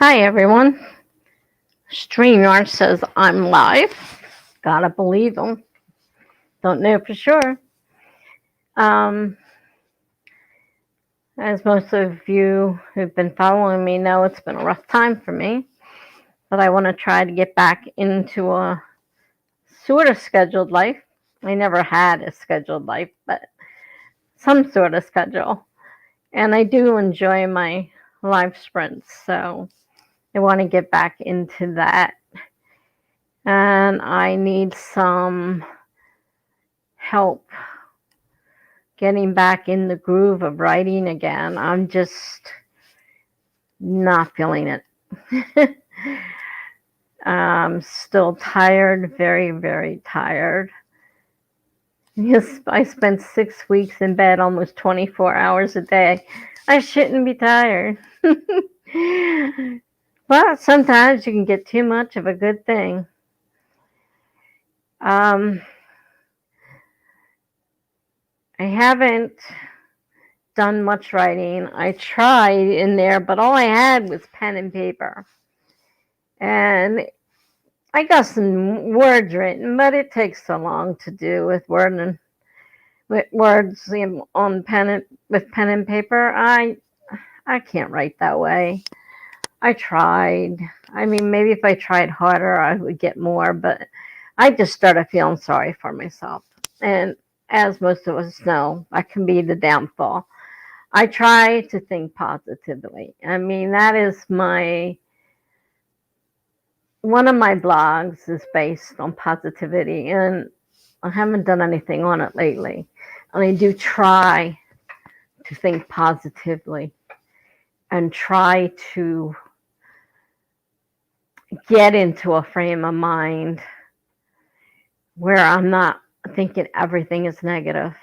Hi, everyone. StreamYard says I'm live. Gotta believe them. Don't know for sure. Um, as most of you who've been following me know, it's been a rough time for me. But I want to try to get back into a sort of scheduled life. I never had a scheduled life, but some sort of schedule. And I do enjoy my live sprints, so I want to get back into that. And I need some help getting back in the groove of writing again. I'm just not feeling it. I'm still tired, very, very tired. Yes, I spent 6 weeks in bed, almost 24 hours a day. I shouldn't be tired. But sometimes you can get too much of a good thing. I haven't done much writing. I tried in there, but all I had was pen and paper. And I got some words written, but it takes so long to do with words on pen and paper. I can't write that way. I tried. I mean, maybe if I tried harder, I would get more, but I just started feeling sorry for myself. And as most of us know, that can be the downfall. I try to think positively. I mean, that is one of my blogs is based on positivity, and I haven't done anything on it lately. And I do try to think positively and try to get into a frame of mind where I'm not thinking everything is negative.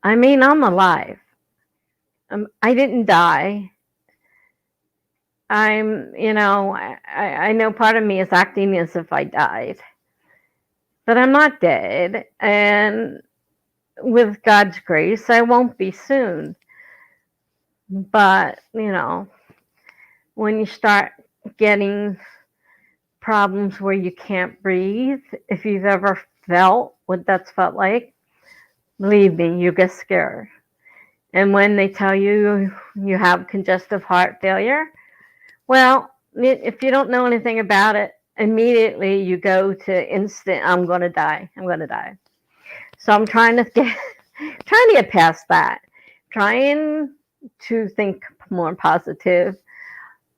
I mean, I'm alive. I didn't die. I know part of me is acting as if I died, but I'm not dead. And with God's grace, I won't be soon. But, when you start getting problems where you can't breathe, if you've ever felt what that's felt like, believe me, you get scared. And when they tell you you have congestive heart failure, well, if you don't know anything about it, immediately you go to instant, I'm going to die. I'm going to die. So I'm trying to get past that, trying to think more positive.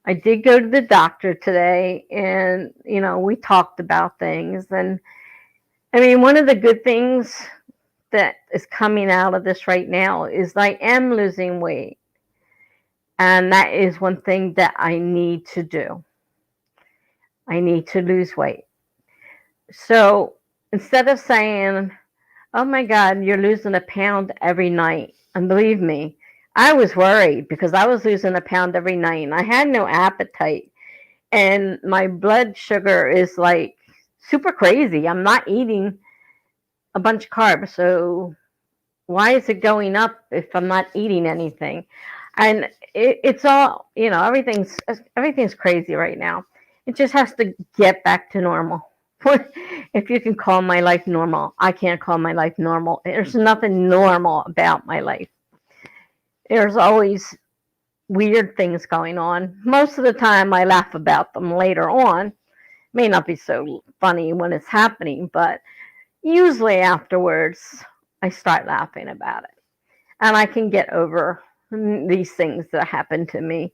I did go to the doctor today, and we talked about things. And I mean, one of the good things that is coming out of this right now is I am losing weight, and that is one thing that I need to do. I need to lose weight. So instead of saying, oh my God, you're losing a pound every night. And believe me, I was worried because I was losing a pound every night and I had no appetite. And my blood sugar is like super crazy. I'm not eating a bunch of carbs. So why is it going up if I'm not eating anything? And it's all, everything's crazy right now. It just has to get back to normal. If you can call my life normal, I can't call my life normal. There's nothing normal about my life. There's always weird things going on. Most of the time I laugh about them later on. May not be so funny when it's happening, but usually afterwards I start laughing about it. And I can get over these things that happen to me.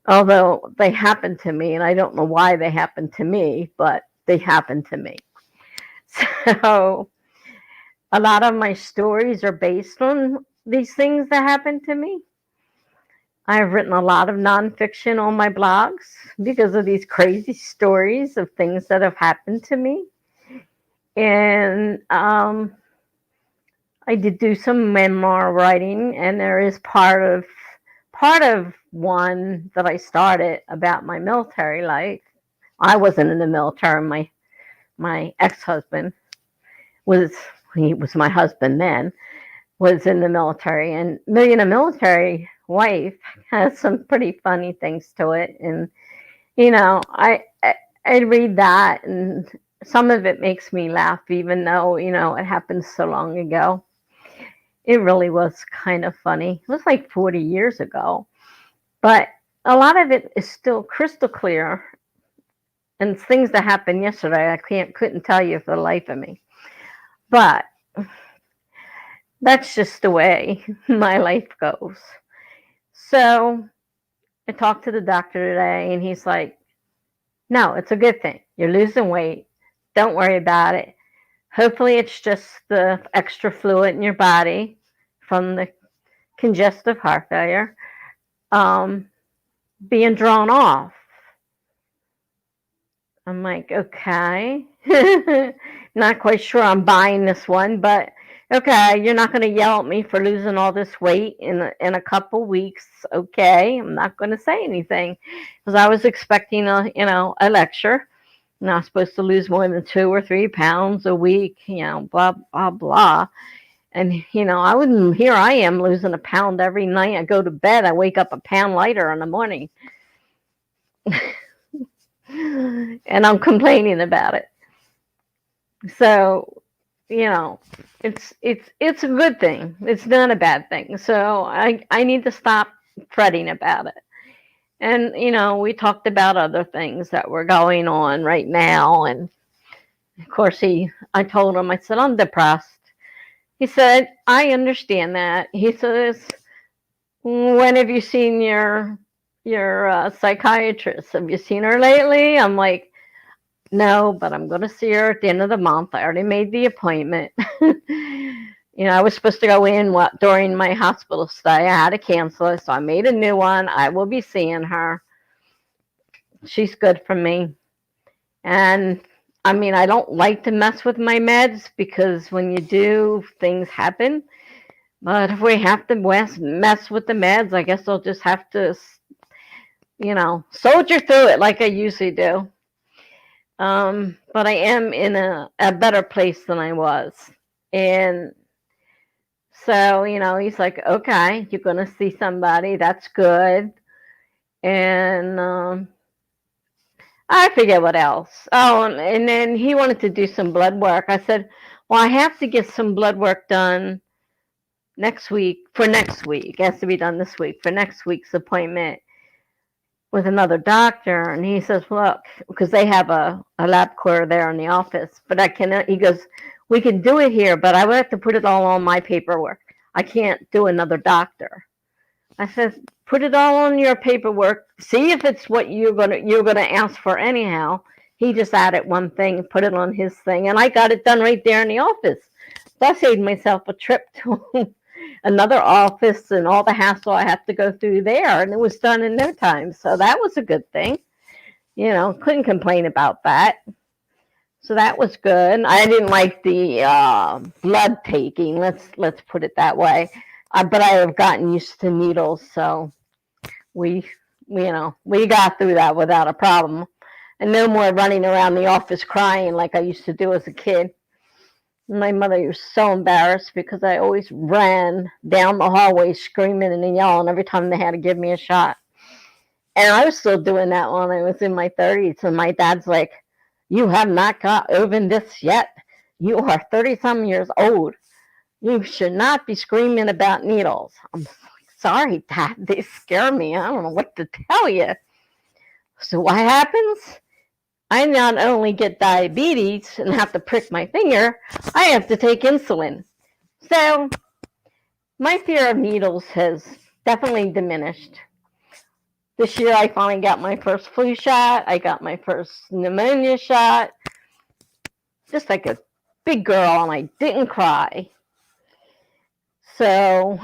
Although they happen to me, and I don't know why they happen to me, but they happen to me. So a lot of my stories are based on these things that happen to me. I've written a lot of nonfiction on my blogs because of these crazy stories of things that have happened to me. And I did do some memoir writing, and there is part of one that I started about my military life. I wasn't in the military. My ex-husband he was my husband then, was in the military. And being a military wife has some pretty funny things to it. And I read that, and some of it makes me laugh, even though it happened so long ago. It really was kind of funny. It was like 40 years ago, but a lot of it is still crystal clear, and things that happened yesterday I couldn't tell you for the life of me. But that's just the way my life goes. So I talked to the doctor today, and he's like, no, it's a good thing. You're losing weight. Don't worry about it. Hopefully, it's just the extra fluid in your body from the congestive heart failure being drawn off. I'm like, okay. Not quite sure I'm buying this one, but okay, you're not going to yell at me for losing all this weight in a couple weeks. Okay, I'm not going to say anything because I was expecting a lecture. And I was supposed to lose more than 2 or 3 pounds a week, blah blah blah. And here I am losing a pound every night. I go to bed, I wake up a pound lighter in the morning. And I'm complaining about it. So, it's a good thing. It's not a bad thing. So I need to stop fretting about it. And we talked about other things that were going on right now. And of course, I told him, I said, I'm depressed. He said, I understand that. He says, when have you seen your psychiatrist? Have you seen her lately? I'm like, no, but I'm going to see her at the end of the month. I already made the appointment. I was supposed to go in during my hospital stay. I had to cancel it, so I made a new one. I will be seeing her. She's good for me. And I mean, I don't like to mess with my meds because when you do, things happen. But if we have to mess with the meds, I guess I'll just have to, soldier through it like I usually do. But I am in a better place than I was. And so, he's like, okay, you're going to see somebody. That's good. And I forget what else. Oh, and then he wanted to do some blood work. I said, well, I have to get some blood work done next week. It has to be done this week for next week's appointment with another doctor. And he says, look, because they have a LabCorp there in the office, but he goes, we can do it here, but I would have to put it all on my paperwork. I can't do another doctor. I said, put it all on your paperwork. See if it's what you're gonna ask for anyhow. He just added one thing, put it on his thing, and I got it done right there in the office. So I saved myself a trip to another office and all the hassle I have to go through there, and it was done in no time. So that was a good thing. Couldn't complain about that. So that was good. I didn't like the blood taking. Let's put it that way. But I have gotten used to needles, so we got through that without a problem. And no more running around the office crying like I used to do as a kid. My mother was so embarrassed because I always ran down the hallway screaming and yelling every time they had to give me a shot. And I was still doing that when I was in my 30s. And my dad's like, you have not got over this yet. You are 30-some years old. You should not be screaming about needles. I'm like, sorry, Dad. They scare me. I don't know what to tell you. So what happens? I not only get diabetes and have to prick my finger, I have to take insulin. So my fear of needles has definitely diminished. This year I finally got my first flu shot. I got my first pneumonia shot. Just like a big girl, and I didn't cry. So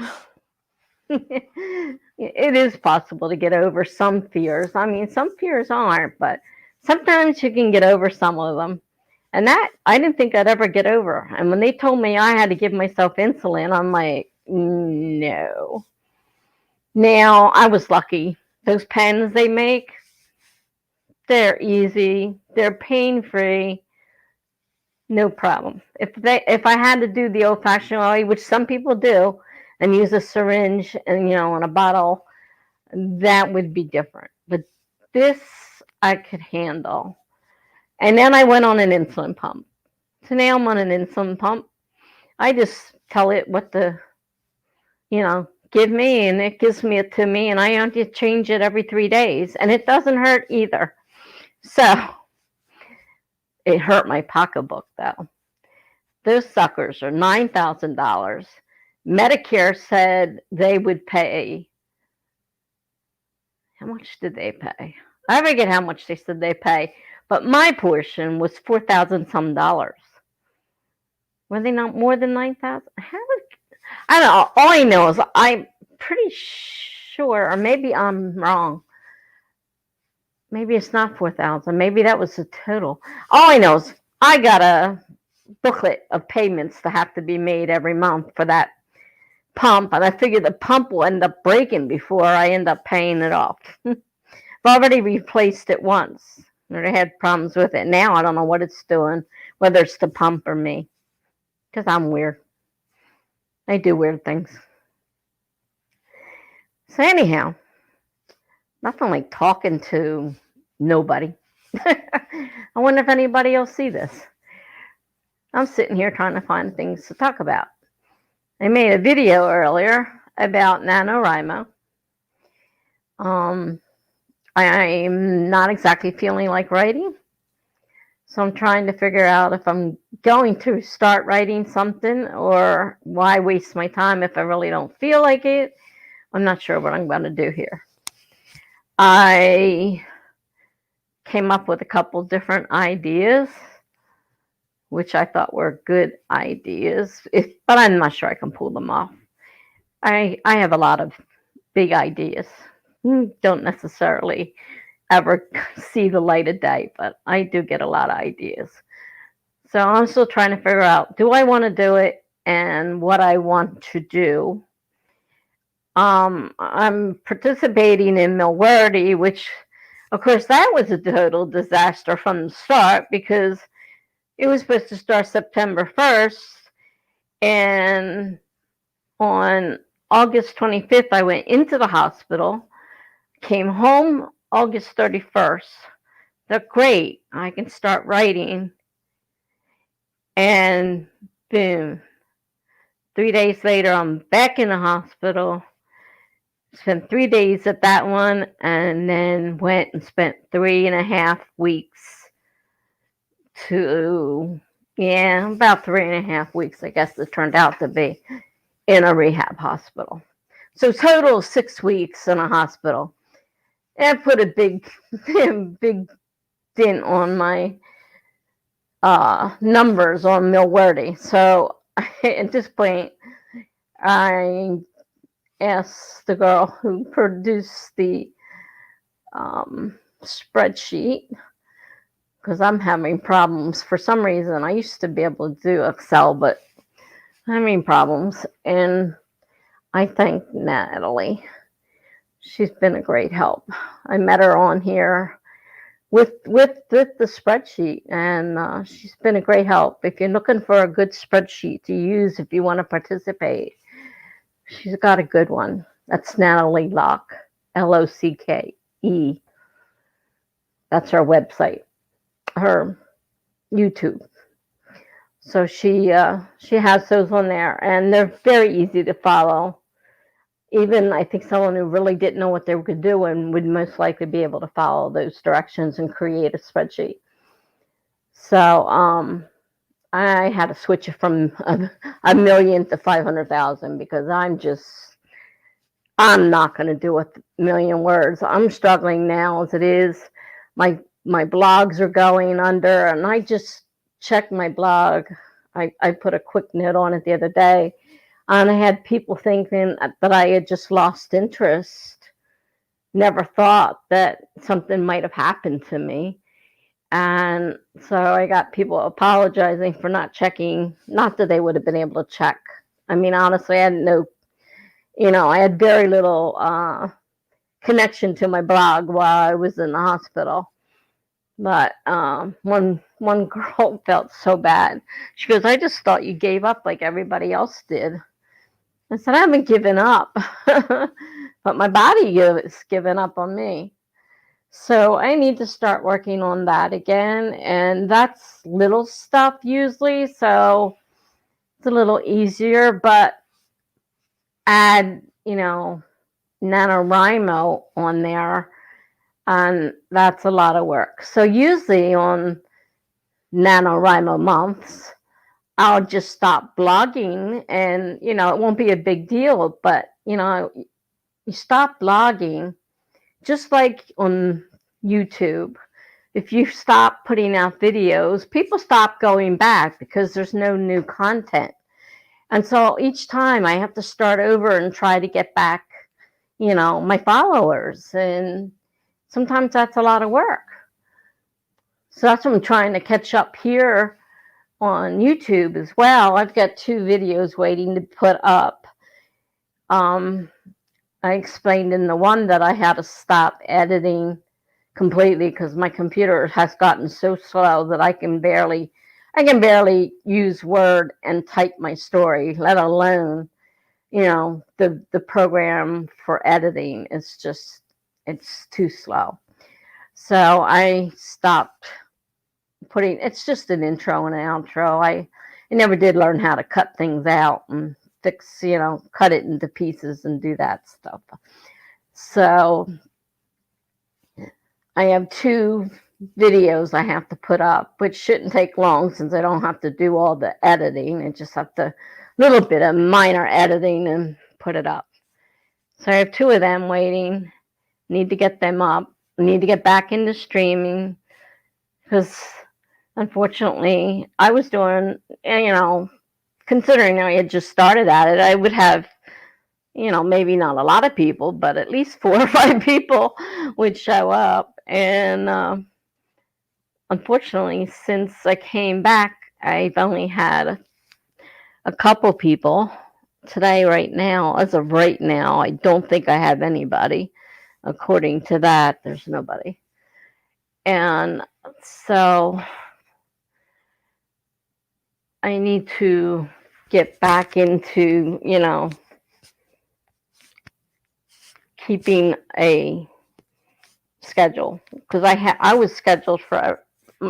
it is possible to get over some fears. I mean, some fears aren't, but sometimes you can get over some of them. And that, I didn't think I'd ever get over. And when they told me I had to give myself insulin, I'm like, no. Now, I was lucky. Those pens they make, they're easy. They're pain-free. No problem. If I had to do the old-fashioned way, which some people do, and use a syringe and in a bottle, that would be different. But this, I could handle. And then I went on an insulin pump. So now I'm on an insulin pump. I just tell it what to, give me, and it gives me it to me, and I have to change it every 3 days, and it doesn't hurt either. So it hurt my pocketbook though. Those suckers are $9,000. Medicare said they would pay. How much did they pay? I forget how much they said they pay, but my portion was 4,000 some dollars. Were they not more than 9,000? I don't know. All I know is I'm pretty sure, or maybe I'm wrong. Maybe it's not 4,000. Maybe that was the total. All I know is I got a booklet of payments that have to be made every month for that pump, and I figured the pump will end up breaking before I end up paying it off. I've already replaced it once. I had problems with it. Now I don't know what it's doing, whether it's the pump or me, because I'm weird. I do weird things. So anyhow, nothing like talking to nobody. I wonder if anybody else see this. I'm sitting here trying to find things to talk about. I made a video earlier about NaNoWRIMO. I'm not exactly feeling like writing, so I'm trying to figure out if I'm going to start writing something, or why waste my time if I really don't feel like it. I'm not sure what I'm going to do here. I came up with a couple different ideas, which I thought were good ideas, but I'm not sure I can pull them off. I have a lot of big ideas. Don't necessarily ever see the light of day, but I do get a lot of ideas. So I'm still trying to figure out, do I want to do it and what I want to do. I'm participating in Memoir, which, of course, that was a total disaster from the start, because it was supposed to start September 1st, and on August 25th, I went into the hospital, came home August 31st. Thought, great, I can start writing. And boom, 3 days later, I'm back in the hospital. Spent 3 days at that one, and then went and spent 3.5 weeks about 3.5 weeks, I guess it turned out to be, in a rehab hospital. So total 6 weeks in a hospital. And I put a big dent on my numbers on Memoir. So at this point, I asked the girl who produced the spreadsheet, because I'm having problems for some reason. I used to be able to do Excel, but I'm having problems. And I thank Natalie. She's been a great help. I met her on here with the spreadsheet, and she's been a great help. If you're looking for a good spreadsheet to use if you want to participate, she's got a good one. That's Natalie Locke, Locke. That's her website, her YouTube. So she has those on there, and they're very easy to follow. Even I think someone who really didn't know what they were doing would most likely be able to follow those directions and create a spreadsheet. So I had to switch it from a million to 500,000, because I'm not going to do 1,000,000 words. I'm struggling now as it is. My blogs are going under, and I just checked my blog. I put a quick note on it the other day. And I had people thinking that I had just lost interest, never thought that something might have happened to me. And so I got people apologizing for not checking. Not that they would have been able to check. I mean, honestly, I had very little connection to my blog while I was in the hospital. But one girl felt so bad. She goes, I just thought you gave up like everybody else did. I said, I haven't given up, but my body is giving up on me. So I need to start working on that again. And that's little stuff usually. So it's a little easier, but add, NaNoWRIMO on there. And that's a lot of work. So usually on NaNoWRIMO months, I'll just stop blogging and, it won't be a big deal, but, you stop blogging just like on YouTube. If you stop putting out videos, people stop going back because there's no new content. And so each time I have to start over and try to get back, my followers. And sometimes that's a lot of work. So that's what I'm trying to catch up here on YouTube as well. I've got 2 videos waiting to put up. I explained in the one that I had to stop editing completely because my computer has gotten so slow that I can barely use Word and type my story, let alone, the program for editing. It's too slow. So I stopped putting, it's just an intro and an outro. I never did learn how to cut things out and fix, cut it into pieces and do that stuff. So I have 2 videos I have to put up, which shouldn't take long since I don't have to do all the editing. I just have to, little bit of minor editing and put it up. So I have 2 of them waiting. Need to get them up. Need to get back into streaming because unfortunately I was doing, considering I had just started at it, I would have, maybe not a lot of people, but at least 4 or 5 people would show up. And unfortunately, since I came back, I've only had a couple people. Today, right now, as of right now, I don't think I have anybody. According to that, there's nobody. And so I need to get back into, keeping a schedule, because I was scheduled for,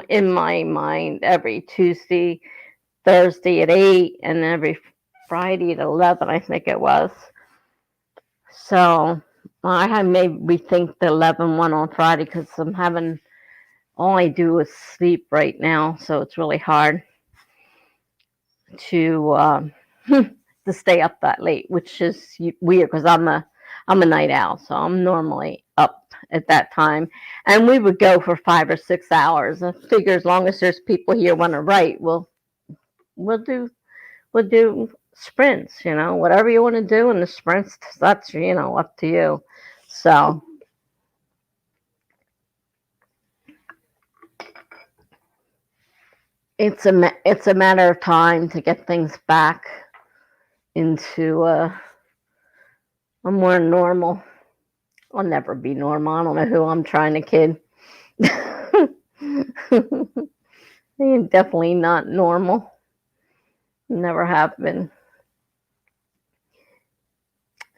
in my mind, every Tuesday, Thursday at 8, and every Friday at 11, I think it was. So I had maybe rethink the 11 one on Friday because I'm having, all I do is sleep right now, so it's really hard to to stay up that late, which is weird because I'm a night owl, so I'm normally up at that time. And we would go for 5 or 6 hours. I figure as long as there's people here want to write, we'll do sprints, whatever you want to do in the sprints, that's, up to you. So it's a matter of time to get things back into a more normal. I'll never be normal. I don't know who I'm trying to kid. I'm definitely not normal. Never have been.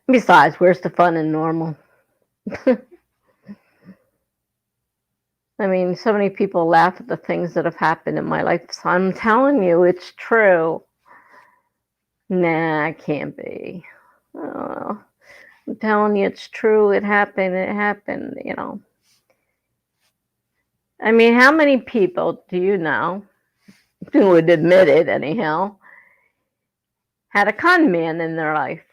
Besides, where's the fun in normal? I mean, so many people laugh at the things that have happened in my life. So I'm telling you, it's true. Nah, it can't be. Oh, I'm telling you, it's true. It happened. I mean, how many people do you know, who would admit it anyhow, had a con man in their life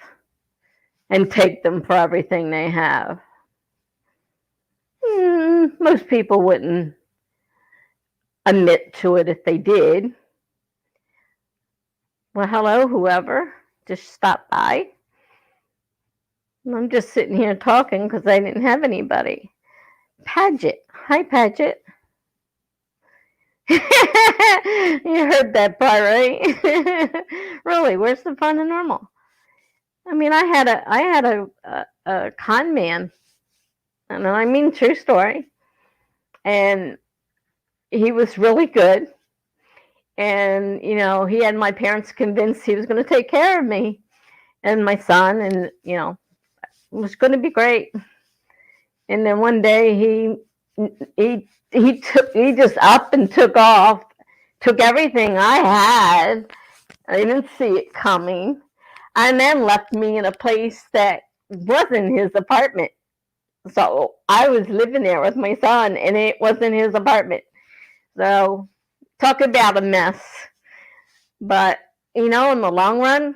and take them for everything they have? Most people wouldn't admit to it if they did. Well, hello, whoever just stopped by. I'm just sitting here talking because I didn't have anybody. Paget. Hi, Paget. You heard that part, right? Really, where's the fun and normal? I mean, I had a con man, and I mean true story, and he was really good, and he had my parents convinced he was going to take care of me and my son, and it was going to be great. And then one day he he just up and took off, took everything I had. I didn't see it coming, and then left me in a place that wasn't his apartment. So I was living there with my son, and it wasn't his apartment. So talk about a mess. But in the long run,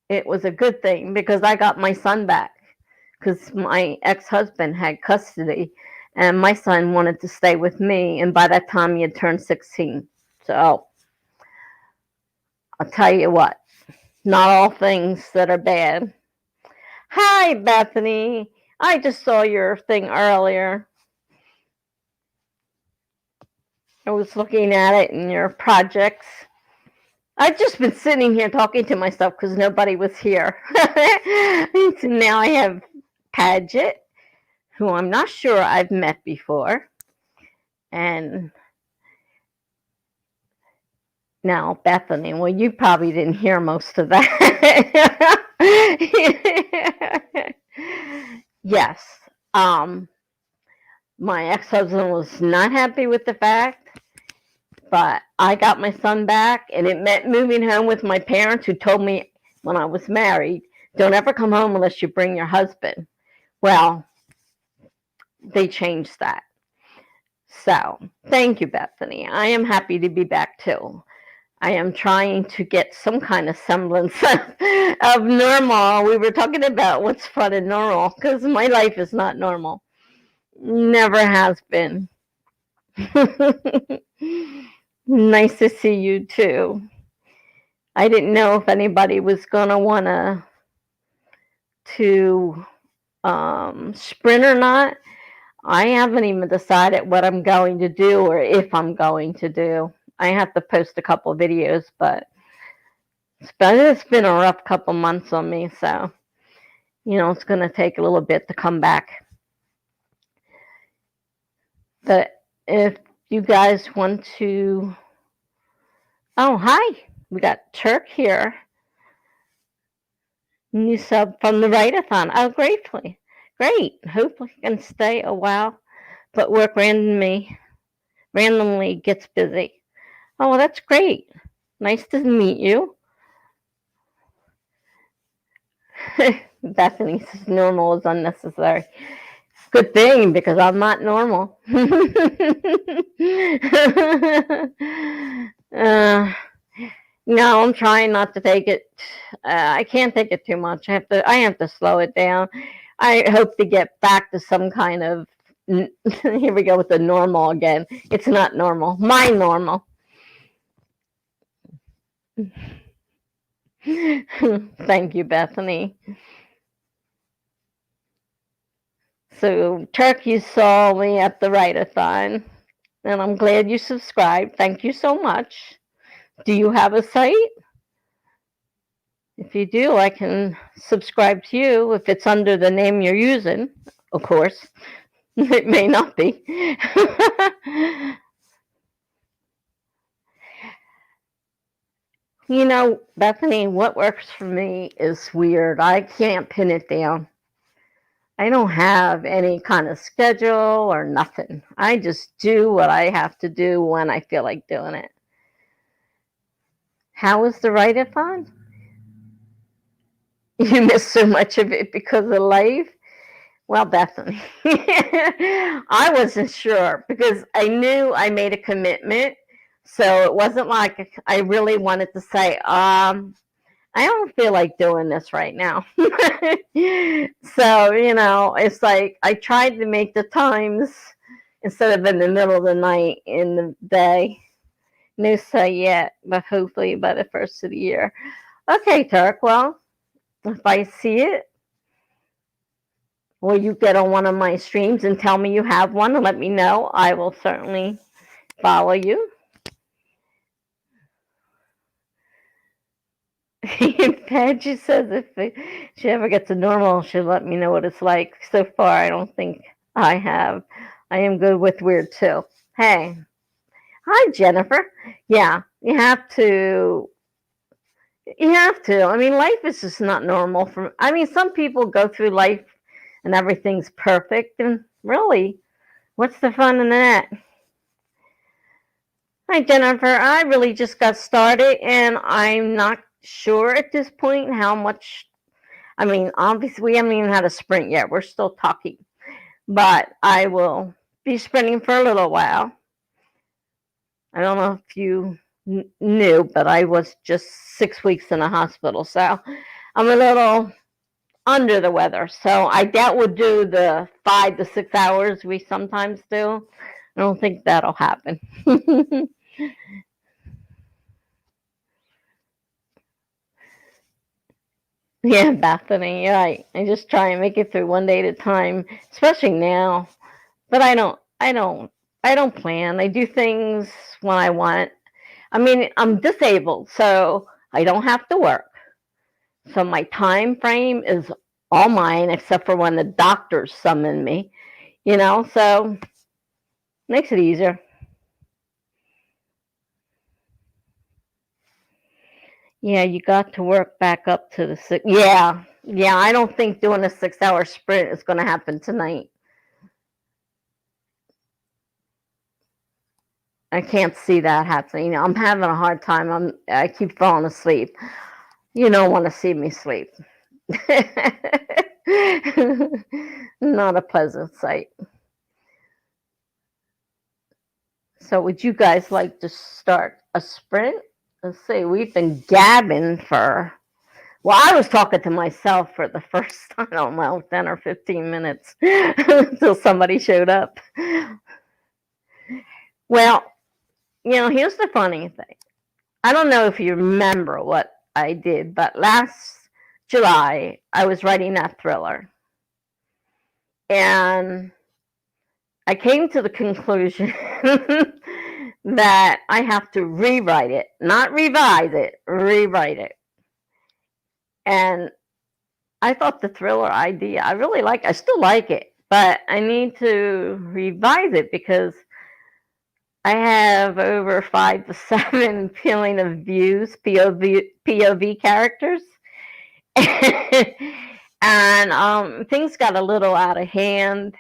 it was a good thing because I got my son back. Because my ex-husband had custody, and my son wanted to stay with me. And by that time, he had turned 16. So I'll tell you what, not all things that are bad. Hi, Bethany. I just saw your thing earlier. I was looking at it in your projects. I've just been sitting here talking to myself because nobody was here. So now I have Paget, who I'm not sure I've met before. And now Bethany, well, you probably didn't hear most of that. Yes. My ex-husband was not happy with the fact, but I got my son back, and it meant moving home with my parents, who told me when I was married, don't ever come home unless you bring your husband. Well, they changed that. So thank you, Bethany. I am happy to be back too. I am trying to get some kind of semblance of normal. We were talking about what's fun and normal, because my life is not normal. Never has been. Nice to see you too. I didn't know if anybody was going to want to sprint or not. I haven't even decided what I'm going to do or if I'm going to do. I have to post a couple of videos, but it's been a rough couple months on me, so it's going to take a little bit to come back. But if you guys want to, oh hi, we got Turk here. New sub from the write-a-thon. Oh, gratefully. Great. Hopefully you can stay a while, but work randomly gets busy. Oh, well, that's great. Nice to meet you. Bethany says normal is unnecessary. Good thing, because I'm not normal. No, I'm trying not to take it. I can't take it too much. I have to slow it down. I hope to get back to some kind of. Here we go with the normal again. It's not normal. My normal. Thank you, Bethany. So, Turk, you saw me at the write-a-thon, and I'm glad you subscribed. Thank you so much. Do you have a site? If you do, I can subscribe to you if it's under the name you're using, of course. It may not be. Bethany, what works for me is weird. I can't pin it down. I don't have any kind of schedule or nothing. I just do what I have to do when I feel like doing it. How was the write-a-thon? You missed so much of it because of life? Well, Bethany, I wasn't sure because I knew I made a commitment. So it wasn't like I really wanted to say, I don't feel like doing this right now. So, it's like I tried to make the times instead of in the middle of the night in the day. No say yet, but hopefully by the first of the year. Okay, Turk, well, if I see it, will you get on one of my streams and tell me you have one and let me know? I will certainly follow you. Paige says if she ever gets a normal, she'll let me know what it's like. So far, I don't think I have. I am good with weird too. Hey, hi Jennifer. Yeah, you have to. I mean, life is just not normal. Some people go through life and everything's perfect, and really, What's the fun in that? Hi, Jennifer. I really just got started, and I'm not sure at this point how much. I mean, obviously, we haven't even had a sprint yet. We're still talking. But I will be sprinting for a little while. I don't know if you knew, but I was just 6 weeks in a hospital, so I'm a little under the weather. So I doubt we'll do the 5 to 6 hours we sometimes do. I don't think that'll happen. Yeah, Bethany, you're right. I just try and make it through one day at a time, especially now. But I don't plan. I do things when I want. I mean, I'm disabled, so I don't have to work. So my time frame is all mine, except for when the doctors summon me, so makes it easier. Yeah, you got to work back up to the 6. Yeah, I don't think doing a 6-hour sprint is going to happen tonight. I can't see that happening. I'm having a hard time. I keep falling asleep. You don't want to see me sleep. Not a pleasant sight. So would you guys like to start a sprint? Let's see, we've been gabbing for, well, I was talking to myself for the first, I don't know, 10 or 15 minutes until somebody showed up. Well, here's the funny thing. I don't know if you remember what I did, but last July, I was writing that thriller. And I came to the conclusion that I have to rewrite it, not revise it, rewrite it. And I thought the thriller idea, I still like it, but I need to revise it because I have over 5 to 7 point of views, POV characters. And things got a little out of hand,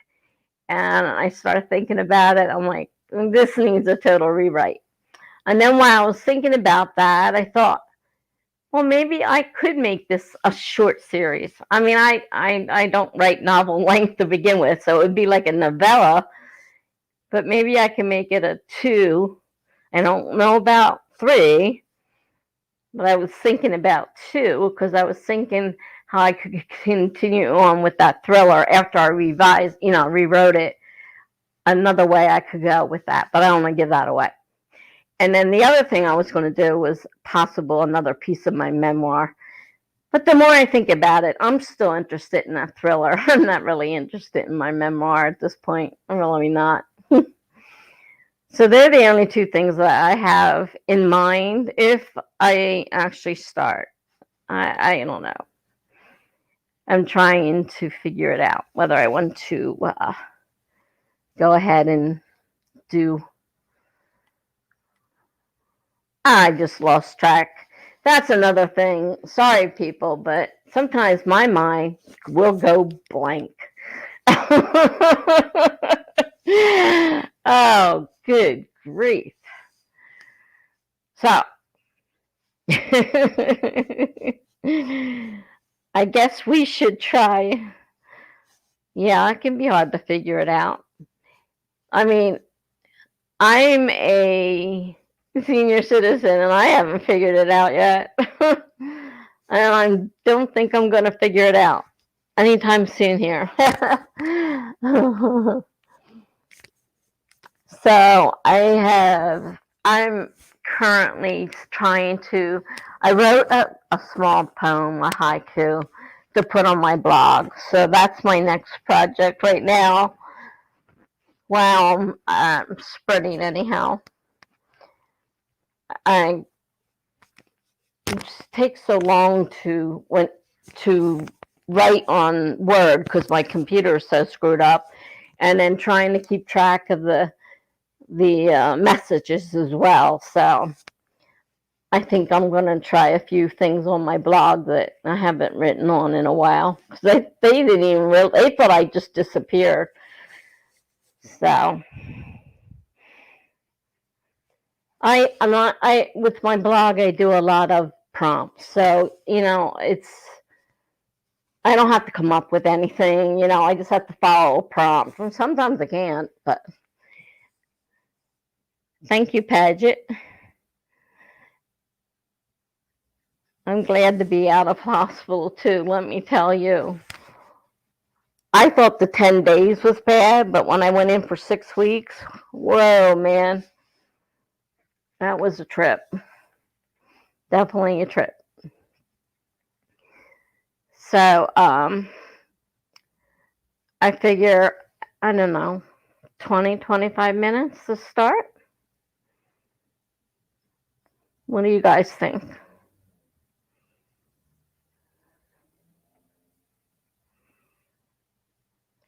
and I started thinking about it. I'm like, this needs a total rewrite. And then while I was thinking about that, I thought, well, maybe I could make this a short series. I mean, I don't write novel length to begin with, so it would be like a novella, but maybe I can make it a 2. I don't know about 3, but I was thinking about 2 because I was thinking how I could continue on with that thriller after I rewrote it. Another way I could go with that, but I don't want to give that away. And then the other thing I was going to do was possible another piece of my memoir. But the more I think about it, I'm still interested in that thriller. I'm not really interested in my memoir at this point. I'm really not. So they're the only 2 things that I have in mind if I actually start. I don't know. I'm trying to figure it out, whether I want to go ahead and do. I just lost track. That's another thing. Sorry, people, but sometimes my mind will go blank. Oh, good grief. So, I guess we should try. Yeah, it can be hard to figure it out. I mean, I'm a senior citizen and I haven't figured it out yet. And I don't think I'm going to figure it out anytime soon here. So I'm currently I wrote a small poem, a haiku, to put on my blog. So that's my next project right now. While I'm spreading anyhow. It takes so long to write on Word because my computer is so screwed up, and then trying to keep track of the messages as well. So I think I'm going to try a few things on my blog that I haven't written on in a while because they didn't even they thought I just disappeared. So I with my blog I do a lot of prompts. So, I don't have to come up with anything, I just have to follow prompts. And sometimes I can't, but thank you, Paget. I'm glad to be out of hospital too, let me tell you. I thought the 10 days was bad, but when I went in for 6 weeks, whoa, man, that was a trip. Definitely a trip. So, I figure, I don't know, 20, 25 minutes to start. What do you guys think?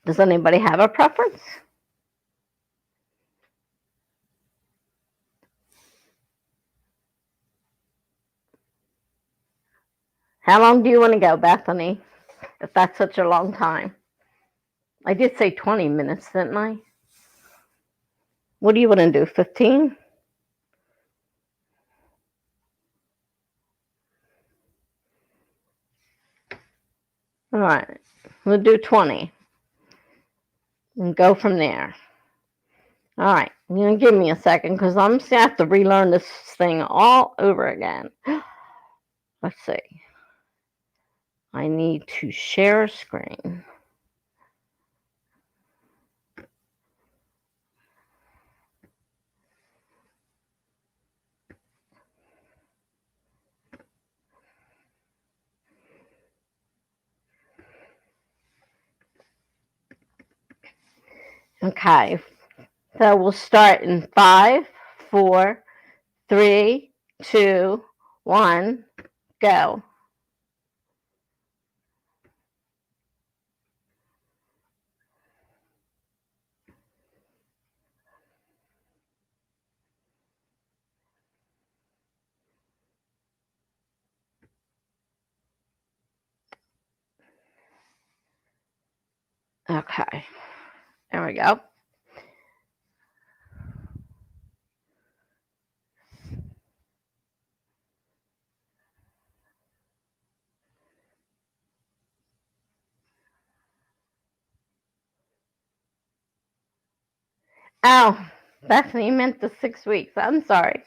Does anybody have a preference? How long do you want to go, Bethany? If that's such a long time. I did say 20 minutes, didn't I? What do you want to do, 15? All right, we'll do 20 and go from there. All right, you're going to give me a second because I'm going to have to relearn this thing all over again. Let's see. I need to share screen. Okay, so we'll start in 5, 4, 3, 2, 1, go. Okay, there we go. Oh, Bethany meant the 6 weeks. I'm sorry.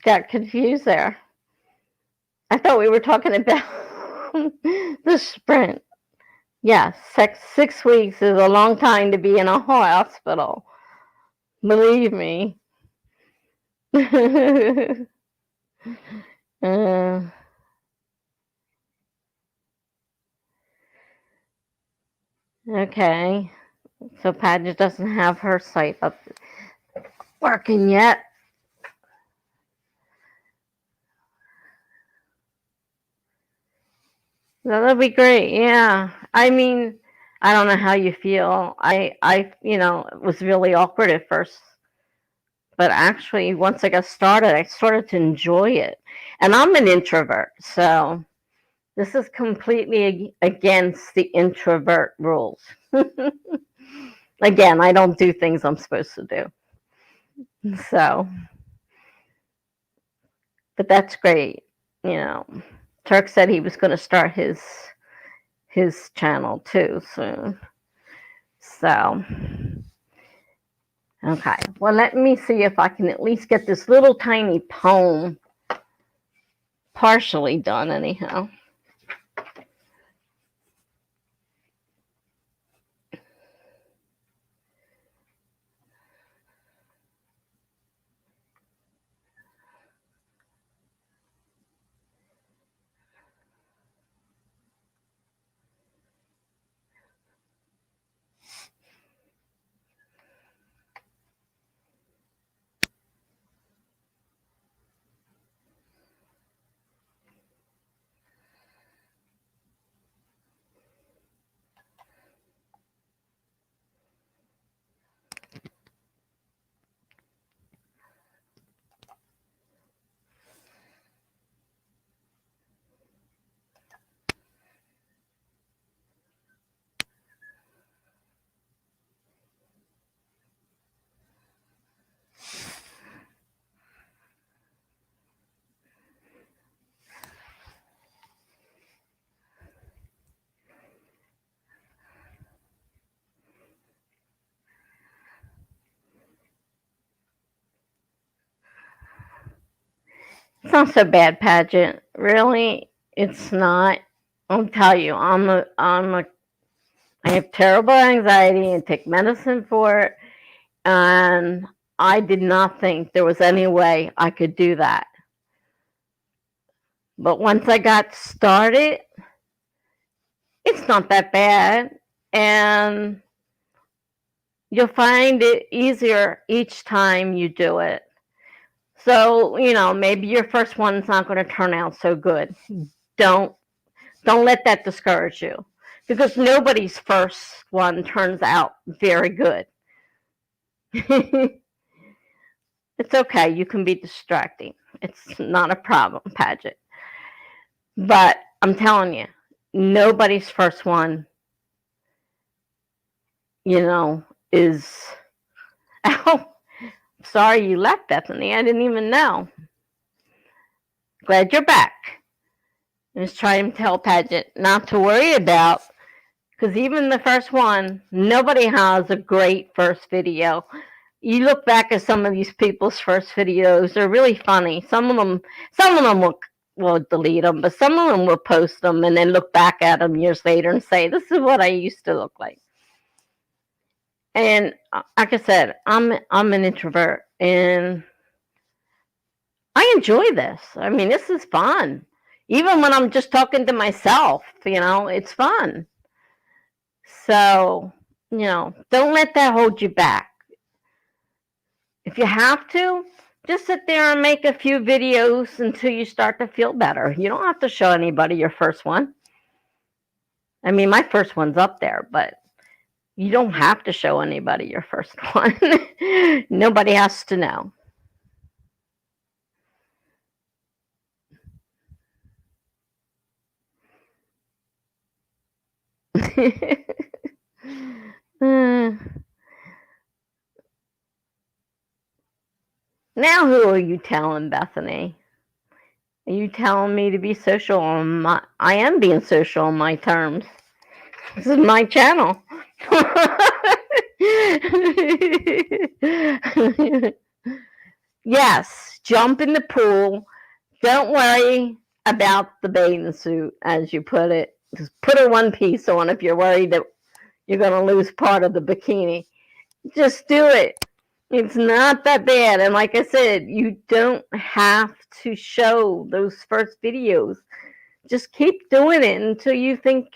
Got confused there. I thought we were talking about the sprint. Yes, 6 weeks is a long time to be in a hospital. Believe me. Okay. So Paget doesn't have her site up working yet. That'll be great. Yeah. I mean, I don't know how you feel. It was really awkward at first, but actually, once I started to enjoy it. And I'm an introvert, so this is completely against the introvert rules. Again, I don't do things I'm supposed to do. So, but that's great. Turk said he was going to start his channel too soon. So, okay. Well, let me see if I can at least get this little tiny poem partially done anyhow. It's not so bad, Paget. Really, it's not. I'll tell you, I have terrible anxiety and take medicine for it, and I did not think there was any way I could do that. But once I got started, it's not that bad, and you'll find it easier each time you do it. So, maybe your first one's not going to turn out so good. Don't let that discourage you, because nobody's first one turns out very good. It's okay. You can be distracting. It's not a problem, Paget. But I'm telling you, nobody's first one, is. Oh, sorry you left, Bethany. I didn't even know. Glad you're back. Just try and tell Paget not to worry about, because even the first one, nobody has a great first video. You look back at some of these people's first videos; they're really funny. Some of them will delete them, but some of them will post them and then look back at them years later and say, "This is what I used to look like." And like I said, I'm an introvert, and I enjoy this. I mean, this is fun. Even when I'm just talking to myself, it's fun. So, don't let that hold you back. If you have to, just sit there and make a few videos until you start to feel better. You don't have to show anybody your first one. I mean, my first one's up there, but you don't have to show anybody your first one. Nobody has to know. Now who are you telling, Bethany? Are you telling me to be social on my... I am being social on my terms. This is my channel. Yes, jump in the pool. Don't worry about the bathing suit, as you put it. Just put a one piece on if you're worried that you're going to lose part of the bikini. Just do it. It's not that bad. And like I said, you don't have to show those first videos. Just keep doing it until you think,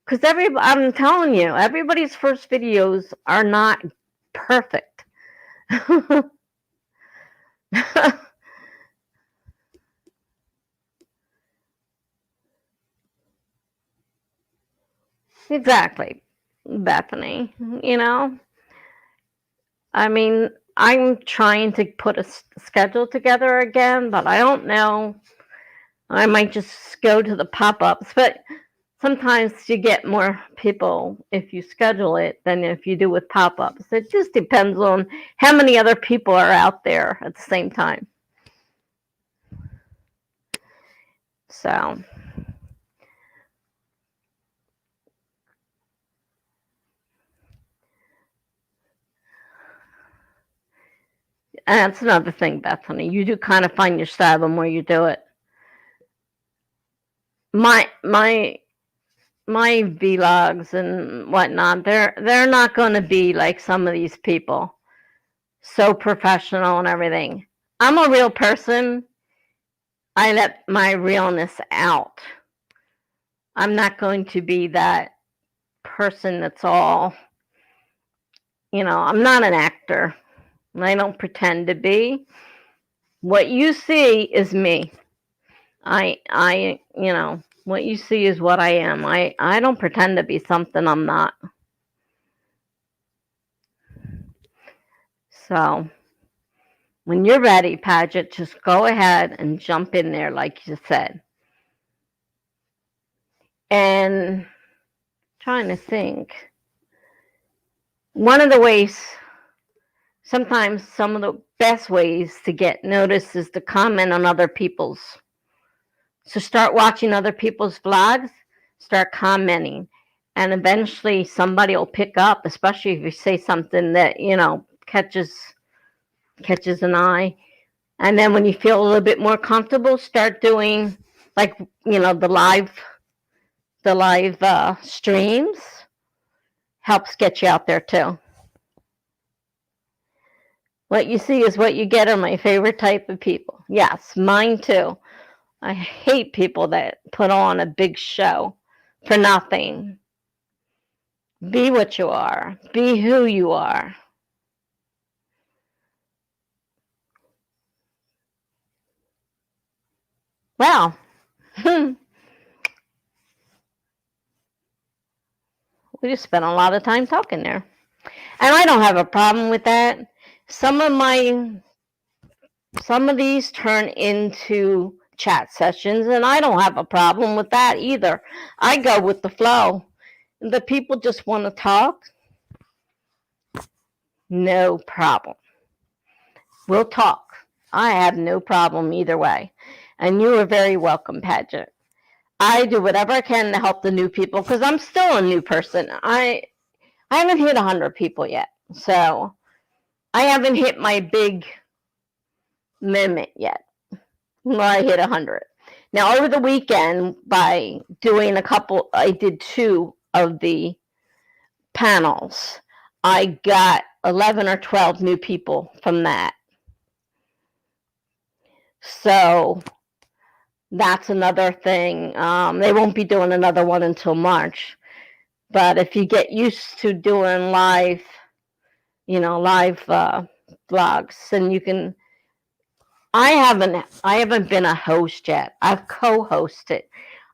because I'm telling you, everybody's first videos are not perfect. Exactly, Bethany. I mean, I'm trying to put a schedule together again, but I don't know. I might just go to the pop-ups, but sometimes you get more people if you schedule it than if you do with pop-ups. It just depends on how many other people are out there at the same time. So, and that's another thing, Bethany. You do kind of find your style the more you do it. My vlogs and whatnot, they're not going to be like some of these people, so professional and everything. I'm a real person. I let my realness out. I'm not going to be that person that's all, I'm not an actor. I don't pretend to be. What you see is me. What you see is what I am. I don't pretend to be something I'm not. So, when you're ready, Paget, just go ahead and jump in there like you said. And trying to think. One of the ways, sometimes some of the best ways to get noticed is to comment on other people's. So start watching other people's vlogs, start commenting, and eventually somebody will pick up, especially if you say something that, catches an eye. And then when you feel a little bit more comfortable, start doing like, the live streams helps get you out there too. What you see is what you get are my favorite type of people. Yes, mine too. I hate people that put on a big show for nothing. Be what you are. Be who you are. Well, we just spent a lot of time talking there. And I don't have a problem with that. Some of these turn into chat sessions, and I don't have a problem with that either. I go with the flow. The people just want to talk, no problem. We'll talk. I have no problem either way. And you are very welcome, Paget. I do whatever I can to help the new people because I'm still a new person. I haven't hit 100 people yet. So I haven't hit my big limit yet where I hit 100. Now, over the weekend, by doing I did 2 of the panels. I got 11 or 12 new people from that. So that's another thing. They won't be doing another one until March. But if you get used to doing live vlogs, and you can. I haven't been a host yet. I've co-hosted.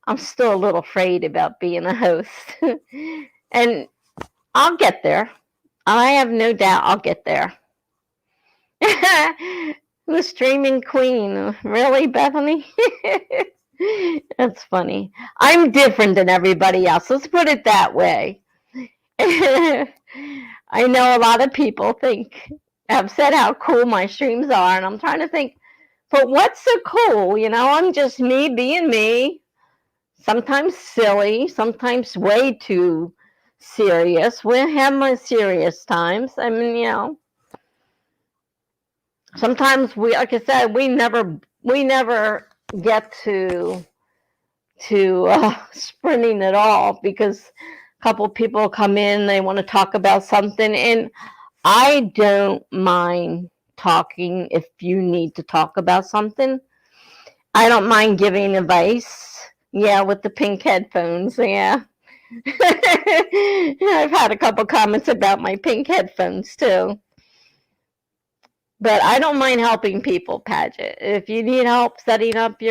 I'm still a little afraid about being a host, and I'll get there. I have no doubt I'll get there. The streaming queen, really, Bethany? That's funny. I'm different than everybody else. Let's put it that way. I know a lot of people have said how cool my streams are, and I'm trying to think, but what's so cool? I'm just me being me. Sometimes silly, sometimes way too serious. We have my serious times. I mean, sometimes like I said, we never get to sprinting at all because a couple people come in, they want to talk about something, and I don't mind talking if you need to talk about something. I don't mind giving advice. Yeah, with the pink headphones. Yeah. I've had a couple comments about my pink headphones too. But I don't mind helping people, Paget. If you need help setting up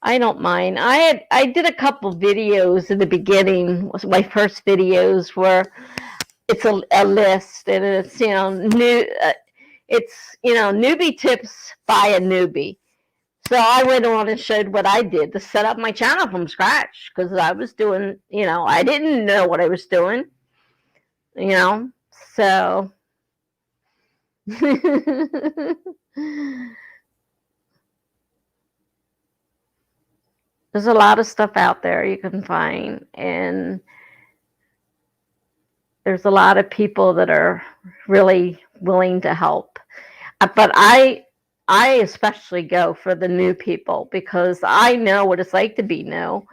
I don't mind. I did a couple videos in the beginning. Was my first videos where it's a list, and it's newbie tips by a newbie. So I went on and showed what I did to set up my channel from scratch because I was doing, I didn't know what I was doing, so. There's a lot of stuff out there you can find, and there's a lot of people that are really willing to help. But I especially go for the new people because I know what it's like to be new,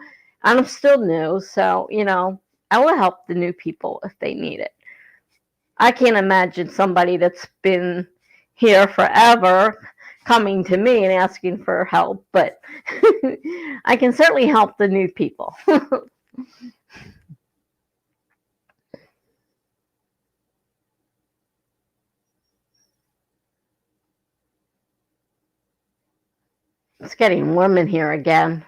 and I'm still new, so I will help the new people if they need it. I can't imagine somebody that's been here forever coming to me and asking for help, but I can certainly help the new people. It's getting warm in here again.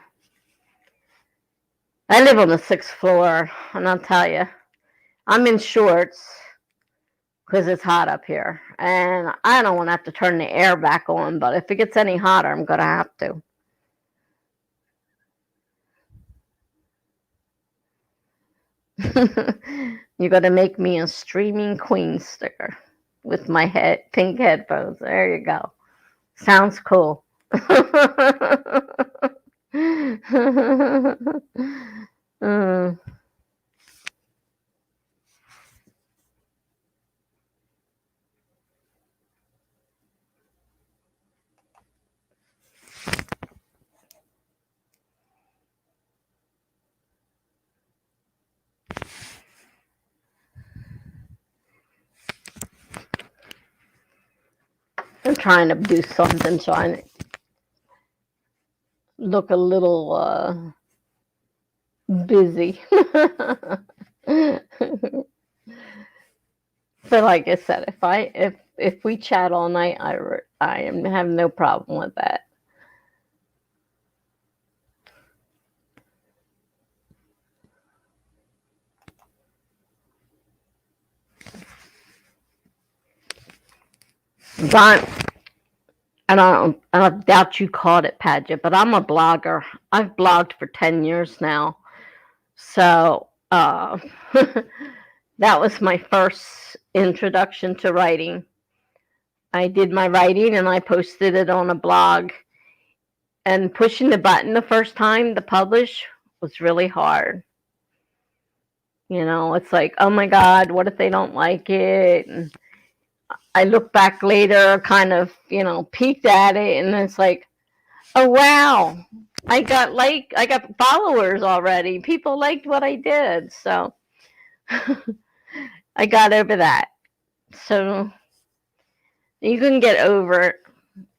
I live on the 6th floor, and I'll tell you, I'm in shorts because it's hot up here, and I don't want to have to turn the air back on, but if it gets any hotter, I'm going to have to. You're going to make me a streaming queen sticker with my pink headphones. There you go. Sounds cool. I'm trying to do something, trying to look a little busy. But like I said, if we chat all night, I have no problem with that. But I don't doubt you called it, Padgett, but I'm a blogger. I've blogged for 10 years now. So that was my first introduction to writing. I did my writing and I posted it on a blog. And pushing the button the first time to publish was really hard. You know, it's like, oh my God, what if they don't like it? And I look back later, kind of, peeked at it, and it's like, oh wow, I got followers already. People liked what I did, so I got over that. So you can get over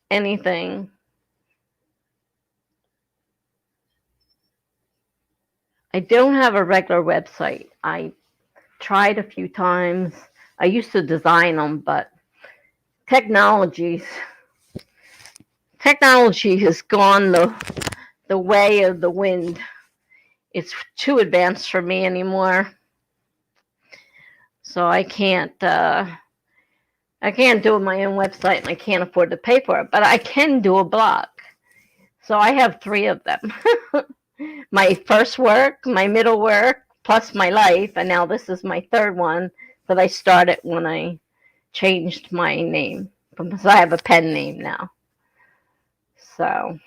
anything. I don't have a regular website. I tried a few times. I used to design them, but technology has gone the way of the wind. It's too advanced for me anymore. So I can't do my own website, and I can't afford to pay for it, but I can do a blog. So I have 3 of them. My first work, my middle work, plus my life, and now this is my 3rd one that I started when I changed my name, because I have a pen name now. So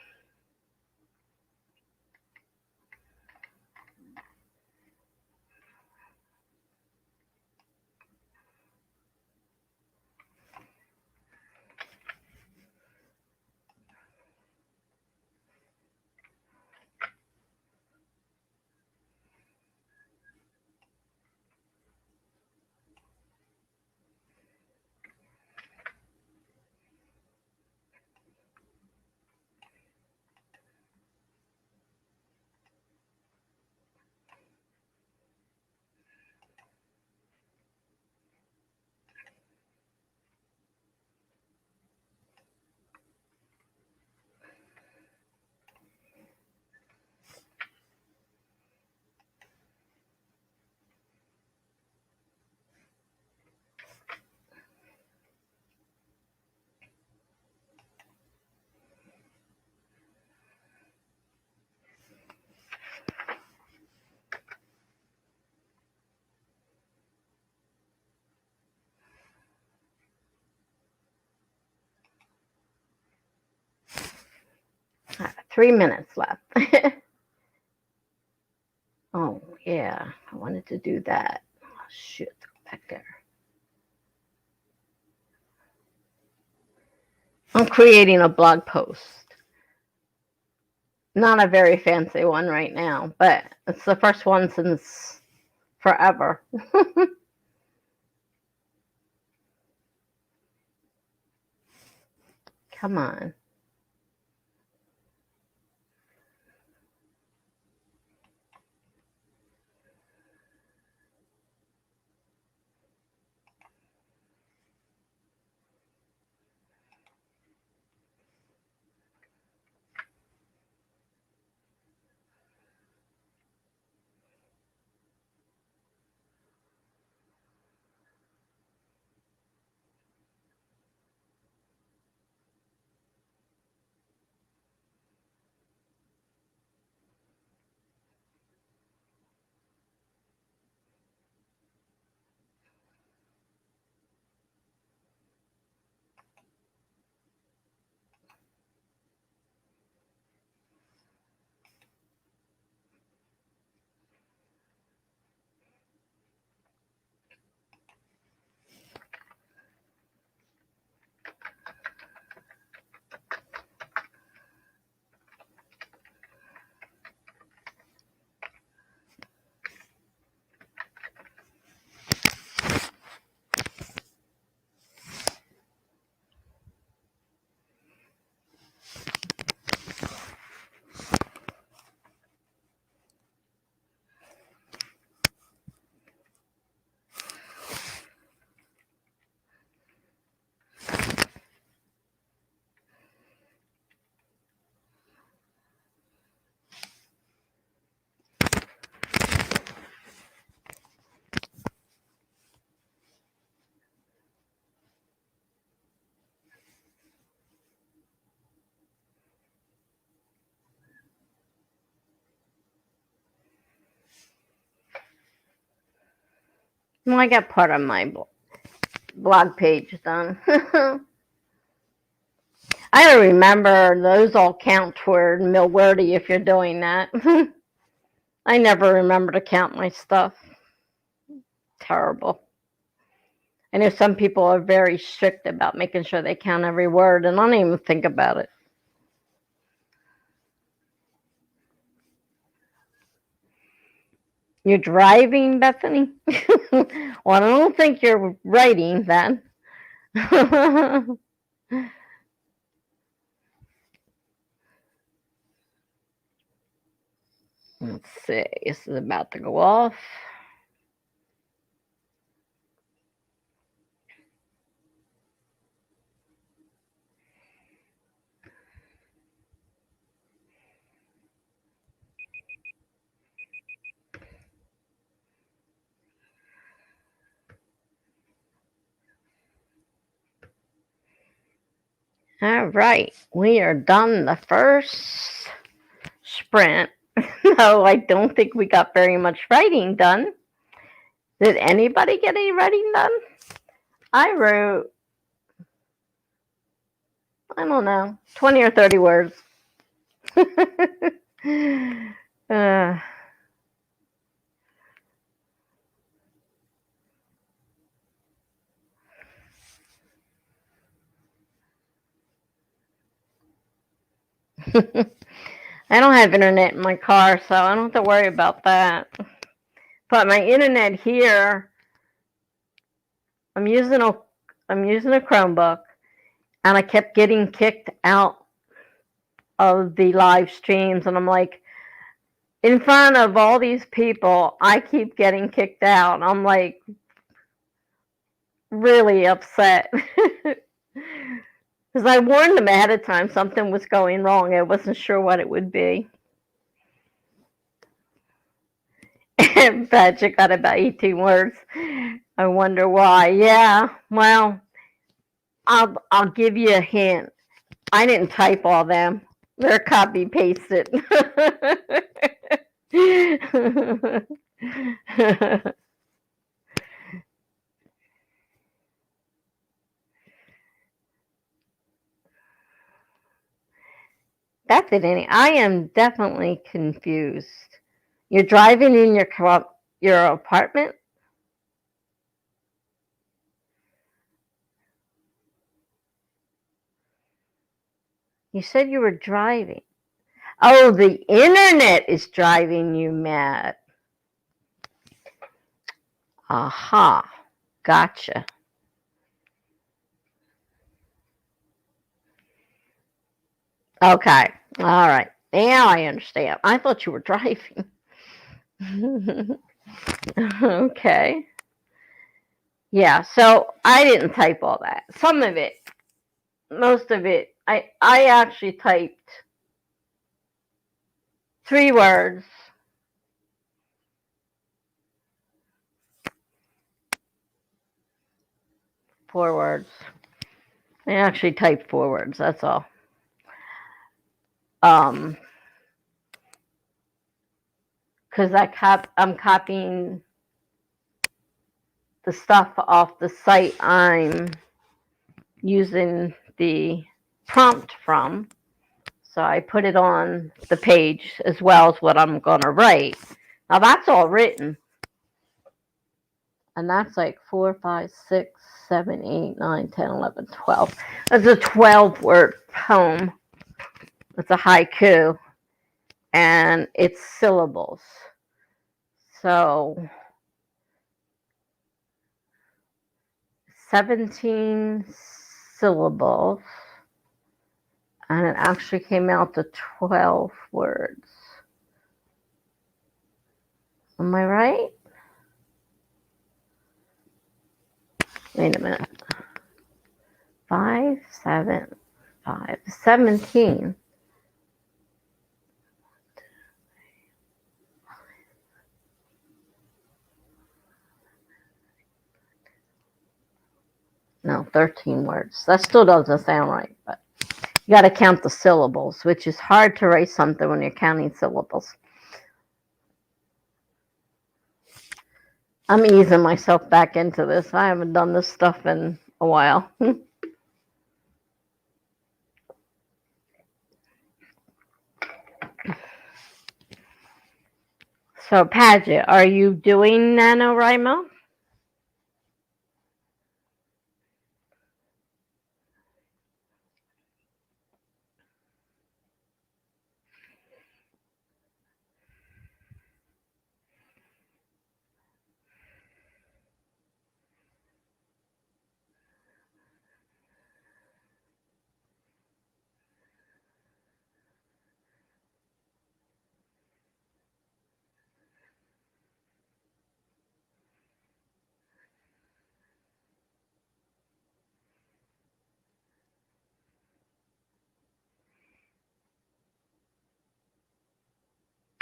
I have 3 minutes left. Oh, yeah, I wanted to do that. Oh, shoot, go back there. I'm creating a blog post. Not a very fancy one right now, but it's the first one since forever. Come on. Well, I got part of my blog page done. I don't remember. Those all count toward Millwordy if you're doing that. I never remember to count my stuff. Terrible. I know some people are very strict about making sure they count every word, and I don't even think about it. You're driving, Bethany? Well, I don't think you're writing then. Let's see. This is about to go off. All right, we are done the first sprint. No, I don't think we got very much writing done. Did anybody get any writing done? I wrote, I don't know, 20 or 30 words. I don't have internet in my car, so I don't have to worry about that. But my internet here, I'm using a Chromebook, and I kept getting kicked out of the live streams, and I'm like, in front of all these people, I keep getting kicked out. I'm like really upset. Because I warned them ahead of time something was going wrong. I wasn't sure what it would be. Patrick got about 18 words. I wonder why. Yeah, well, I'll give you a hint. I didn't type all them. They're copy pasted. Bethany, I am definitely confused. You're driving in your apartment? You said you were driving. Oh, the internet is driving you mad. Aha, gotcha. Okay, all right. Now I understand. I thought you were driving. Okay. Yeah, so I didn't type all that. Some of it, most of it, I actually typed 3 words. Four words. I actually typed 4 words, that's all. Because I'm copying the stuff off the site I'm using the prompt from. So I put it on the page as well as what I'm going to write. Now that's all written. And that's like 4, 5, 6, 7, 8, 9, 10, 11, 12. That's a 12-word poem. It's a haiku. And it's syllables. So 17 syllables. And it actually came out to 12 words. Am I right? Wait a minute. 5, 7, 5, 17. No, 13 words. That still doesn't sound right, but you got to count the syllables, which is hard to write something when you're counting syllables. I'm easing myself back into this. I haven't done this stuff in a while. So, Paget, are you doing NaNoWriMo?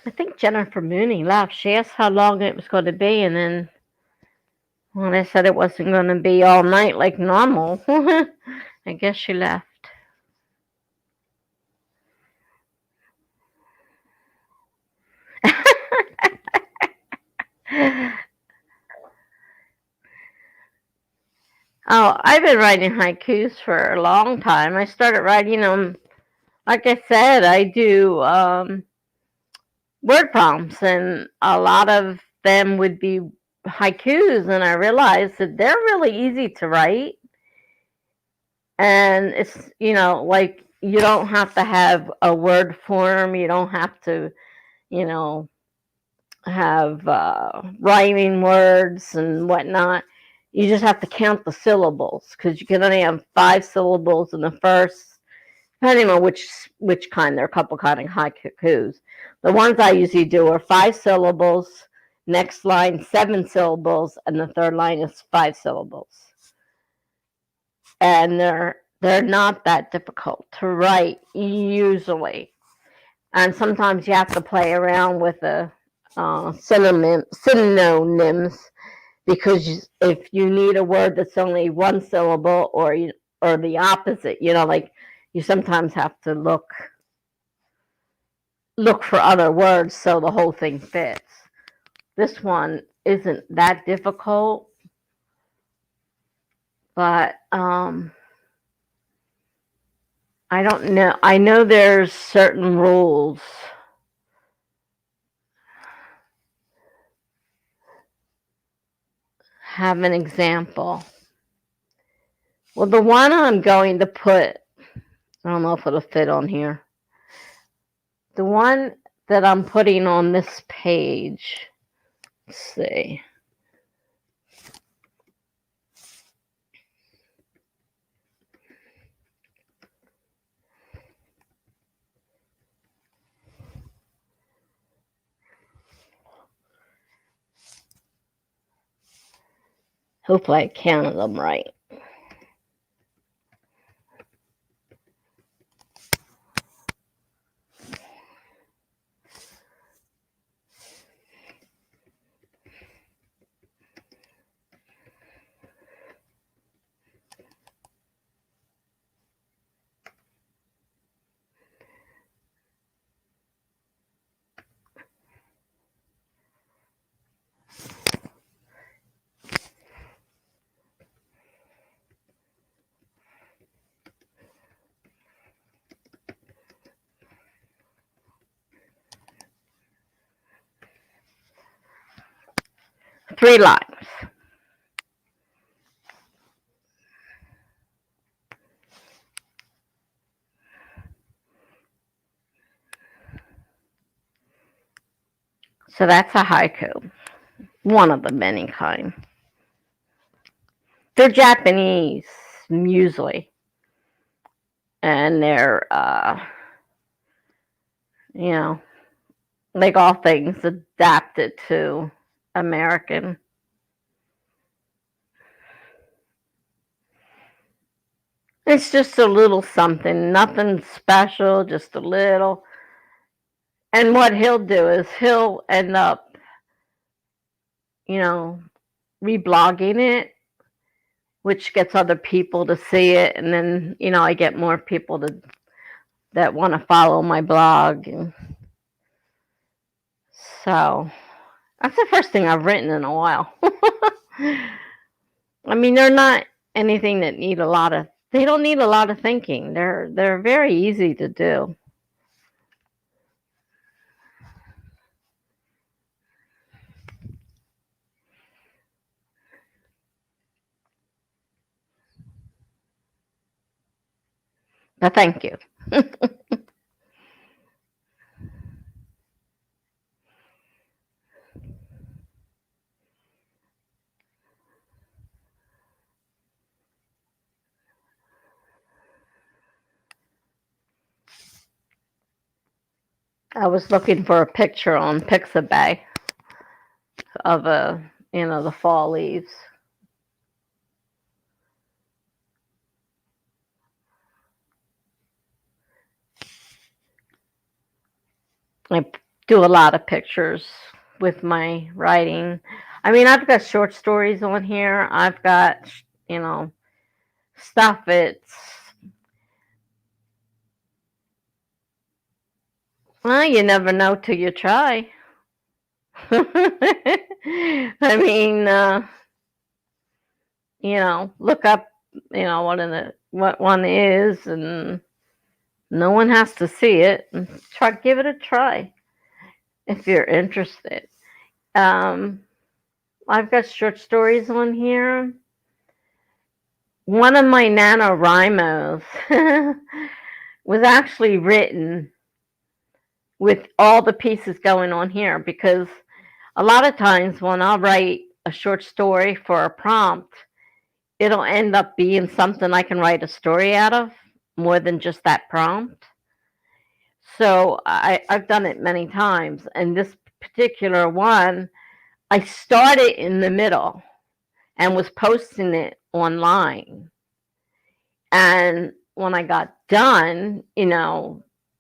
I think Jennifer Mooney left. She asked how long it was going to be, and then when I said it wasn't going to be all night like normal, I guess she left. Oh, I've been writing haikus for a long time. I started writing them, like I said, I do word prompts, and a lot of them would be haikus, and I realized that they're really easy to write. And it's, like you don't have to have a word form, you don't have to, you know, have rhyming words and whatnot. You just have to count the syllables because you can only have 5 syllables in the first, depending on which kind. There are a couple kind of haikus. The ones I usually do are 5 syllables, next line 7 syllables, and the third line is 5 syllables. And they're not that difficult to write usually. And sometimes you have to play around with the synonyms, because if you need a word that's only 1 syllable, or the opposite, like you sometimes have to look for other words so the whole thing fits. This one isn't that difficult, but I don't know. I know there's certain rules. Have an example. Well, the one I'm going to put, I don't know if it'll fit on here. The one that I'm putting on this page, let's see. Hopefully I counted them right. Three lines. So that's a haiku. One of the many kind. They're Japanese, usually. And they're, like all things, adapted to American. It's just a little something, nothing special, just a little. And what he'll do is he'll end up, reblogging it, which gets other people to see it. And then, I get more people that want to follow my blog. And so That's the first thing I've written in a while. I mean, they're not anything that need a lot of. They don't need a lot of thinking. They're very easy to do. But thank you. I was looking for a picture on Pixabay of the fall leaves. I do a lot of pictures with my writing. I mean, I've got short stories on here. I've got, stuff. Well, you never know till you try. I mean, look up, what one is, and no one has to see it. And give it a try if you're interested. I've got short stories on here. One of my NaNoWRIMOs was actually written with all the pieces going on here, because a lot of times when I'll write a short story for a prompt, it'll end up being something I can write a story out of more than just that prompt. So I've done it many times. And this particular one, I started in the middle and was posting it online. And when I got done,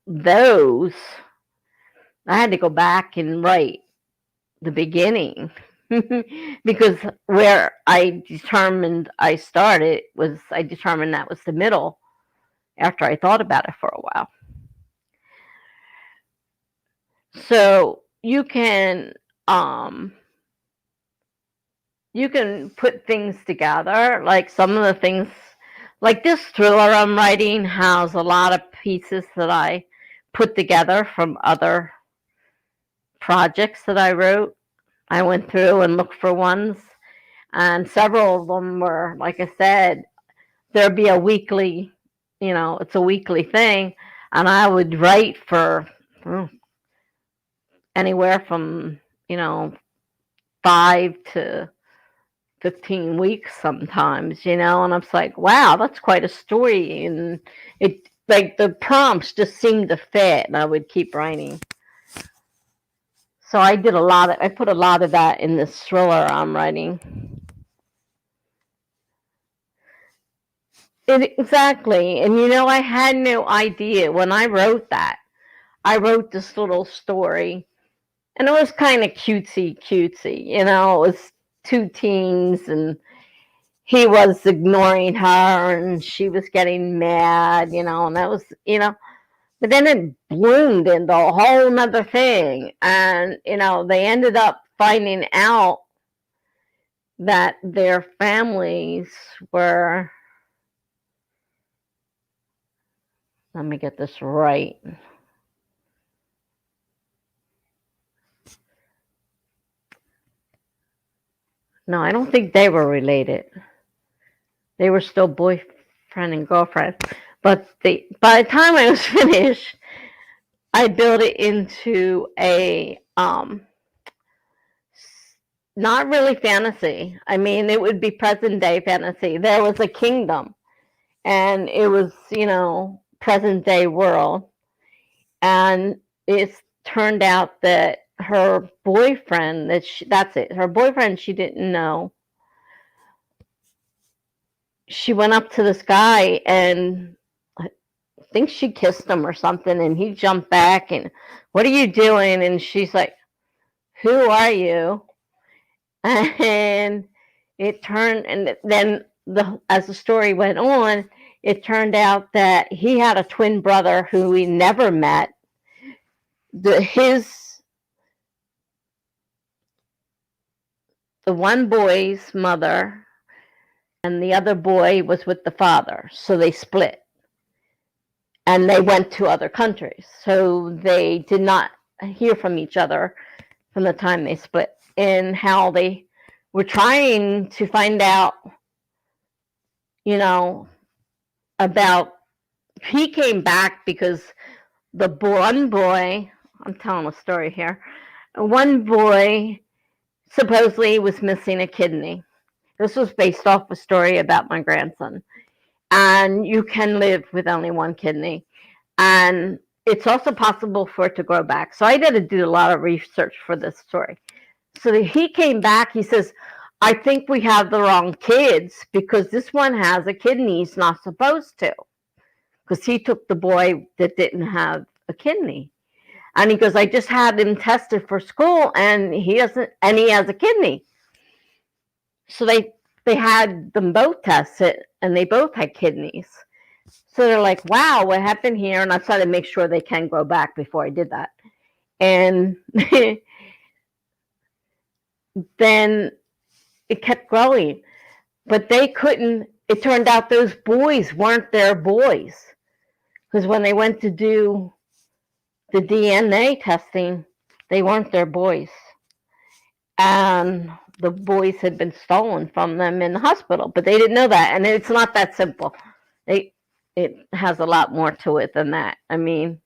those, I had to go back and write the beginning because where I determined I started I determined that was the middle after I thought about it for a while. So you can put things together, like some of the things, like this thriller I'm writing has a lot of pieces that I put together from other projects that I wrote. I went through and looked for ones, and several of them were, like I said, there'd be a weekly, it's a weekly thing, and I would write for anywhere from, 5 to 15 weeks sometimes, and I'm like, wow, that's quite a story. And it, like, the prompts just seemed to fit, and I would keep writing. So I put a lot of that in this thriller I'm writing. Exactly. And I had no idea when I wrote that. I wrote this little story, and it was kind of cutesy. It was two teens, and he was ignoring her, and she was getting mad, and that was, but then it bloomed into a whole nother thing. And, they ended up finding out that their families were, let me get this right. No, I don't think they were related. They were still boyfriend and girlfriend. But by the time I was finished, I built it into a not really fantasy. I mean, it would be present day fantasy. There was a kingdom, and it was, present day world. And it turned out that her boyfriend, her boyfriend she didn't know, she went up to this guy, and I think she kissed him or something, and he jumped back and, what are you doing? And she's like, who are you? And it turned, and then as the story went on, it turned out that he had a twin brother who we never met. His the one boy's mother and the other boy was with the father, so they split. And they went to other countries, so they did not hear from each other from the time they split. And how they were trying to find out, you know, about, he came back because the one boy, I'm telling a story here, one boy supposedly was missing a kidney. This was based off a story about my grandson. And you can live with only one kidney. And it's also possible for it to grow back. So I did do a lot of research for this story. So he came back, he says, I think we have the wrong kids because this one has a kidney he's not supposed to. Because he took the boy that didn't have a kidney. And he goes, I just had him tested for school and he has a kidney. So they had them both tested and they both had kidneys. So they're like, wow, what happened here? And I tried to make sure they can grow back before I did that. And then it kept growing. But they couldn't, it turned out those boys weren't their boys. Because when they went to do the DNA testing, they weren't their boys. And the boys had been stolen from them in the hospital, but they didn't know that. And it's not that simple. It has a lot more to it than that. I mean,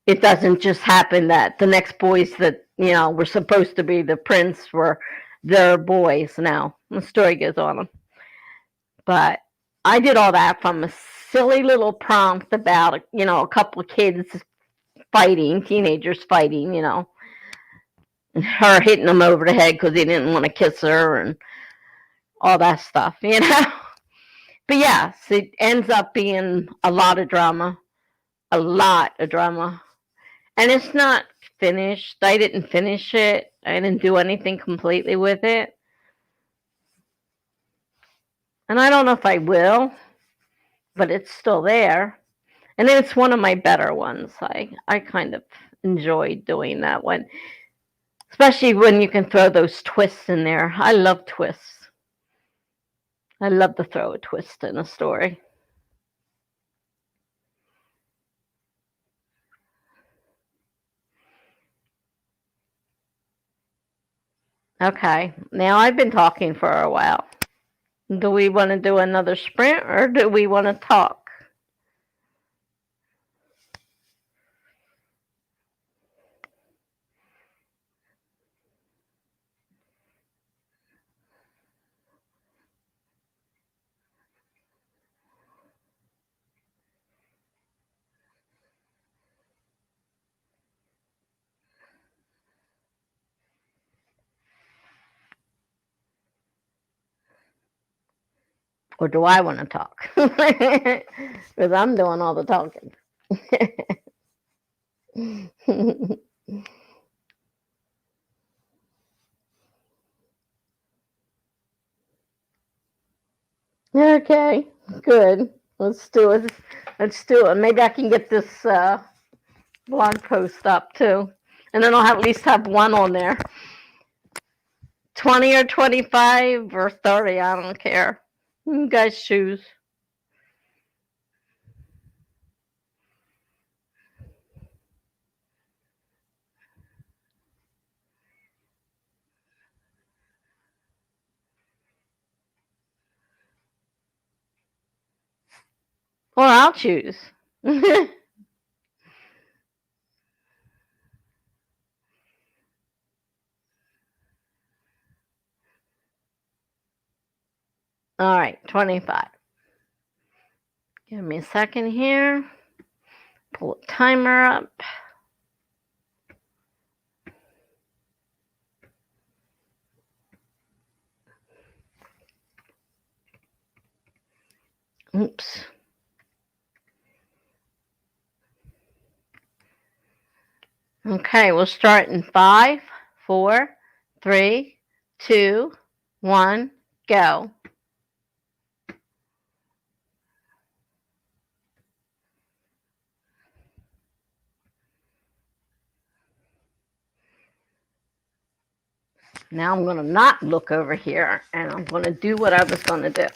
it doesn't just happen that the next boys that, were supposed to be the prince were their boys now. The story goes on. But I did all that from a silly little prompt about, a couple of kids fighting, teenagers fighting, her hitting him over the head because he didn't want to kiss her and all that stuff, But yes, it ends up being a lot of drama. And it's not finished. I didn't finish it. I didn't do anything completely with it. And I don't know if I will, but it's still there. And it's one of my better ones. I kind of enjoy doing that one. Especially when you can throw those twists in there. I love twists. I love to throw a twist in a story. Okay, now I've been talking for a while. Do we want to do another sprint or do we want to talk? Or do I want to talk? Because I'm doing all the talking. Okay, good. Let's do it. Maybe I can get this blog post up too. And then I'll at least have one on there. 20 or 25 or 30, I don't care. You guys choose. Or I'll choose. All right, 25. Give me a second here. Pull the timer up. Oops. Okay, we'll start in 5, 4, 3, 2, 1, go. Now I'm going to not look over here and I'm going to do what I was going to do.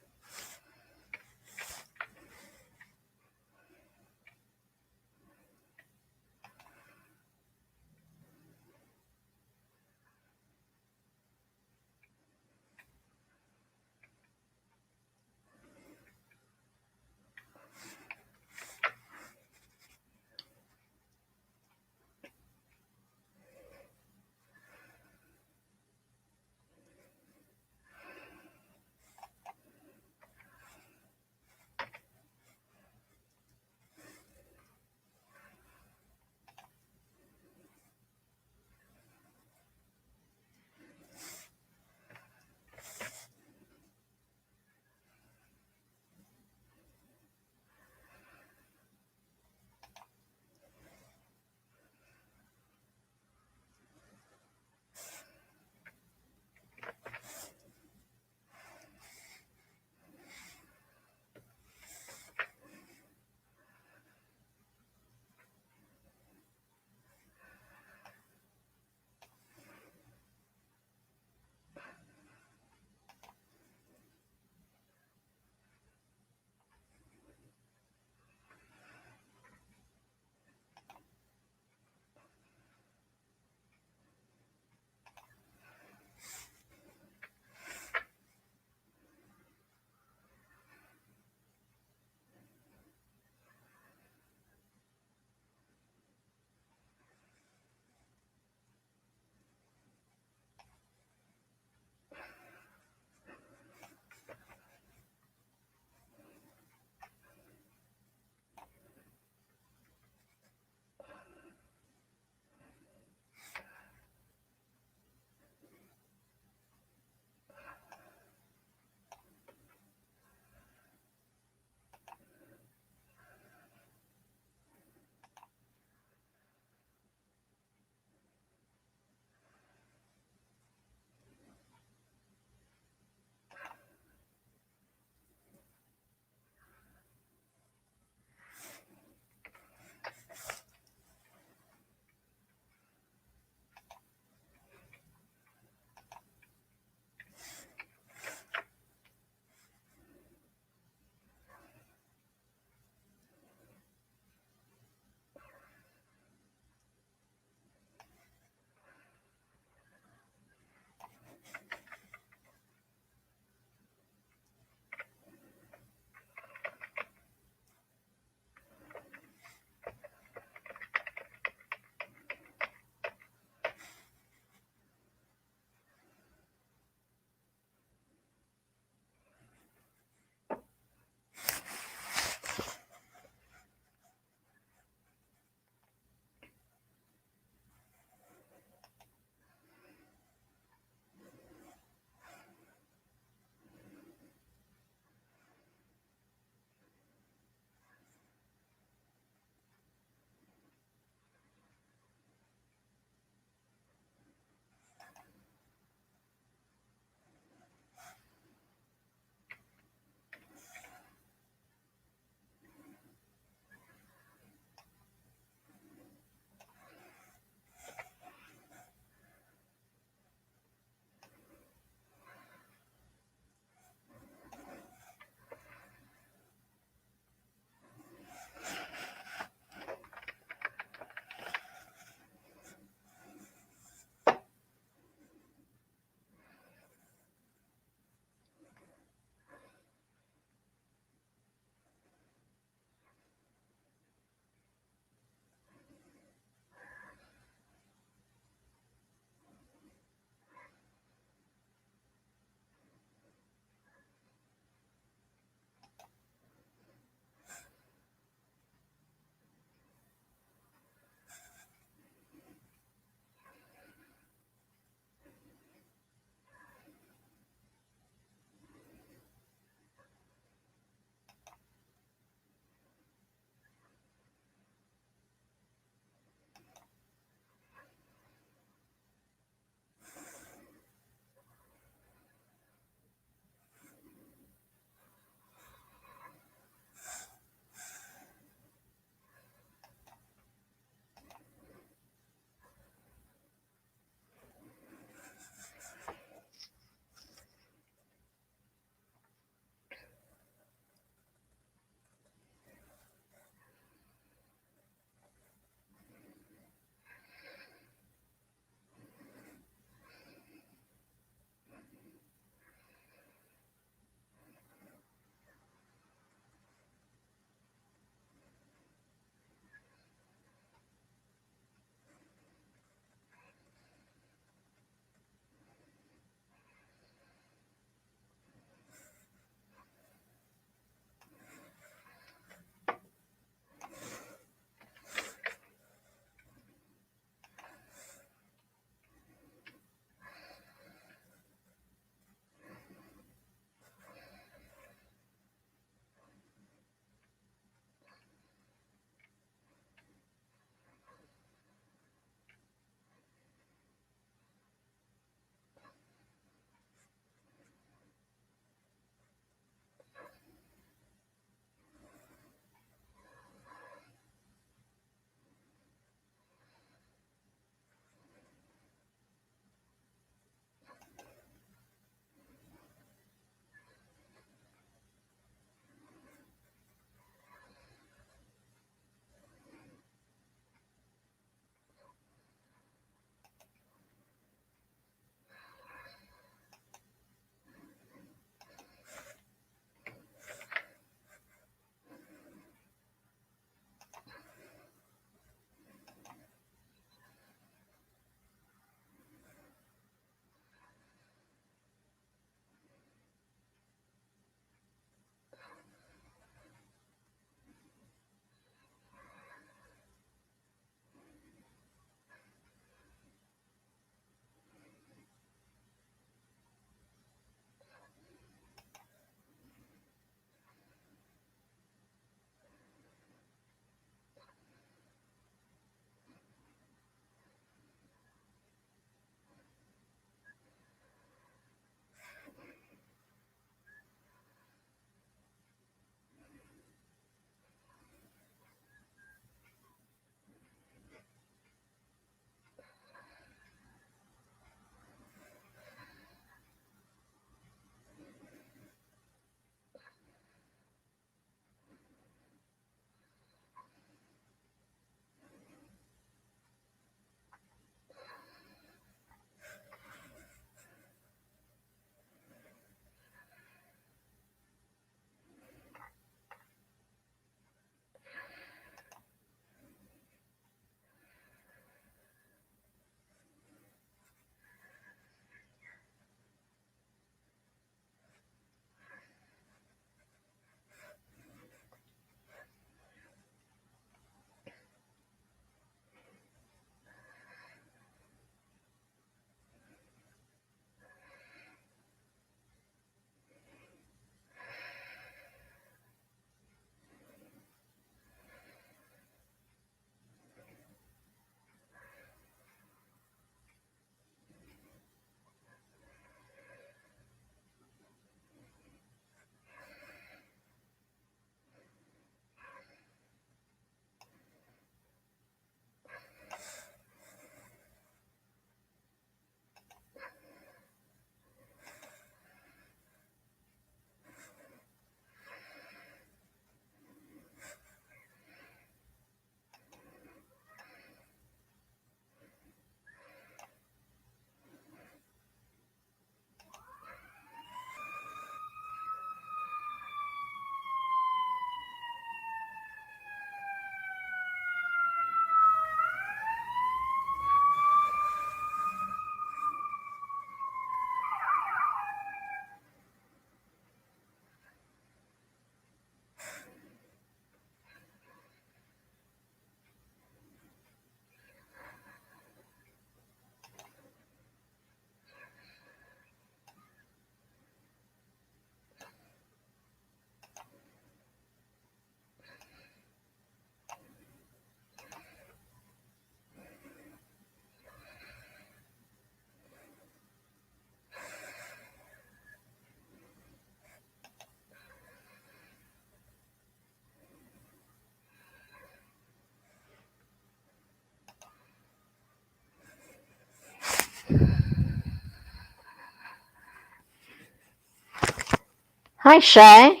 Hi, Shay.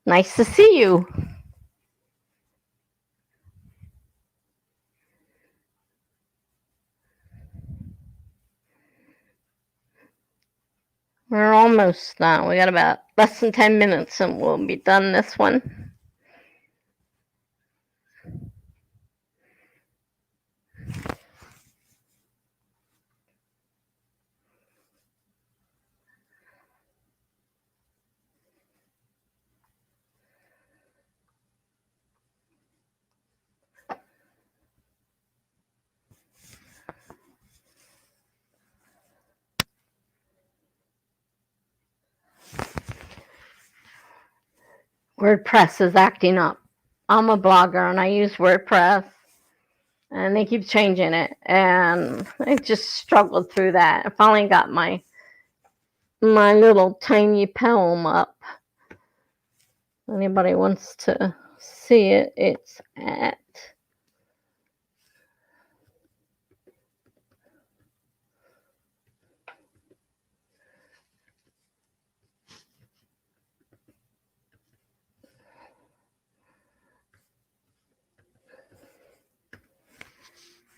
Nice to see you. We're almost done. We got about less than 10 minutes and we'll be done this one. WordPress is acting up. I'm a blogger and I use WordPress and they keep changing it, and I just struggled through that. I finally got my little tiny poem up. Anybody wants to see it, it's at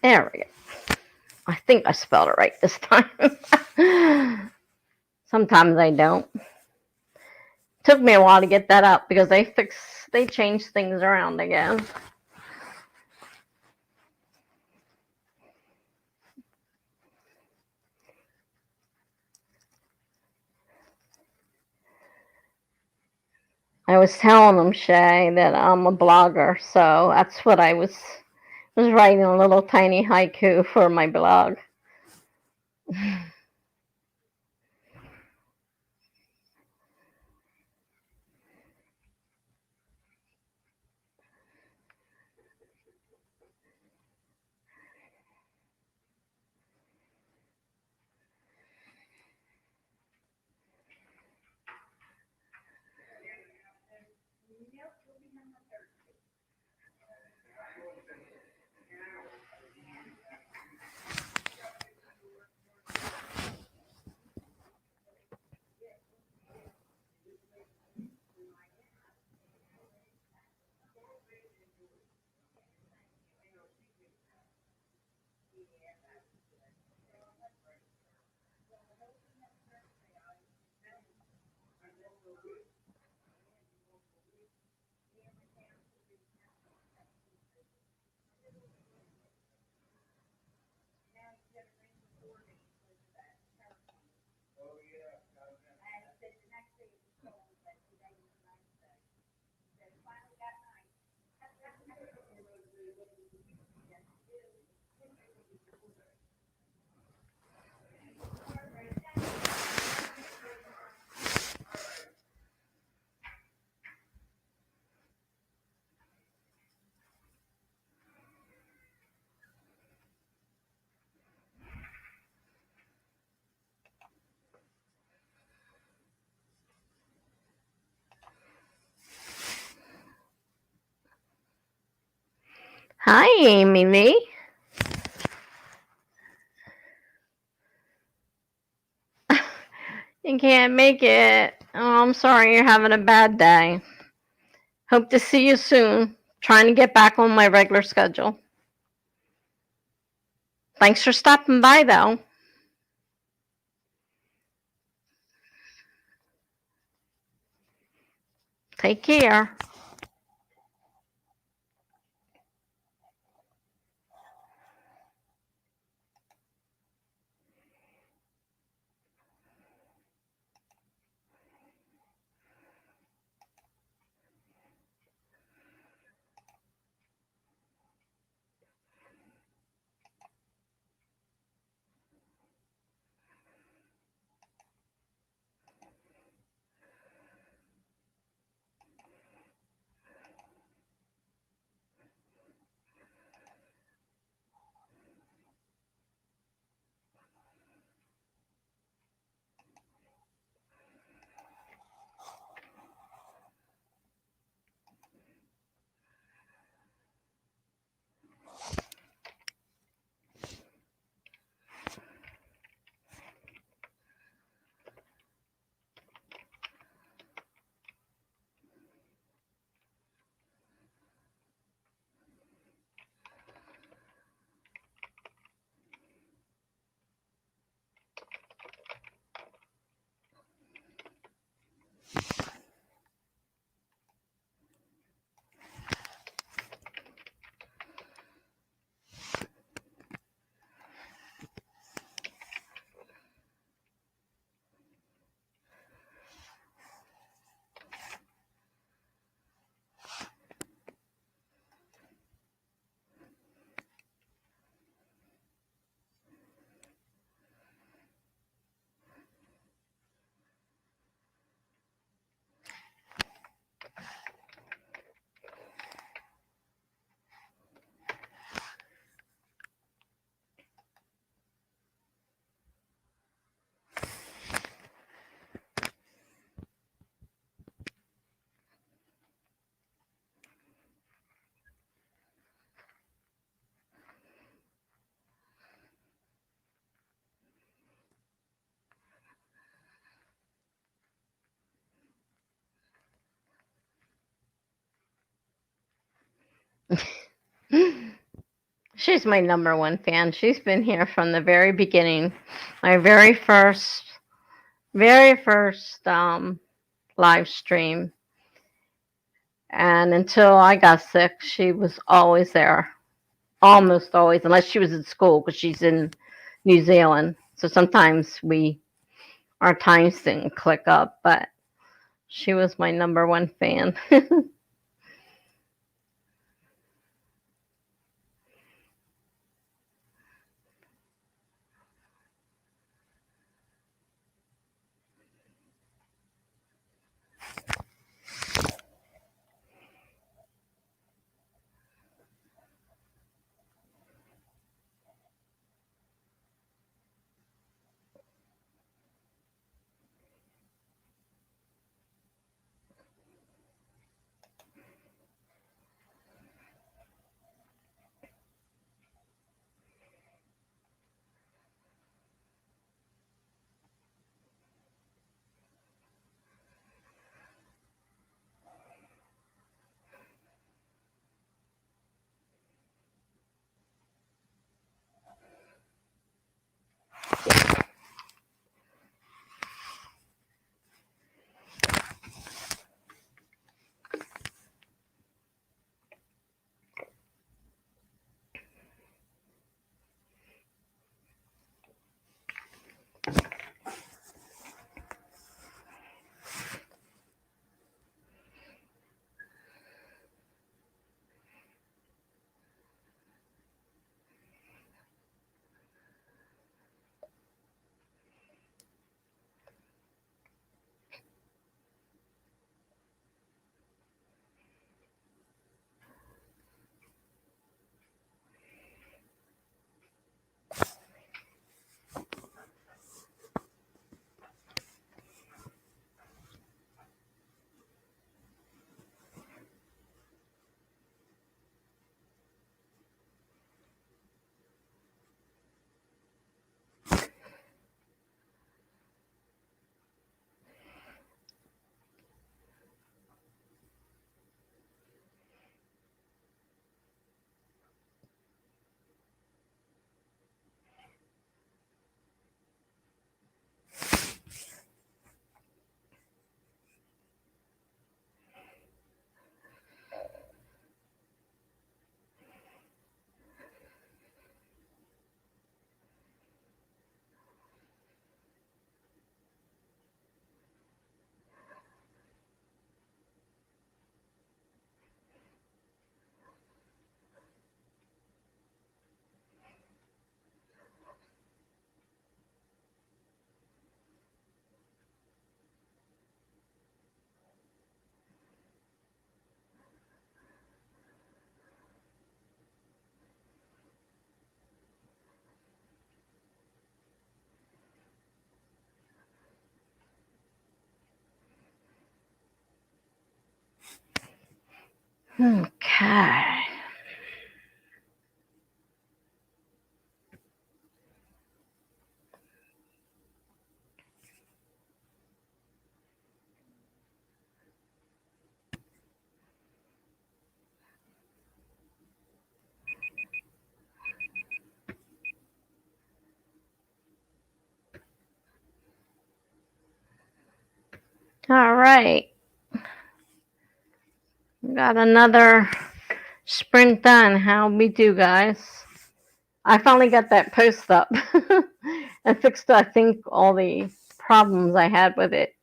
there we go. I think I spelled it right this time. Sometimes I don't. Took me a while to get that up because they changed things around again. I was telling them, Shay, that I'm a blogger, so that's what I was writing a little tiny haiku for my blog. Hi, Amy Lee. You can't make it. Oh, I'm sorry you're having a bad day. Hope to see you soon. Trying to get back on my regular schedule. Thanks for stopping by, though. Take care. She's my number one fan. She's been here from the very beginning. My very first live stream. And until I got sick, she was always there. Almost always, unless she was at school, because she's in New Zealand. So sometimes our times didn't click up, but she was my number one fan. Okay. All right. Got another sprint done. How we do, guys? I finally got that post up and fixed, I think, all the problems I had with it.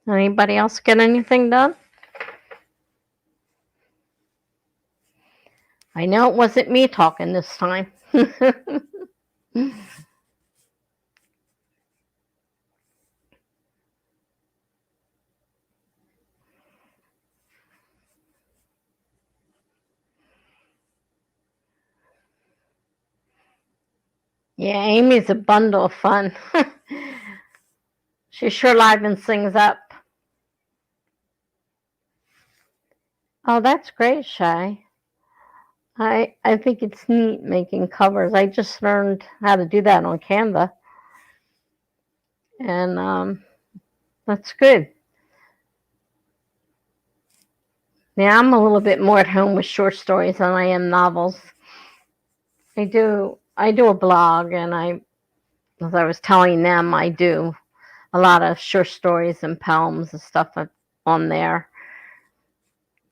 Anybody else get anything done? I know it wasn't me talking this time. Yeah, Amy's a bundle of fun. She sure livens things up. Oh, that's great, Shay. I think it's neat making covers. I just learned how to do that on Canva, and that's good. Yeah, I'm a little bit more at home with short stories than I am novels. I do a blog, and as I was telling them, I do a lot of short stories and poems and stuff on there.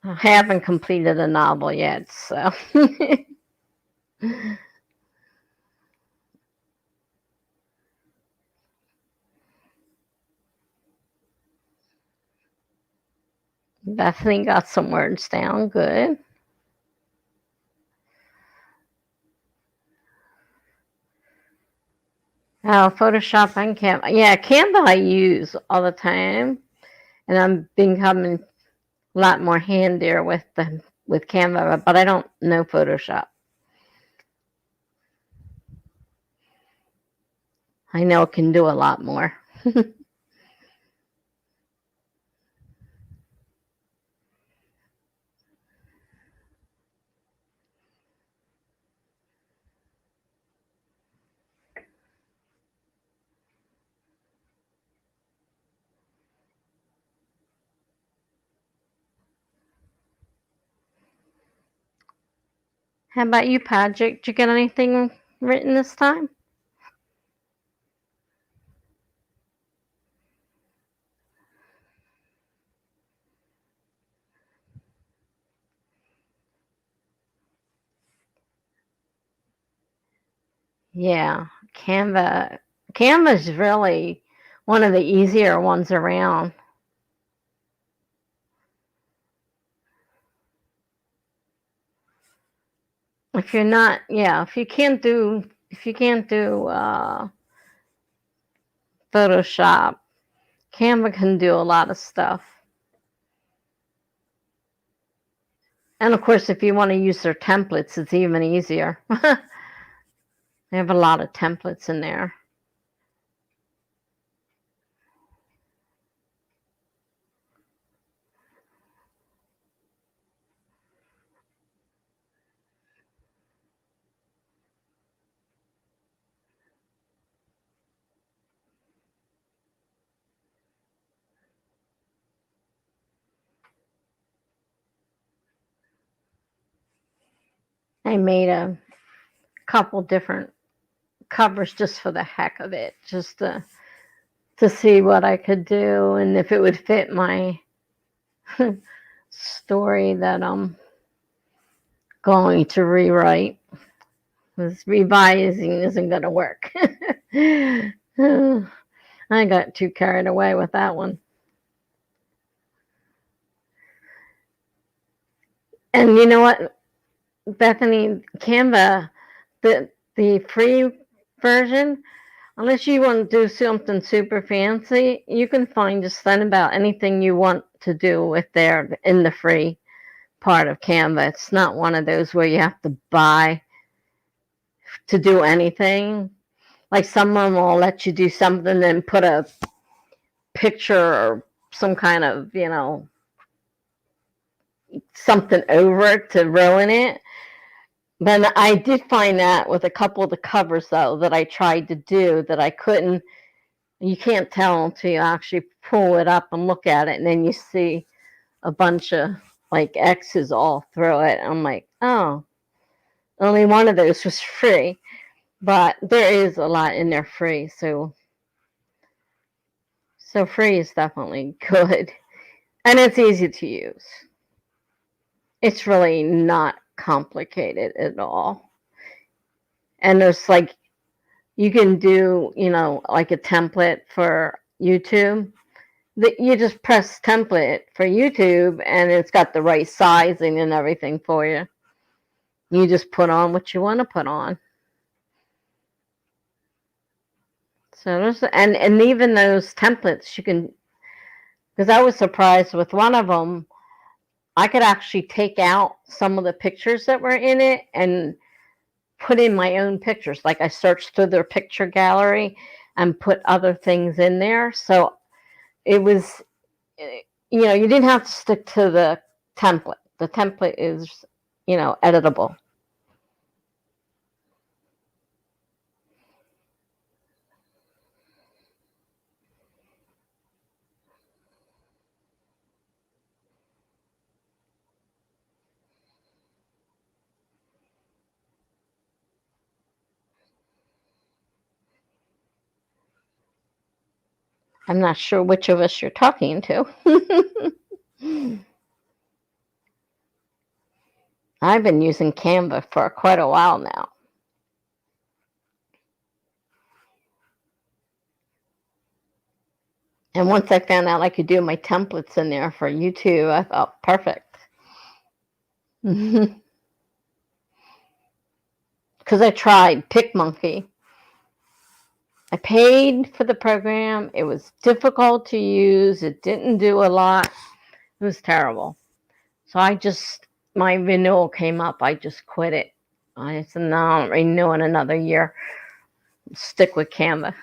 I haven't completed a novel yet, so. Bethany got some words down. Good. Oh, Photoshop and Canva. Yeah, Canva I use all the time, and I'm becoming a lot more handier with Canva, but I don't know Photoshop. I know it can do a lot more. How about you, Patrick? Did you get anything written this time? Yeah, Canva. Canva is really one of the easier ones around. If you're not, yeah, if you can't do Photoshop, Canva can do a lot of stuff. And of course, if you want to use their templates, it's even easier. They have a lot of templates in there. I made a couple different covers just for the heck of it, just to see what I could do and if it would fit my story that I'm going to rewrite. Because revising isn't going to work. I got too carried away with that one. And you know what, Bethany, Canva, the free version, unless you want to do something super fancy, you can find just then about anything you want to do with there in the free part of Canva. It's not one of those where you have to buy to do anything. Like someone will let you do something and put a picture or some kind of, something over it to ruin it. Then I did find that with a couple of the covers, though, that I tried to do that I couldn't. You can't tell until you actually pull it up and look at it, and then you see a bunch of like X's all through it. I'm like, oh, only one of those was free, but there is a lot in there free, so free is definitely good, and it's easy to use. It's really not complicated at all, and there's like you can do like a template for YouTube, You just press template for YouTube and it's got the right sizing and everything for you. You just put on what you want to put on. So there's, and even those templates you can, because I was surprised with one of them, I could actually take out some of the pictures that were in it and put in my own pictures. Like I searched through their picture gallery and put other things in there. So it was, you know, you didn't have to stick to the template. The template is, you know, editable. I'm not sure which of us you're talking to. I've been using Canva for quite a while now. And once I found out I could do my templates in there for YouTube, I thought, perfect. Because I tried PicMonkey. I paid for the program. It was difficult to use. It didn't do a lot. It was terrible. So my renewal came up. I just quit it. I said, no, I'm renewing another year. Stick with Canva.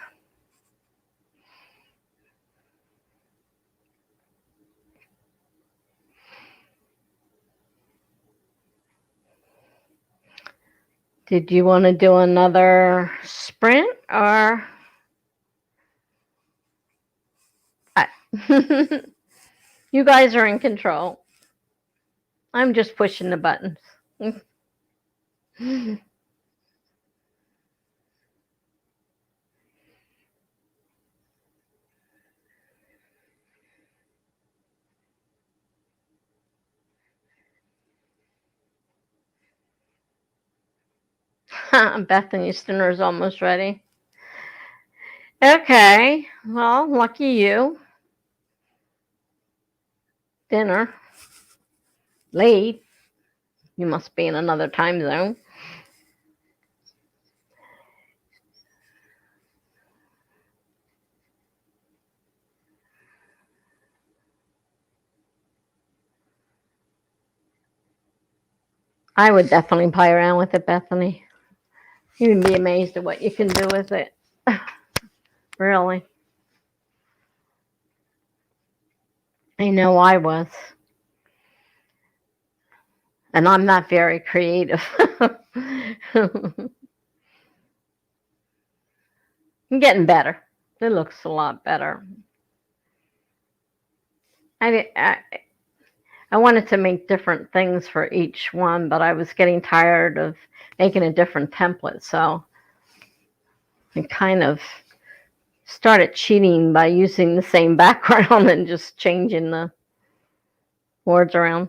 Did you want to do another sprint or? You guys are in control. I'm just pushing the buttons. Bethany's dinner is almost ready. Okay, well, lucky you. Dinner. Late. You must be in another time zone. I would definitely play around with it, Bethany. You'd be amazed at what you can do with it. Really. I know I was. And I'm not very creative. I'm getting better. It looks a lot better. I wanted to make different things for each one, but I was getting tired of making a different template. So I kind of started cheating by using the same background and just changing the words around.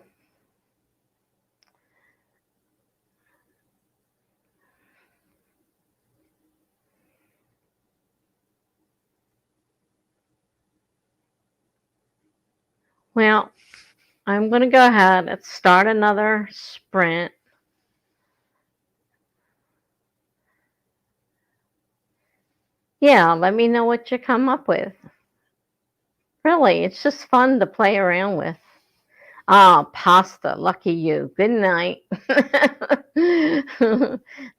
Well, I'm going to go ahead and start another sprint. Yeah, let me know what you come up with. Really, it's just fun to play around with. Oh, pasta. Lucky you. Good night.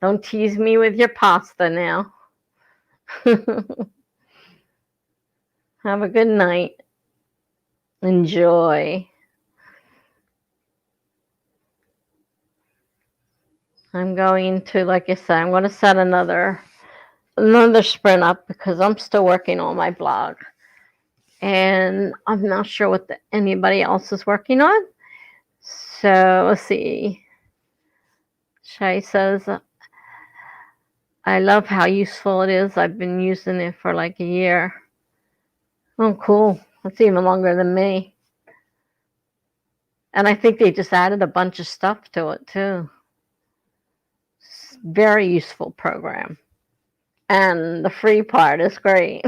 Don't tease me with your pasta now. Have a good night. Enjoy. I'm going to, like I said, I'm going to set another sprint up because I'm still working on my blog. And I'm not sure what anybody else is working on. So let's see. Shay says, I love how useful it is. I've been using it for like a year. Oh, cool. That's even longer than me. And I think they just added a bunch of stuff to it too. Very useful program. And the free part is great.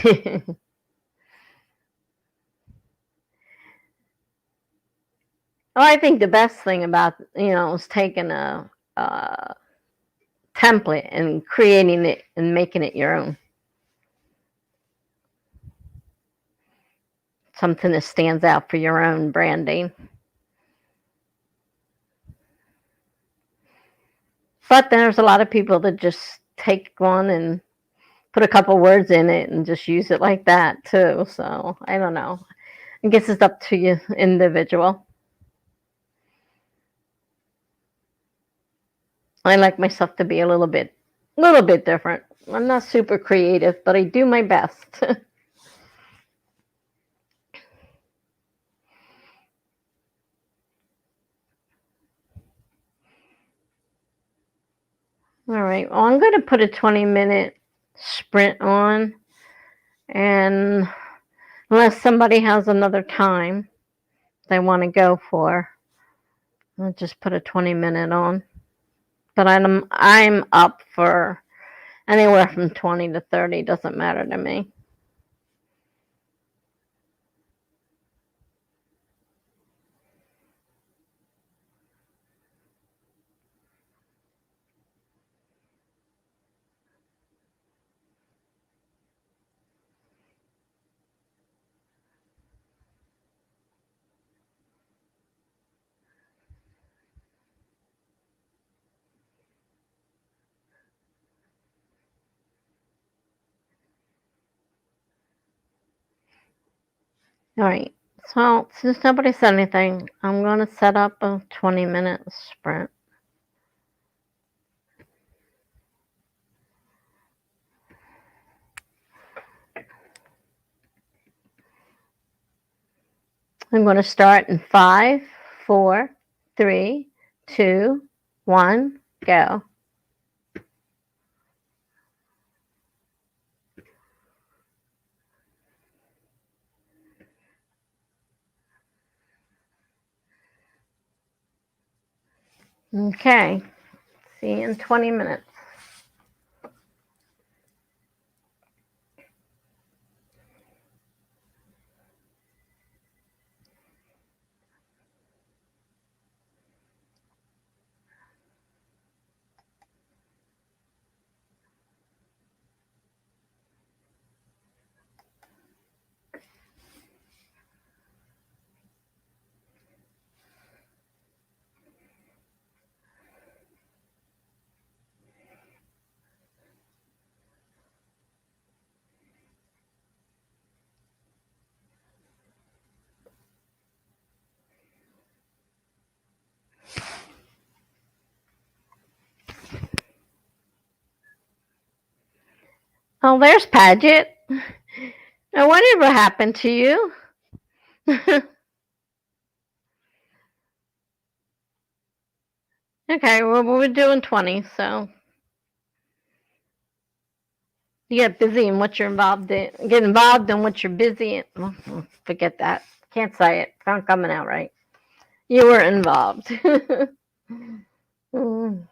Well, I think the best thing about, is taking a template and creating it and making it your own. Something that stands out for your own branding. But then there's a lot of people that just take one and put a couple words in it and just use it like that too. So I don't know. I guess it's up to you, individual. I like myself to be a little bit different. I'm not super creative, but I do my best. All right. Well, I'm going to put a 20-minute sprint on, and unless somebody has another time they want to go for, I'll just put a 20-minute on. But I'm up for anywhere from 20 to 30. Doesn't matter to me. All right. So since nobody said anything, I'm going to set up a 20-minute sprint. I'm going to start in 5, 4, 3, 2, 1, go. Okay. See you in 20 minutes. Oh, there's Paget. Now, whatever happened to you? Okay, well, we're doing 20, so you get busy in what you're involved in. Get involved in what you're busy in. Forget that. Can't say it. It's not coming out right. You were involved. Mm.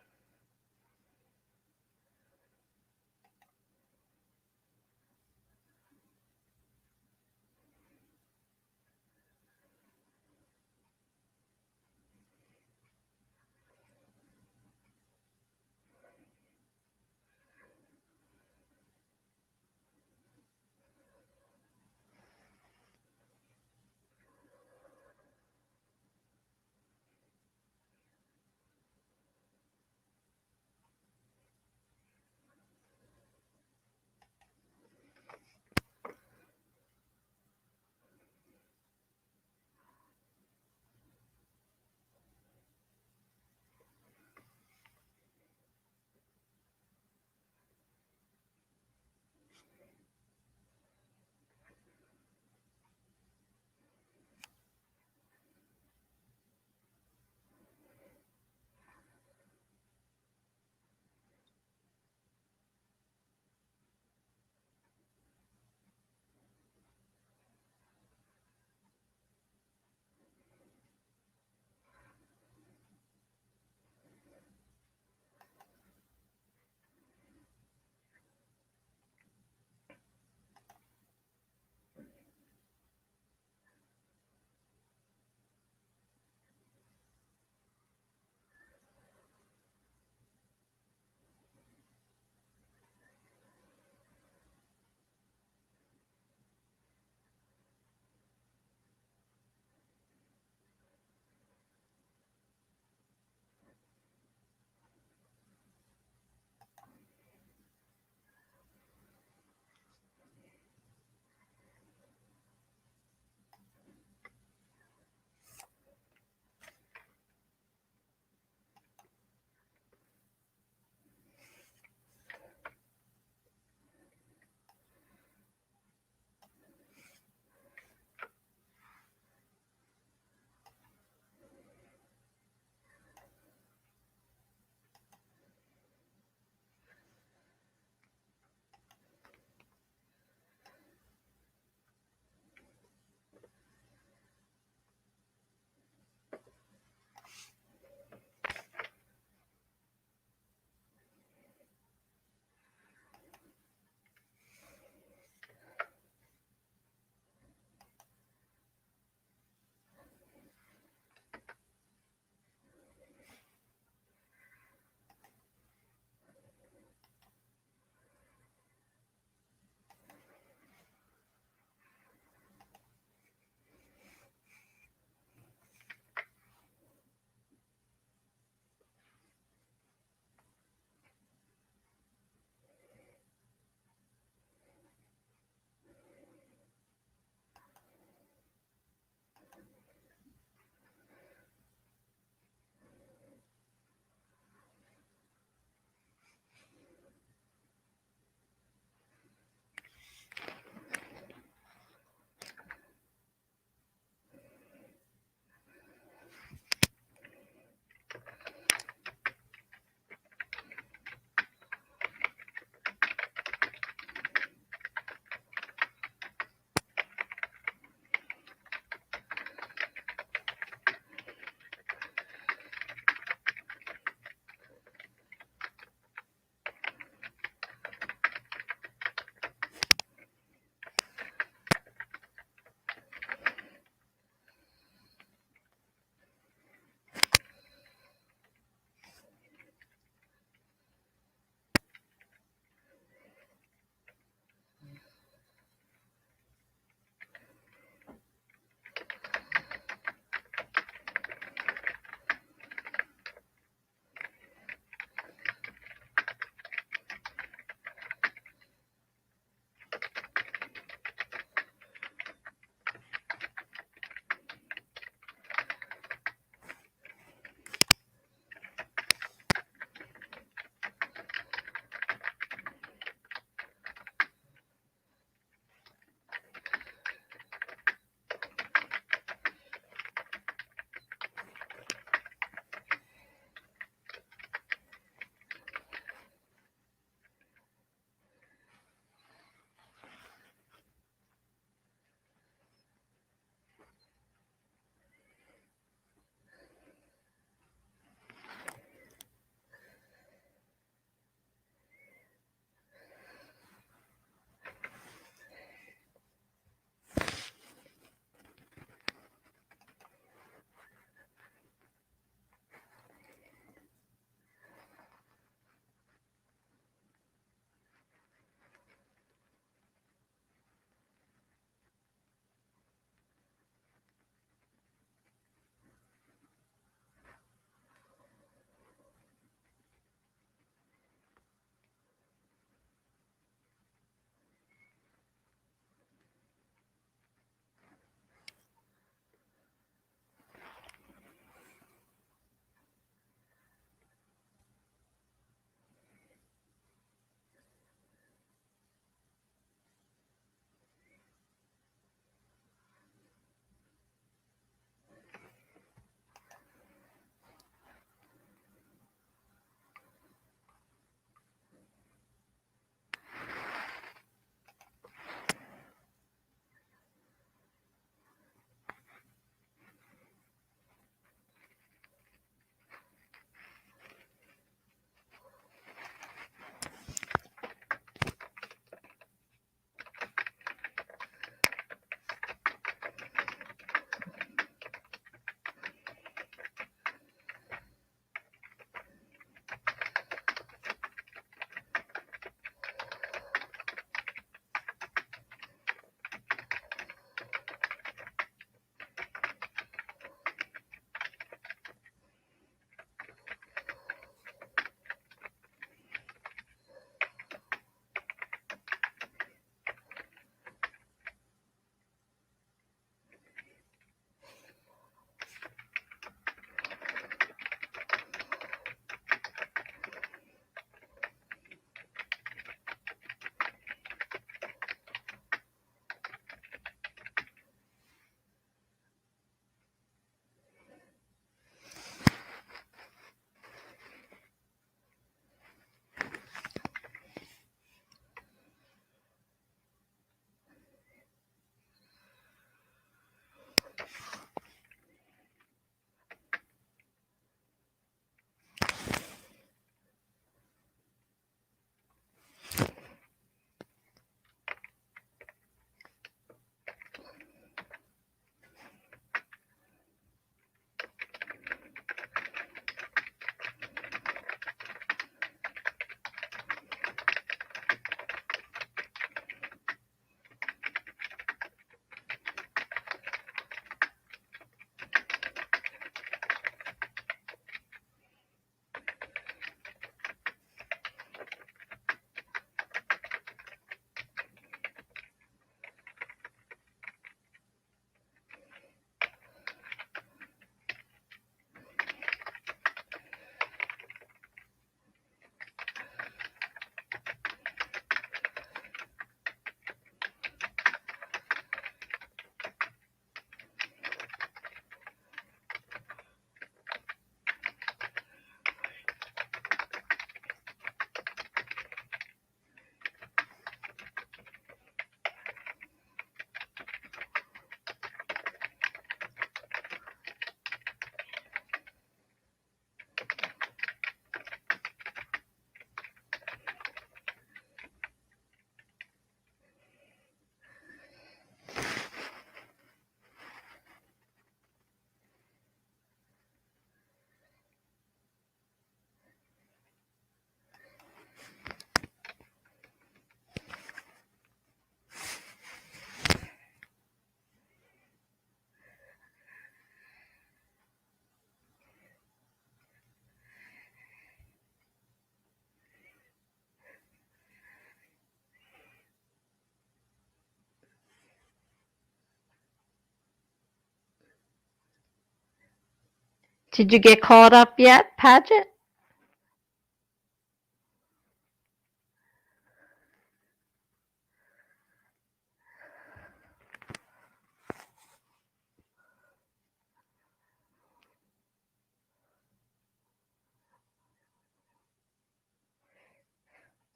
Did you get caught up yet, Paget?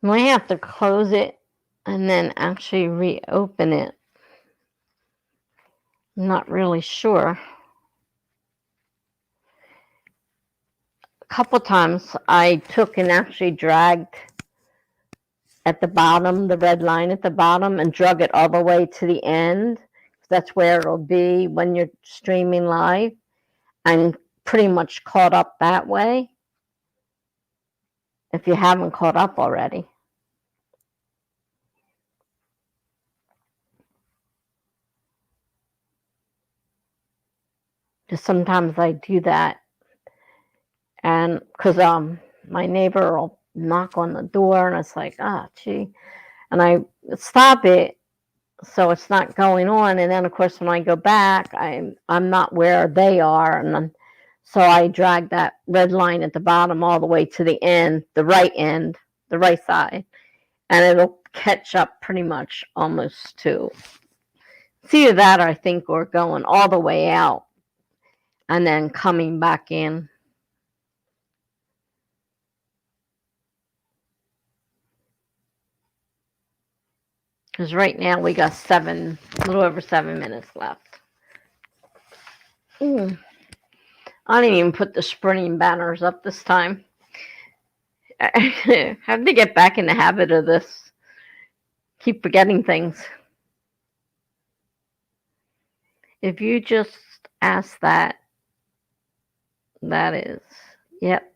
We have to close it and then actually reopen it. I'm not really sure. A couple times I took and actually dragged at the bottom, the red line at the bottom, and drug it all the way to the end. That's where it'll be when you're streaming live, and pretty much caught up that way if you haven't caught up already. Just sometimes I do that, and because my neighbor will knock on the door, and it's like, ah, gee, and I stop it so it's not going on, and then of course when I go back, I'm not where they are, and then, so I drag that red line at the bottom all the way to the end, the right side, and it'll catch up pretty much almost to. It's either that or I think we're going all the way out and then coming back in. Because right now we got a little over 7 minutes left. I didn't even put the sprinting banners up this time. I have to get back in the habit of this. Keep forgetting things. If you just ask that, that is, yep.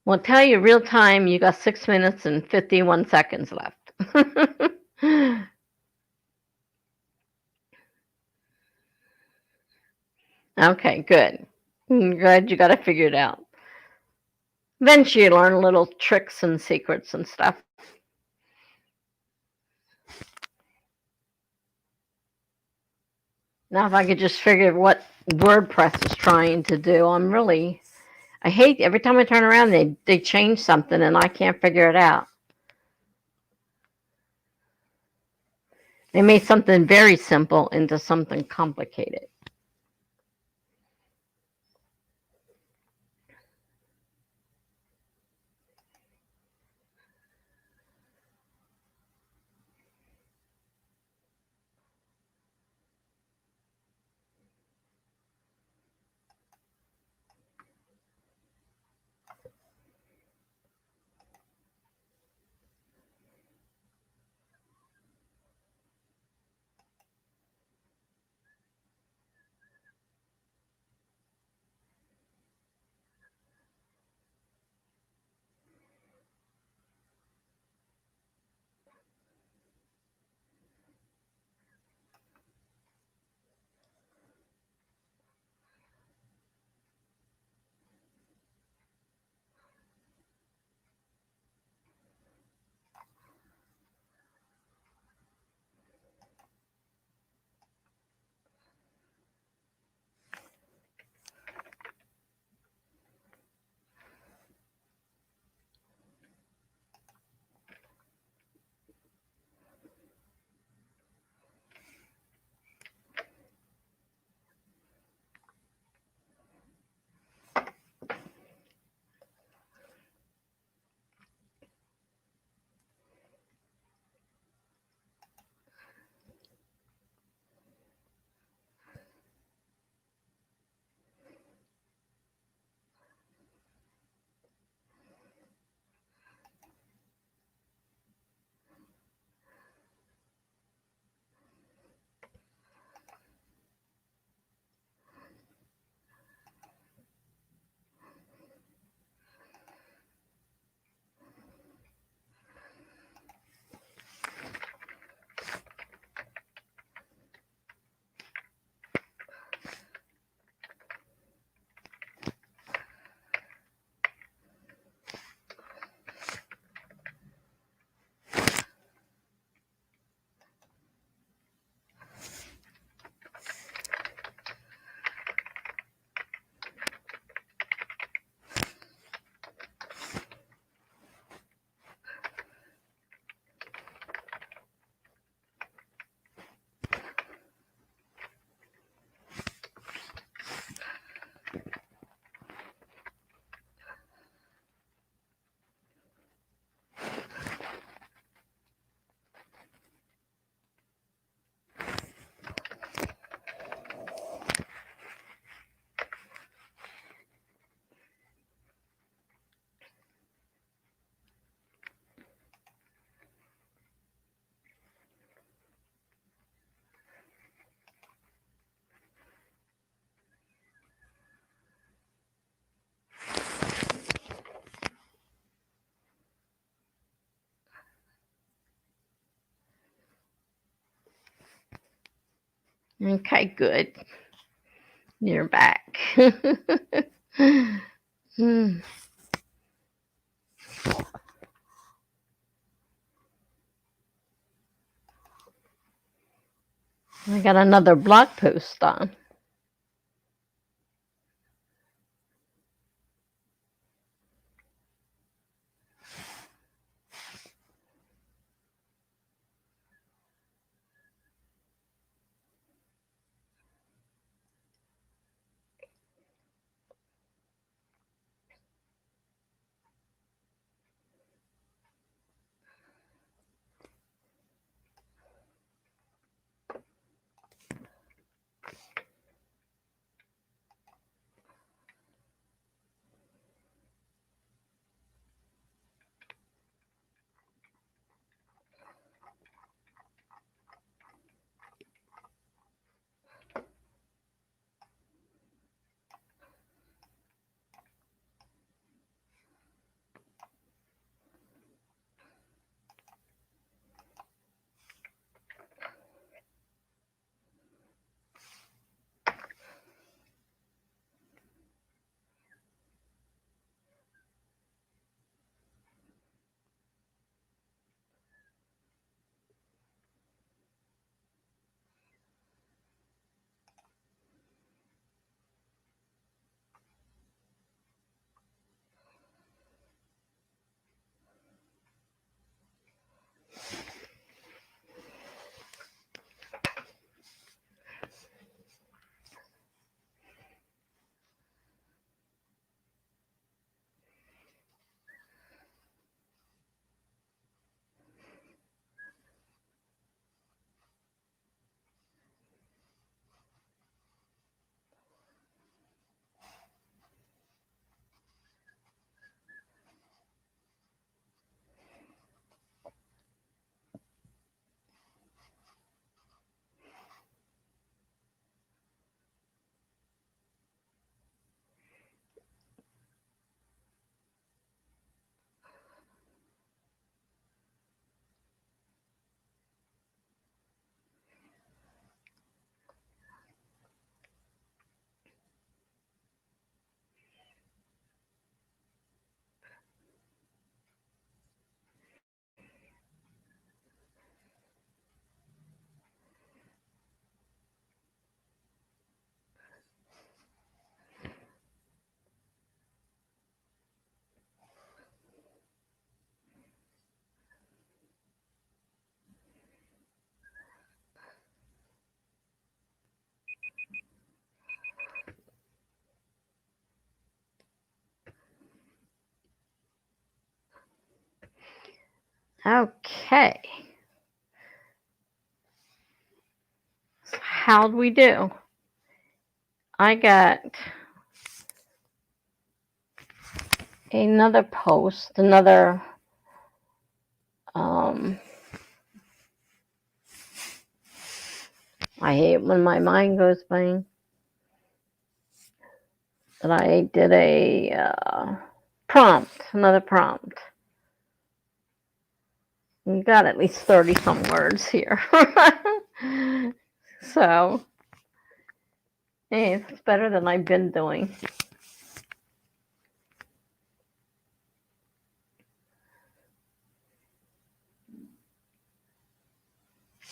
Well, tell you real time, you got 6 minutes and 51 seconds left. Okay, good. I'm glad you got it figured out. Eventually you learn little tricks and secrets and stuff. Now if I could just figure what WordPress is trying to do, I hate every time I turn around they change something and I can't figure it out. They made something very simple into something complicated. Okay, good. You're back. Hmm. I got another blog post on. Okay. So how'd we do? I got another post, another I hate when my mind goes blank. That I did a prompt, another prompt. You got at least 30 some words here. So, hey, it's better than I've been doing.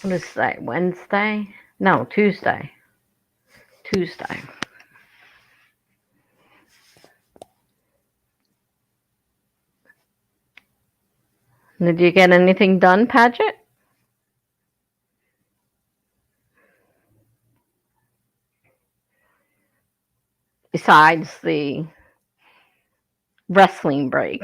What is that? Wednesday? No, Tuesday. Tuesday. Did you get anything done, Paget? Besides the wrestling break.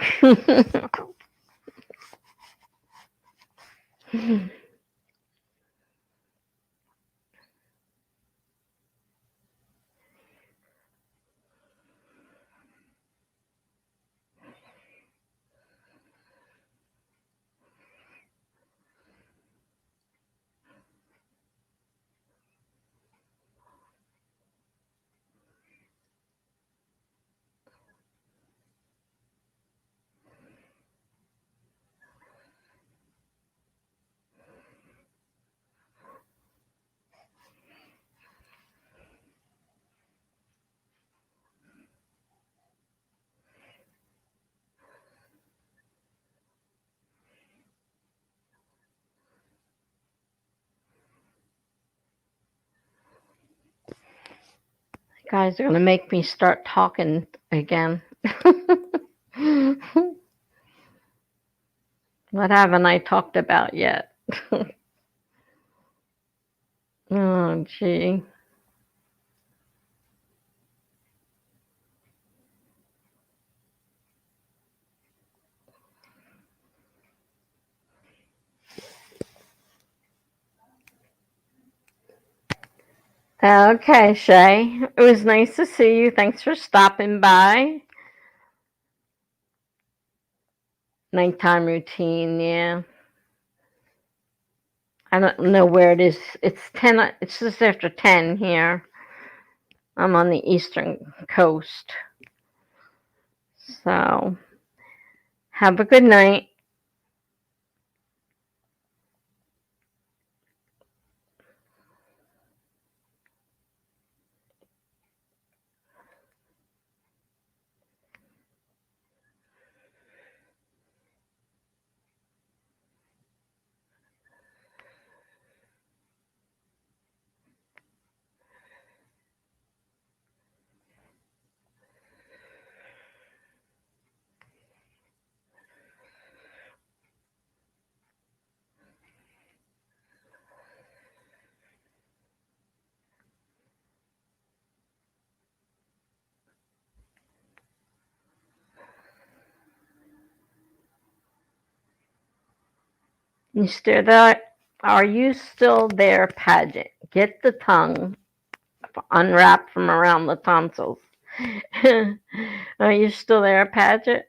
guys are going to make me start talking again. What haven't I talked about yet? Oh, gee. Okay, Shay. It was nice to see you. Thanks for stopping by. Nighttime routine, yeah. I don't know where it is. It's 10. It's just after 10 here. I'm on the eastern coast. So, have a good night. You still there? Are you still there, Paget? Get the tongue unwrapped from around the tonsils. Are you still there, Paget?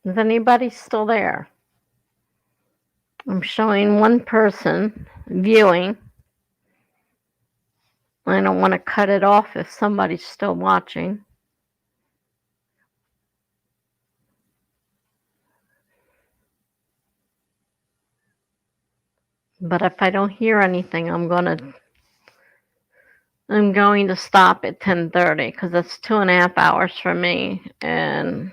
Is anybody still there? I'm showing one person viewing. I don't want to cut it off if somebody's still watching. But if I don't hear anything, I'm going to stop at 10:30 because that's 2.5 hours for me, and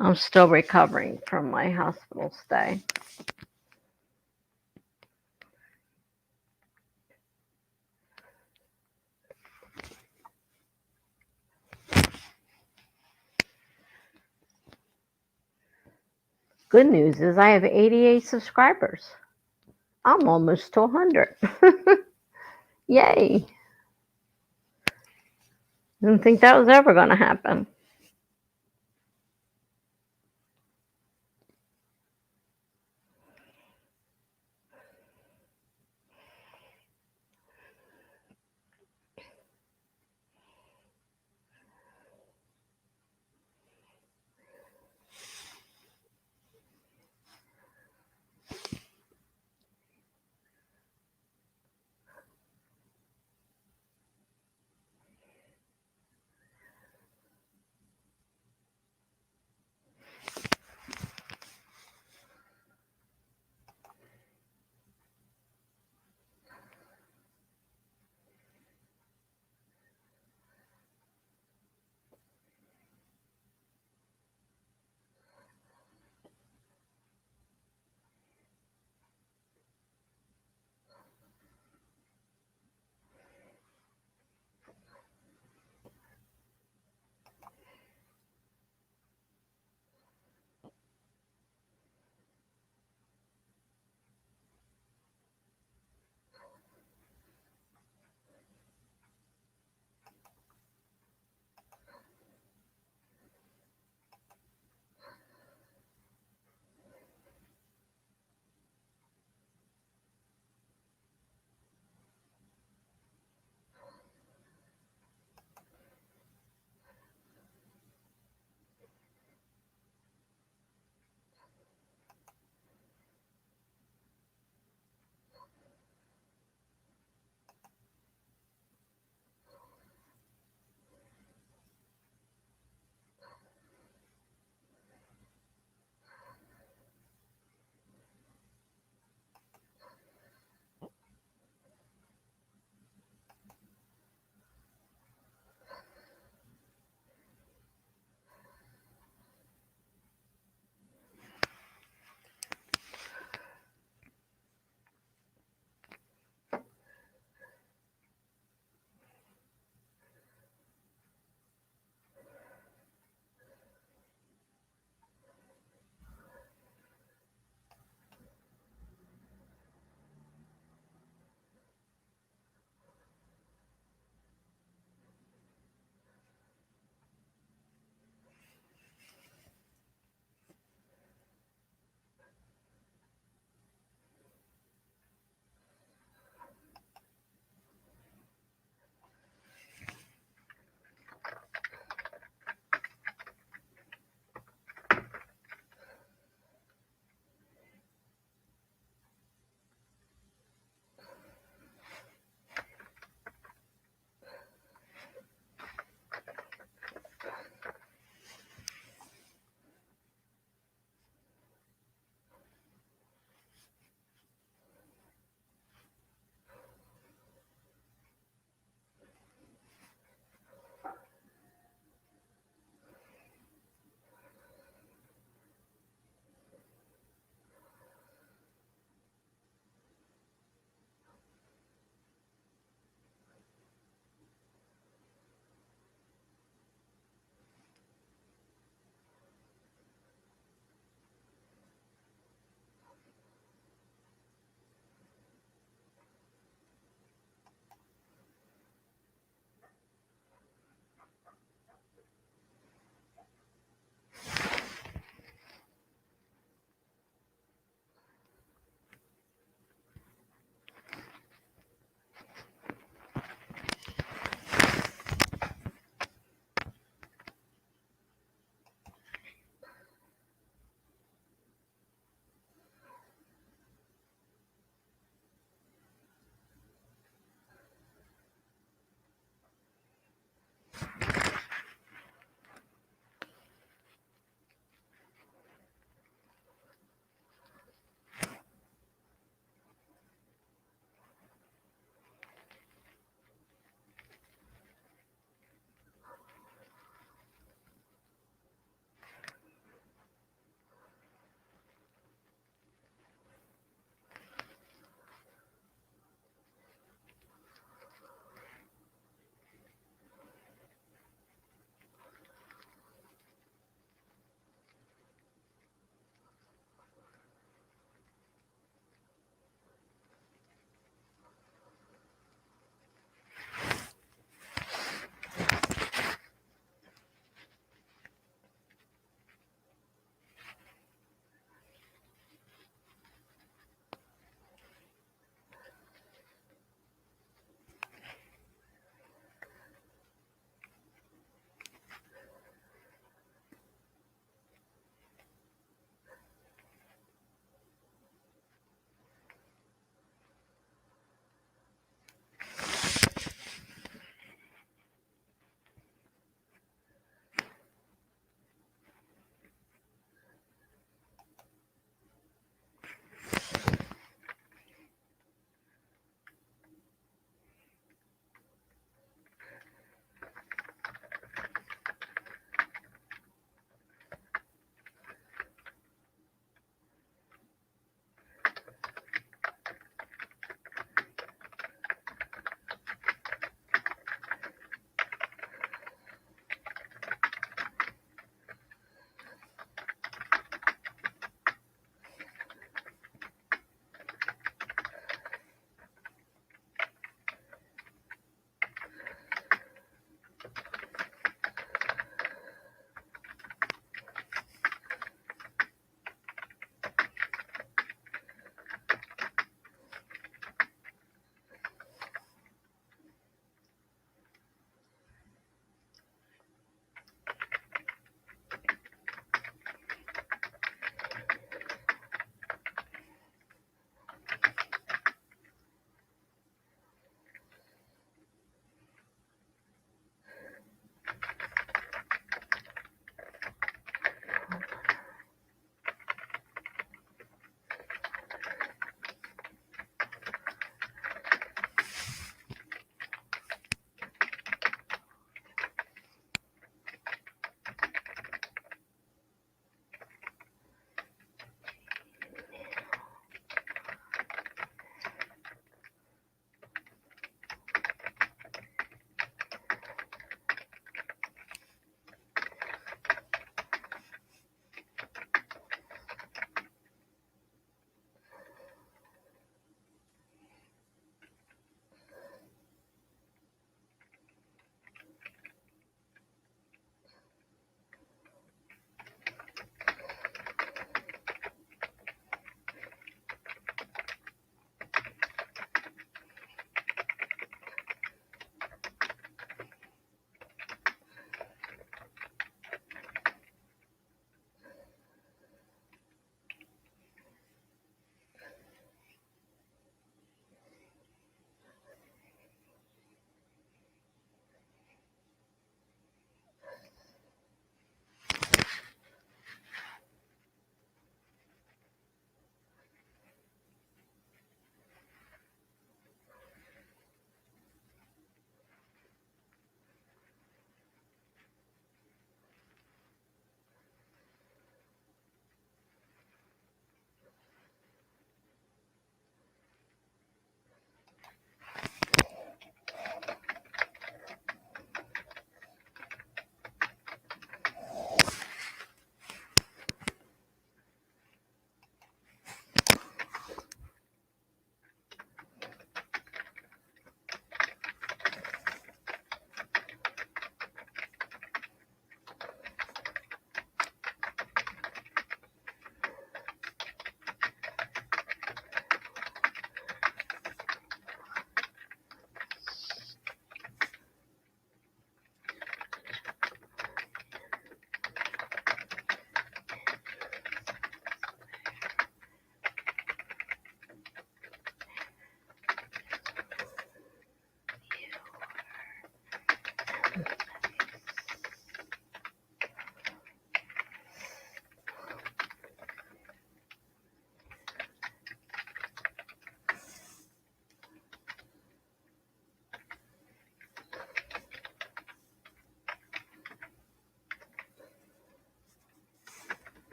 I'm still recovering from my hospital stay. Good news is I have 88 subscribers. I'm almost to 100. Yay. Didn't think that was ever going to happen.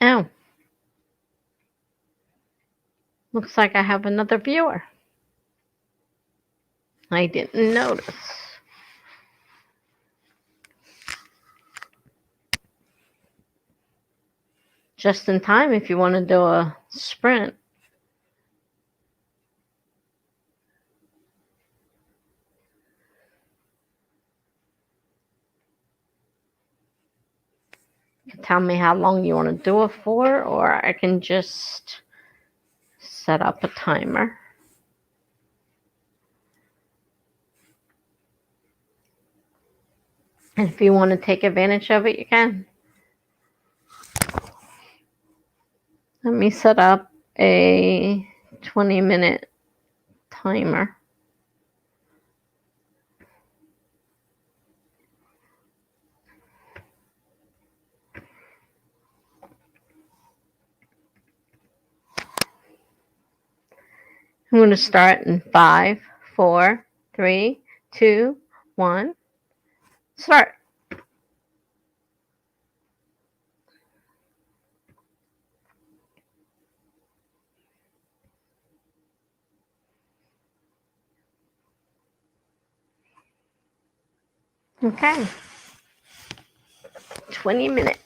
Oh, looks like I have another viewer. I didn't notice. Just in time if you want to do a sprint. You can tell me how long you want to do it for, or I can just set up a timer. And if you want to take advantage of it, you can. Let me set up a 20-minute timer. I'm going to start in 5, 4, 3, 2, 1. Start. Okay. 20 minutes.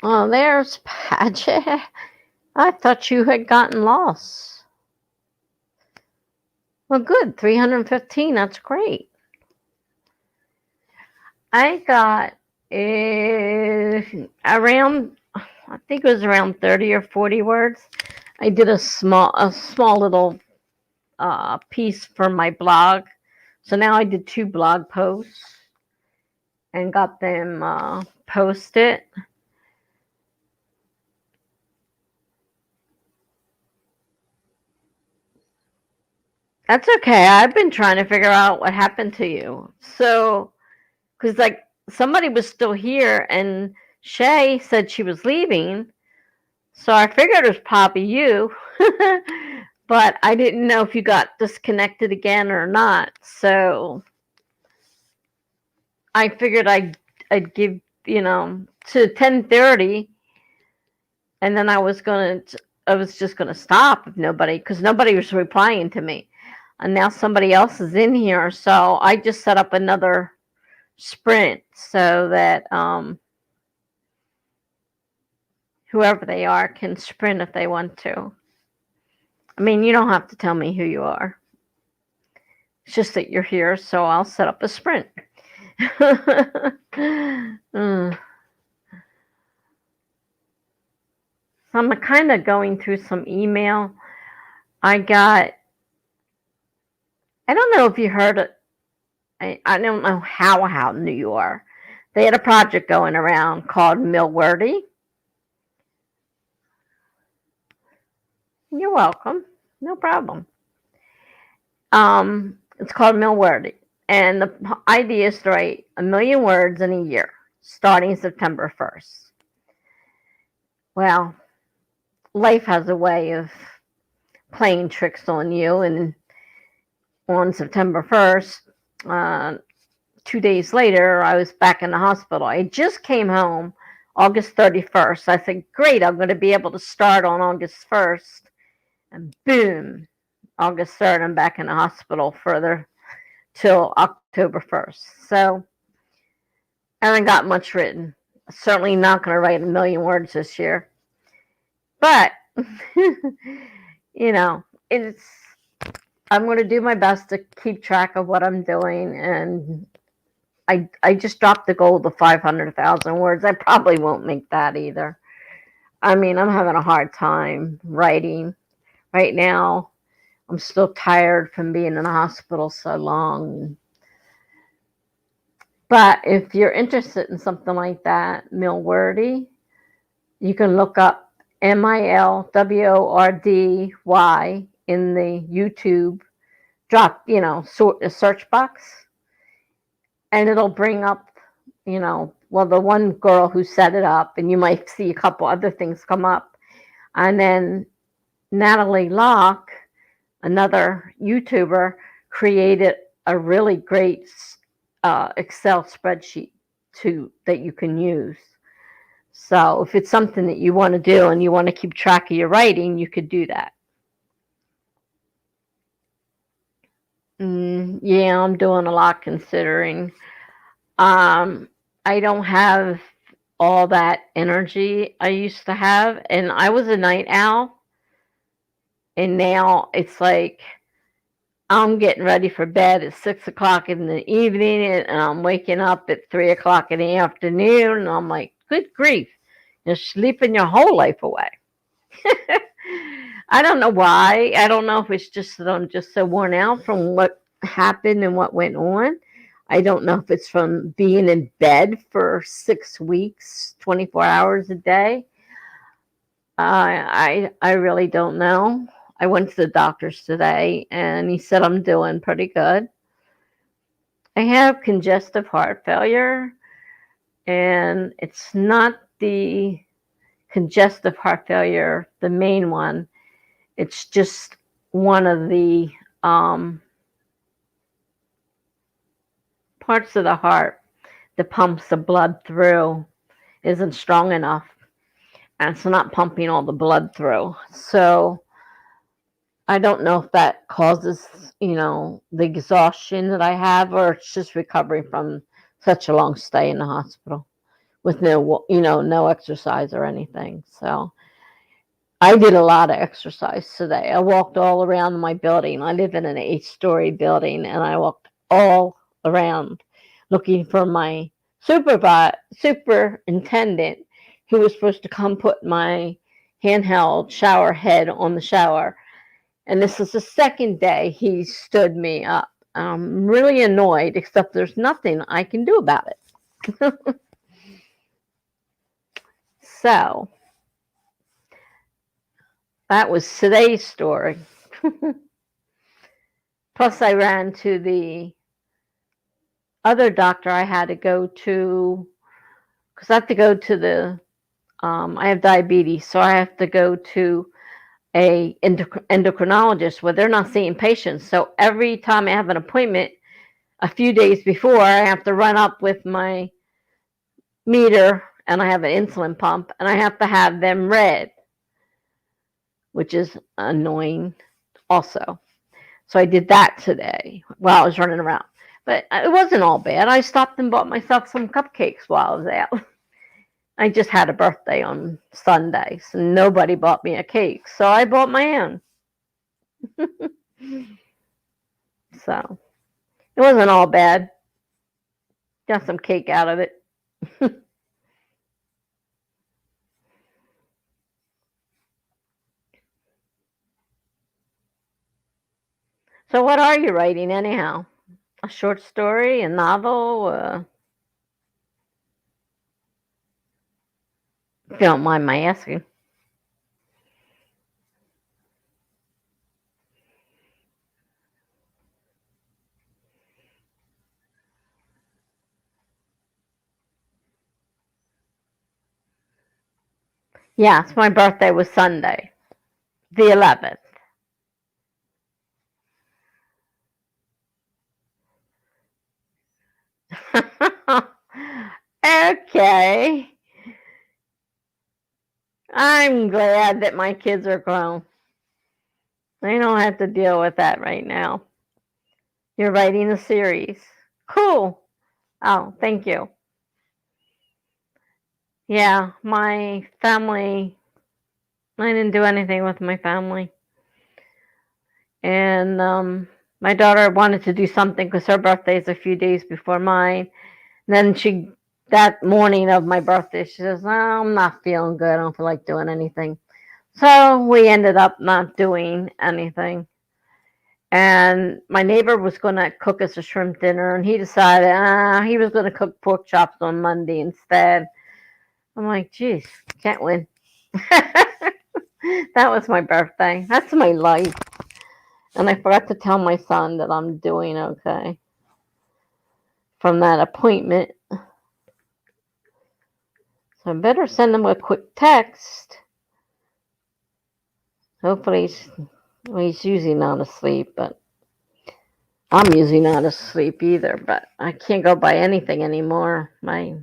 Oh, there's Paget. I thought you had gotten lost. Well, good. 315. That's great. I got around, I think it was around 30 or 40 words. I did a small little piece for my blog. So now I did 2 blog posts and got them posted. That's okay. I've been trying to figure out what happened to you. So, because like somebody was still here and Shay said she was leaving. So I figured it was probably you. But I didn't know if you got disconnected again or not. So I figured I'd give, to 10:30, and then I was just gonna stop if because nobody was replying to me. And now somebody else is in here, so I just set up another sprint so that whoever they are can sprint if they want to. I mean, you don't have to tell me who you are. It's just that you're here, so I'll set up a sprint. I'm kind of going through some email. I don't know if you heard it. I don't know how new you are. They had a project going around called Millworthy. You're welcome. No problem. It's called Memoir, and the idea is to write 1,000,000 words in a year, starting September 1st. Well, life has a way of playing tricks on you, and on September 1st, 2 days later, I was back in the hospital. I just came home August 31st. I said, great, I'm going to be able to start on August 1st. And boom, August 3rd, I'm back in the hospital further till October 1st. So I haven't got much written. Certainly not going to write 1,000,000 words this year. But, you know, it's, I'm going to do my best to keep track of what I'm doing. And I just dropped the goal to 500,000 words. I probably won't make that either. I mean, I'm having a hard time writing right now. I'm still tired from being in the hospital so long. But if you're interested in something like that, Milwordy, you can look up MILWORDY in the YouTube search box, and it'll bring up, well, the one girl who set it up, and you might see a couple other things come up. And then Natalie Locke, another YouTuber, created a really great Excel spreadsheet that you can use. So if it's something that you want to do and you want to keep track of your writing, you could do that. Yeah, I'm doing a lot considering. I don't have all that energy I used to have, and I was a night owl, and now it's like I'm getting ready for bed at 6 o'clock in the evening, and I'm waking up at 3 o'clock in the afternoon, and I'm like, good grief, you're sleeping your whole life away. I don't know why. I don't know if it's just that I'm just so worn out from what happened and what went on. I don't know if it's from being in bed for 6 weeks, 24 hours a day. I really don't know. I went to the doctor's today, and he said I'm doing pretty good. I have congestive heart failure, and it's not the congestive heart failure, the main one. It's just one of the parts of the heart that pumps the blood through isn't strong enough, and it's not pumping all the blood through. So I don't know if that causes, the exhaustion that I have, or it's just recovering from such a long stay in the hospital with no exercise or anything. So I did a lot of exercise today. I walked all around my building. I live in an 8-story building, and I walked all around looking for my superintendent, who was supposed to come put my handheld shower head on the shower. And this is the second day he stood me up. I'm really annoyed, except there's nothing I can do about it. So that was today's story. Plus, I ran to the other doctor I had to go to, because I have to go to I have diabetes, so I have to go to a endocrinologist where they're not seeing patients. So every time I have an appointment, a few days before, I have to run up with my meter, and I have an insulin pump, and I have to have them read, which is annoying also. So I did that today while I was running around. But it wasn't all bad. I stopped and bought myself some cupcakes while I was out. I just had a birthday on Sunday, so nobody bought me a cake. So I bought my own. So it wasn't all bad. Got some cake out of it. So what are you writing anyhow? A short story, a novel? If you don't mind my asking. Yes, my birthday was Sunday, the 11th. Okay. I'm glad that my kids are grown. I don't have to deal with that right now. You're writing a series. Cool. Oh, thank you. Yeah, my family, I didn't do anything with my family. And my daughter wanted to do something because her birthday is a few days before mine. And then that morning of my birthday, she says, oh, I'm not feeling good. I don't feel like doing anything. So we ended up not doing anything. And my neighbor was going to cook us a shrimp dinner, and he decided he was going to cook pork chops on Monday instead. I'm like, geez, can't win. That was my birthday. That's my life. And I forgot to tell my son that I'm doing okay from that appointment. So I better send him a quick text. Hopefully he's usually not asleep, but I'm usually not asleep either. But I can't go by anything anymore. My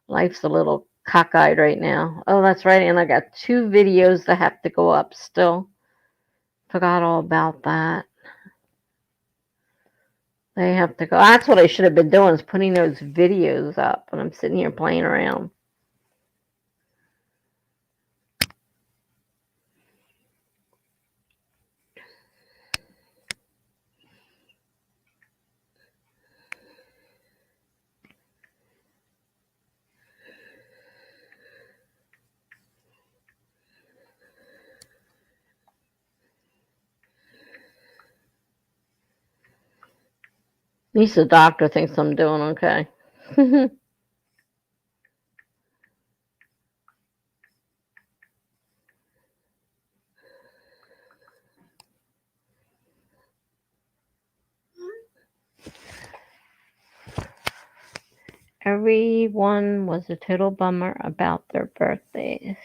life's a little cockeyed right now. Oh, that's right. And I got 2 videos that have to go up still. Forgot all about that. They have to go. That's what I should have been doing, is putting those videos up when I'm sitting here playing around. At least the doctor thinks I'm doing okay. Everyone was a total bummer about their birthdays.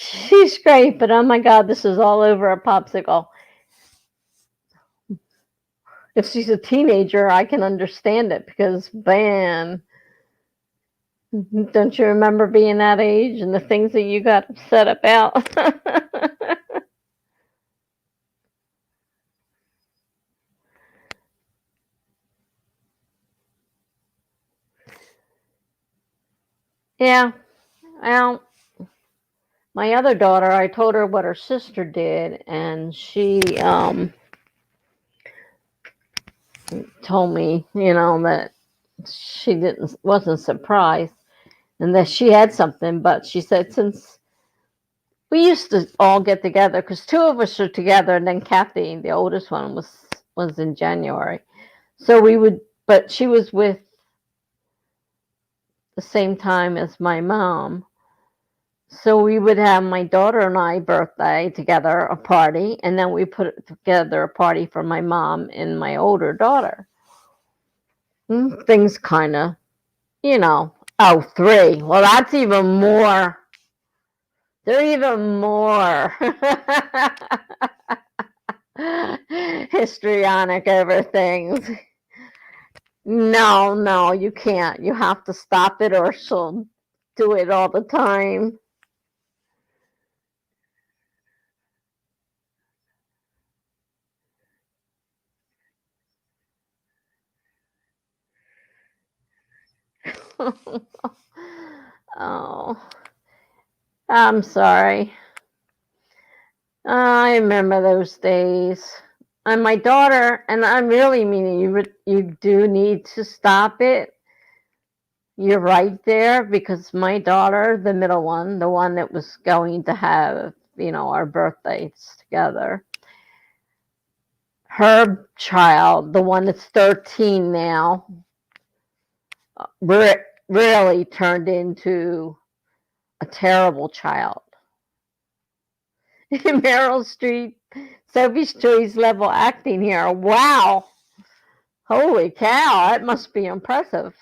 She's great, but oh my God, this is all over a popsicle. If she's a teenager, I can understand it because, man, don't you remember being that age and the things that you got upset about? Yeah, well, my other daughter, I told her what her sister did, and she told me, that she wasn't surprised and that she had something, but she said since we used to all get together, because 2 of us are together, and then Kathy, the oldest one, was in January, so we would, but she was with the same time as my mom. So we would have my daughter and I birthday together, a party, and then we put together a party for my mom and my older daughter. Things kind of, oh, 3. Well, that's even more. They're even more histrionic over things. No, no, you can't. You have to stop it or she'll do it all the time. Oh, I'm sorry. I remember those days. And my daughter, and I'm really meaning you do need to stop it. You're right there, because my daughter, the middle one, the one that was going to have, our birthdays together, her child, the one that's 13 now, really turned into a terrible child. Meryl Streep, Sophie Choice level acting here. Wow. Holy cow, that must be impressive.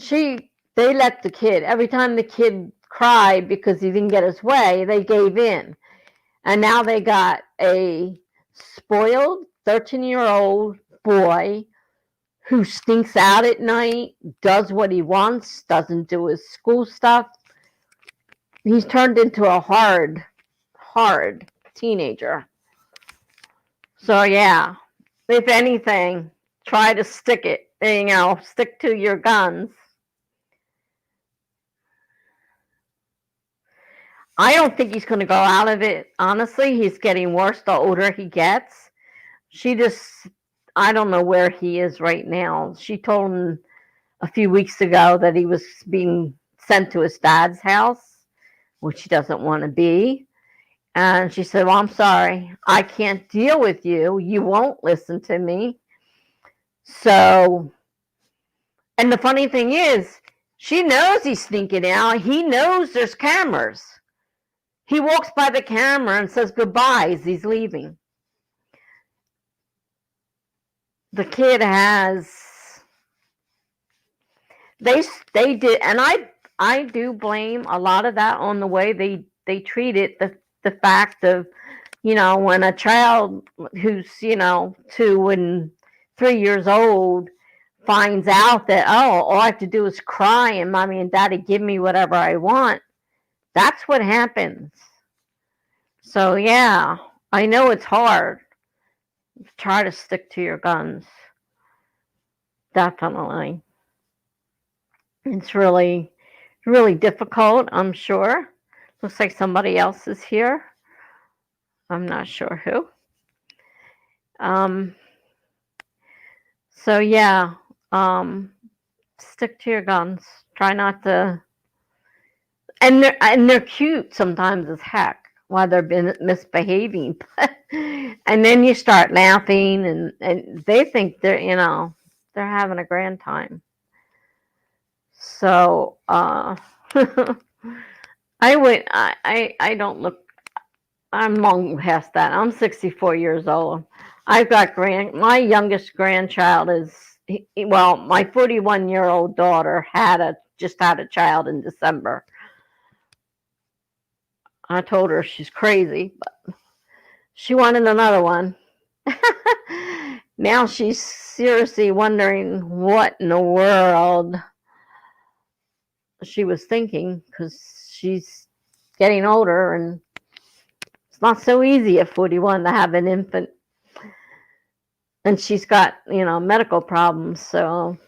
They let the kid, every time the kid cried because he didn't get his way, they gave in. And now they got a spoiled 13-year-old boy who sneaks out at night, does what he wants, doesn't do his school stuff. He's turned into a hard teenager. So yeah, if anything, try to stick to your guns. I don't think he's going to go out of it. Honestly, he's getting worse the older he gets. I don't know where he is right now. She told him a few weeks ago that he was being sent to his dad's house, which he doesn't want to be. And she said, well, I'm sorry. I can't deal with you. You won't listen to me. So, and the funny thing is, she knows he's sneaking out. He knows there's cameras. He walks by the camera and says goodbye as he's leaving. The kid has, they did, and I do blame a lot of that on the way they treat it. The fact of, when a child who's, 2 and 3 years old finds out that, oh, all I have to do is cry and mommy and daddy give me whatever I want, that's what happens. So yeah, I know it's hard. Try to stick to your guns. Definitely. It's really, really difficult, I'm sure. Looks like somebody else is here. I'm not sure who. So yeah, stick to your guns. Try not to. And they're cute sometimes as heck while they're misbehaving. And then you start laughing, and they think they're having a grand time. So I don't look. I'm long past that. I'm 64 years old. I've got my youngest grandchild is, well, my 41-year-old daughter just had a child in December. I told her she's crazy, but she wanted another one. Now she's seriously wondering what in the world she was thinking, because she's getting older and it's not so easy at 41 to have an infant. And she's got, medical problems, so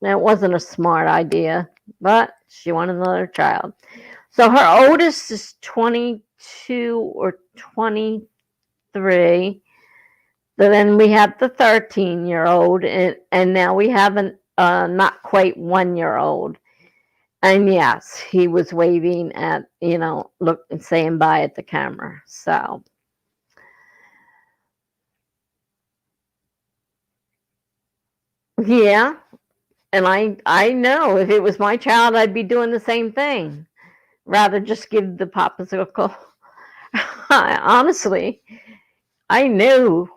it wasn't a smart idea, but she wanted another child. So her oldest is 22 or 23. So then we have the 13-year-old, and now we have an not quite 1-year-old. And yes, he was waving at, look and saying bye at the camera. So yeah, and I know if it was my child, I'd be doing the same thing. Rather just give the popsicle. Honestly, I knew.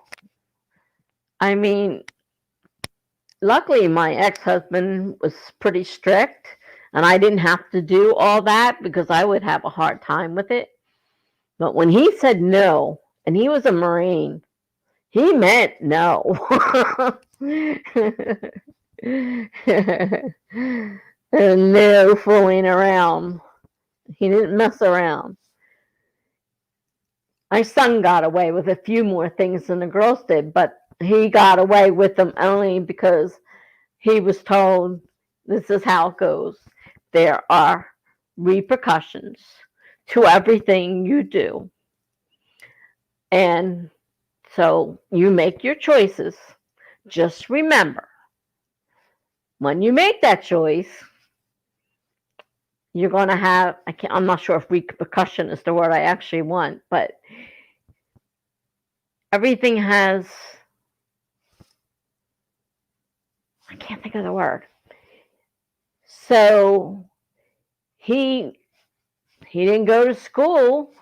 I mean, luckily my ex-husband was pretty strict, and I didn't have to do all that because I would have a hard time with it. But when he said no, and he was a Marine, he meant no. And no fooling around. He didn't mess around. My son got away with a few more things than the girls did, but he got away with them only because he was told, this is how it goes. There are repercussions to everything you do. And so you make your choices. Just remember, when you make that choice, you're going to have, I'm not sure if repercussion is the word I actually want, but everything has, I can't think of the word. So he didn't go to school,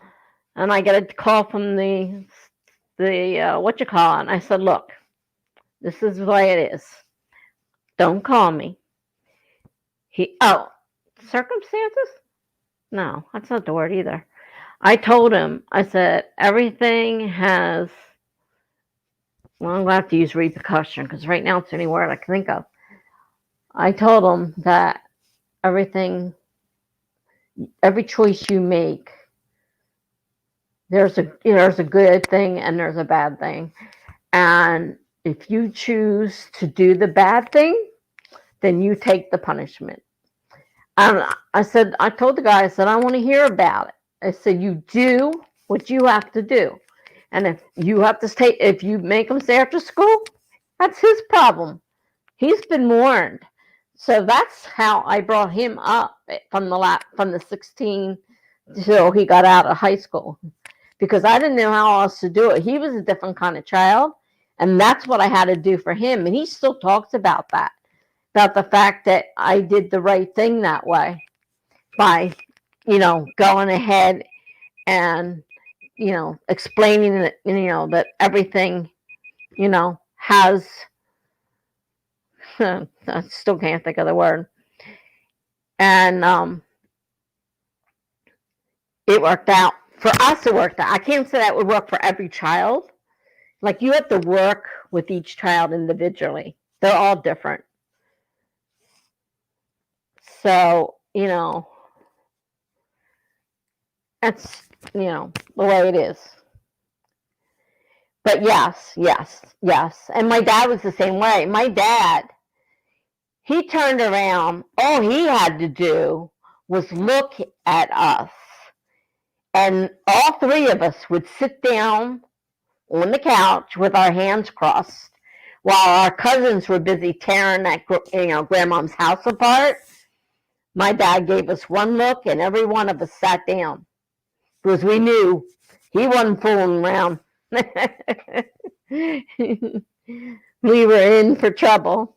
and I got a call from the and I said, look, This is the way it is. Don't call me. Circumstances? No, that's not the word either. I told him, I said, everything has, well, I'm going to have to use repercussion because right now it's the only word I can think of. I told him that every choice you make, there's a good thing and there's a bad thing. And if you choose to do the bad thing, then you take the punishment. I told the guy, I said, I want to hear about it. I said, you do what you have to do. And if you make him stay after school, that's his problem. He's been warned. So that's how I brought him up from the 16 till he got out of high school, because I didn't know how else to do it. He was a different kind of child, and that's what I had to do for him. And he still talks about that, about the fact that I did the right thing that way by, going ahead and, explaining that, that everything, has, I still can't think of the word. And it worked out. For us, it worked out. I can't say that would work for every child. Like, you have to work with each child individually. They're all different. So, that's, the way it is. But yes. And my dad was the same way. My dad, he turned around. All he had to do was look at us. And all three of us would sit down on the couch with our hands crossed while our cousins were busy tearing that, grandmom's house apart. My dad gave us one look, and every one of us sat down because we knew he wasn't fooling around. We were in for trouble.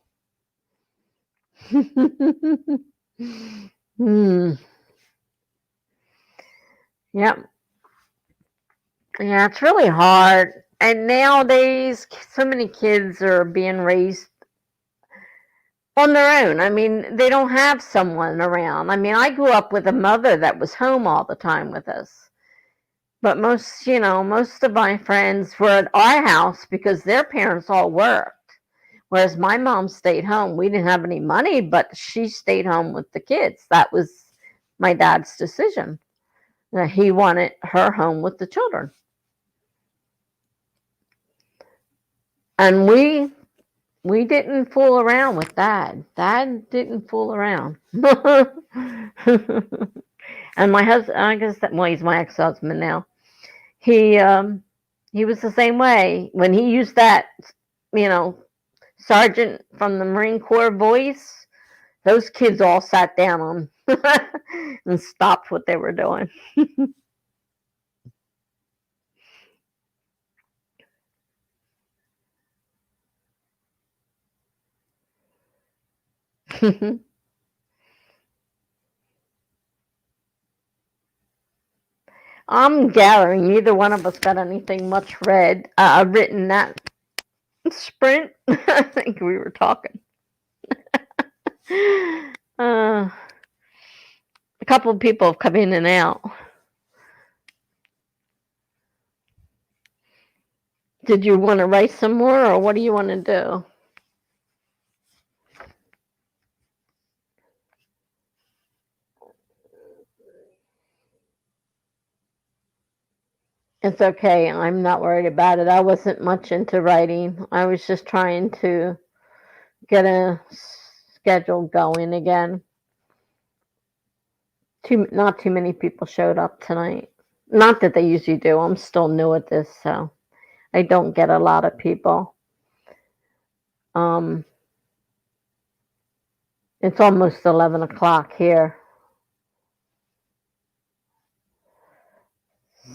Yep. Yeah, it's really hard. And nowadays, so many kids are being raised on their own. I mean, they don't have someone around. I mean, I grew up with a mother that was home all the time with us. But most of my friends were at our house because their parents all worked. Whereas my mom stayed home. We didn't have any money, but she stayed home with the kids. That was my dad's decision. He wanted her home with the children. And we didn't fool around with Dad. Dad didn't fool around. And my husband, I guess he's my ex-husband now. He was the same way. When he used that, sergeant from the Marine Corps voice, those kids all sat down on and stopped what they were doing. I'm gathering neither one of us got anything much written that sprint. I think we were talking. A couple of people have come in and out. Did you want to write some more, or what do you want to do? It's okay. I'm not worried about it. I wasn't much into writing. I was just trying to get a schedule going again. Not too many people showed up tonight. Not that they usually do. I'm still new at this, so I don't get a lot of people. It's almost 11 o'clock here.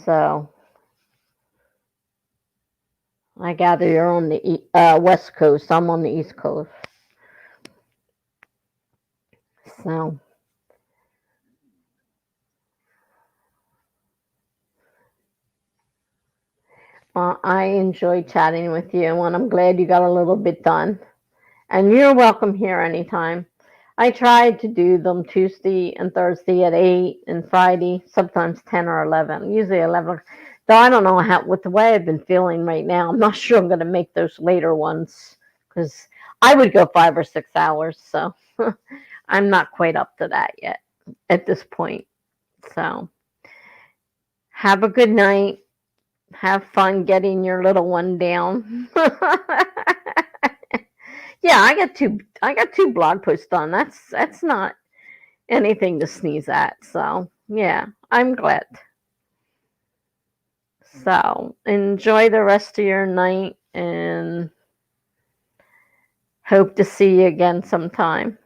So I gather you're on the West Coast. I'm on the East Coast. So Well, I enjoyed chatting with you, and I'm glad you got a little bit done. And you're welcome here anytime. I tried to do them Tuesday and Thursday at 8 and Friday, sometimes 10 or 11, usually 11. Though I don't know how, with the way I've been feeling right now, I'm not sure I'm going to make those later ones because I would go 5 or 6 hours. So I'm not quite up to that yet at this point. So have a good night. Have fun getting your little one down. Yeah, I got two blog posts done. That's not anything to sneeze at. So, yeah, I'm glad. So, enjoy the rest of your night and hope to see you again sometime.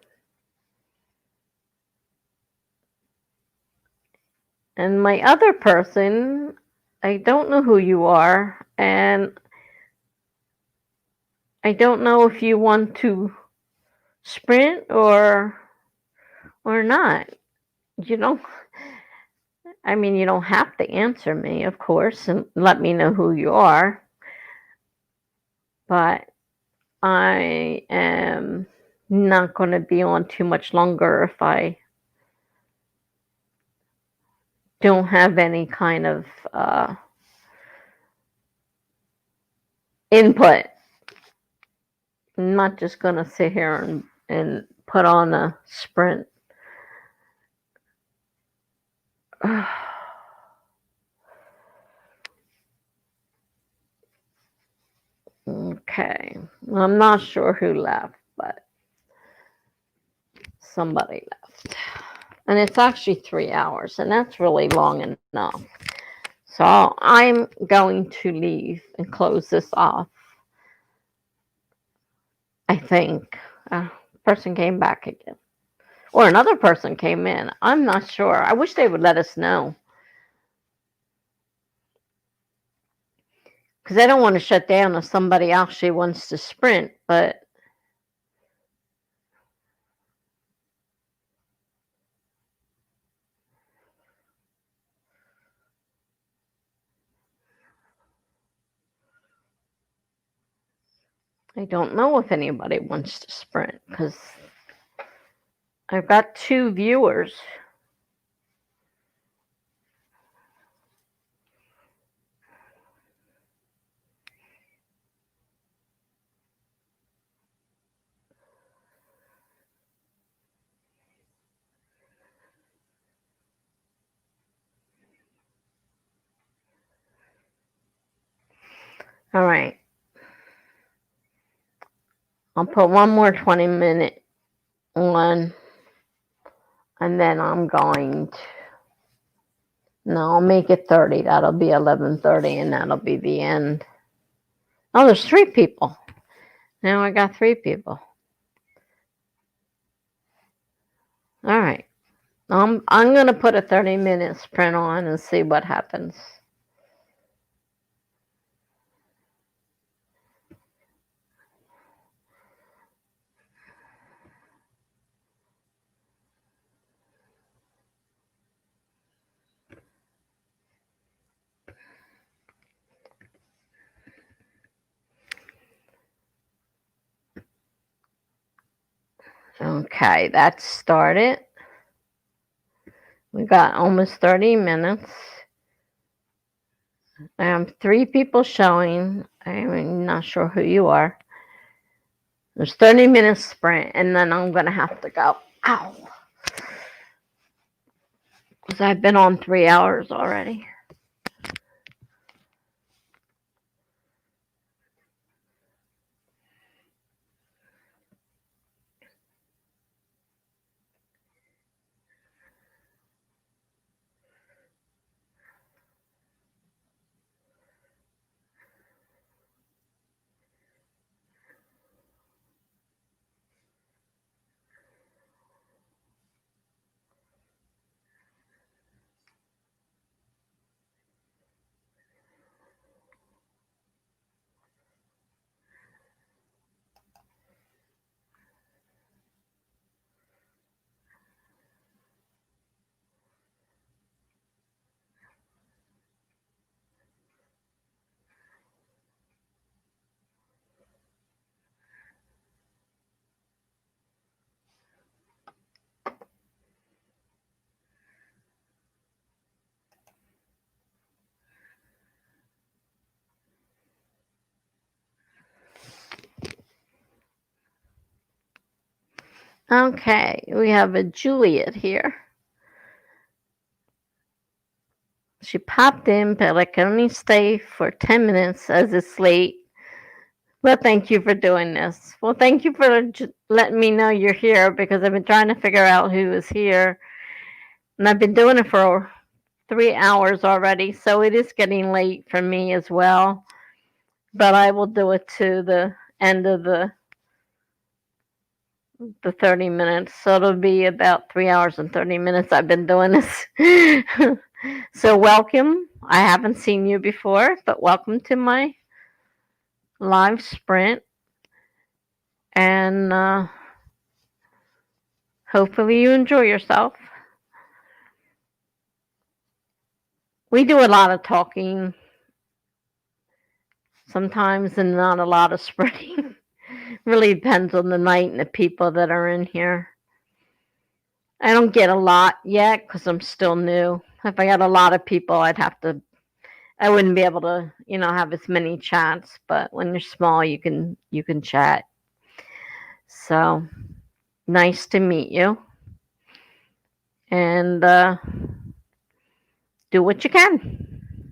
And my other person, I don't know who you are, and I don't know if you want to sprint or not. You don't I mean, you don't have to answer me, of course, and let me know who you are, but I am not going to be on too much longer if I don't have any kind of input. I'm not just going to sit here and put on a sprint. Okay. Well, I'm not sure who left, but somebody left. And it's actually 3 hours, and that's really long enough. So I'm going to leave and close this off. I think a person came back again, or another person came in. I'm not sure. I wish they would let us know because I don't want to shut down if somebody actually wants to sprint, but I don't know if anybody wants to sprint because I've got 2 viewers. All right. I'll put one more 20-minute one, and then I'm going to. No, I'll make it 30. That'll be 11:30, and that'll be the end. Oh, there's 3 people. Now I got 3 people. All right. I'm gonna put a 30-minute sprint on and see what happens. Okay, that started. We got almost 30 minutes. 3 people showing. I'm not sure who you are. There's 30 minutes sprint, and then I'm gonna have to go. Ow! Because I've been on 3 hours already. Okay, we have a Juliet here. She popped in, but I can only stay for 10 minutes as it's late. Well, thank you for doing this. Well, thank you for letting me know you're here because I've been trying to figure out who is here. And I've been doing it for 3 hours already, so it is getting late for me as well. But I will do it to the end of the 30 minutes. So it'll be about 3 hours and 30 minutes I've been doing this. So welcome. I haven't seen you before, but welcome to my live sprint. And hopefully you enjoy yourself. We do a lot of talking sometimes and not a lot of sprinting. Really depends on the night and the people that are in here. I don't get a lot yet because I'm still new. If I got a lot of people, I wouldn't be able to, have as many chats. But when you're small, you can chat. So nice to meet you, and do what you can.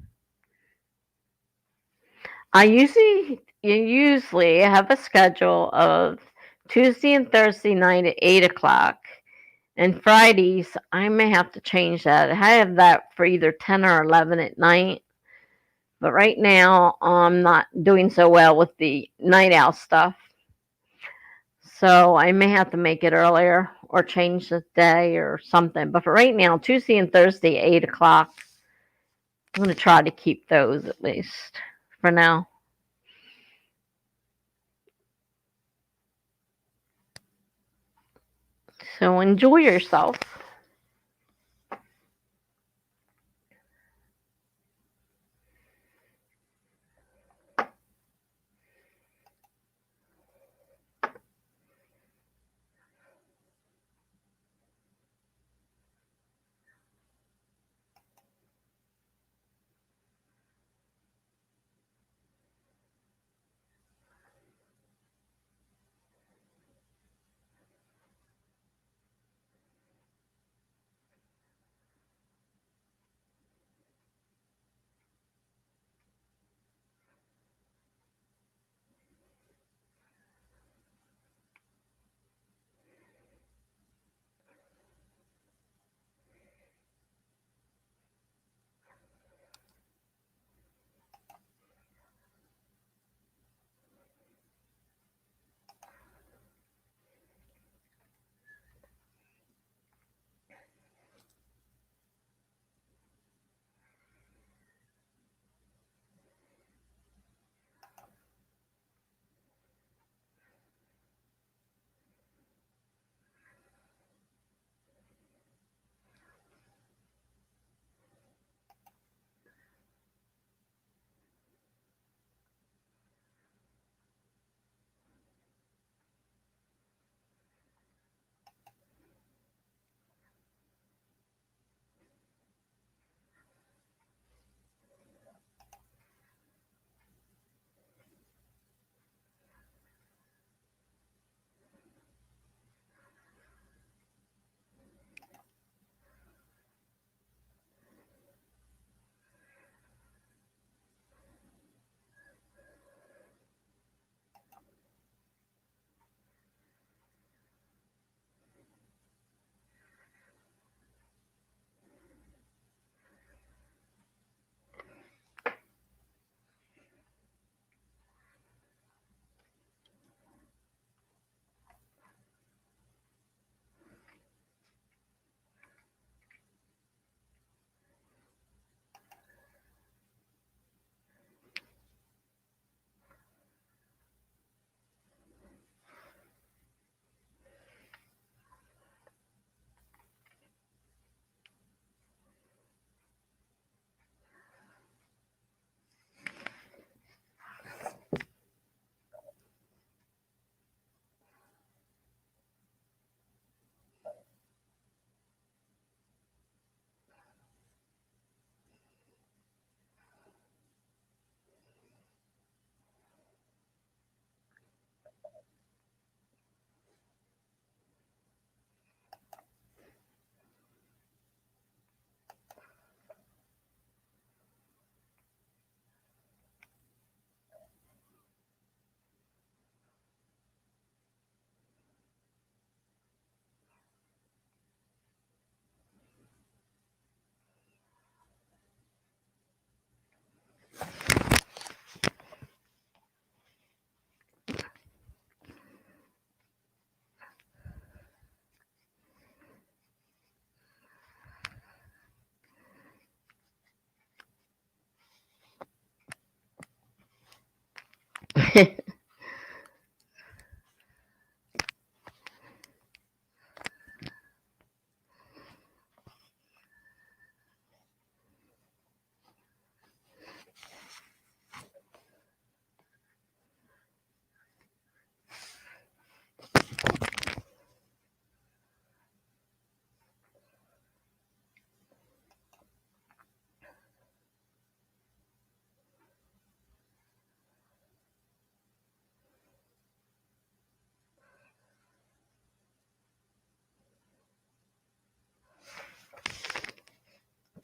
I usually have a schedule of Tuesday and Thursday night at 8 o'clock. And Fridays, I may have to change that. I have that for either 10 or 11 at night. But right now, I'm not doing so well with the night owl stuff. So I may have to make it earlier or change the day or something. But for right now, Tuesday and Thursday, 8 o'clock, I'm going to try to keep those at least for now. So enjoy yourself.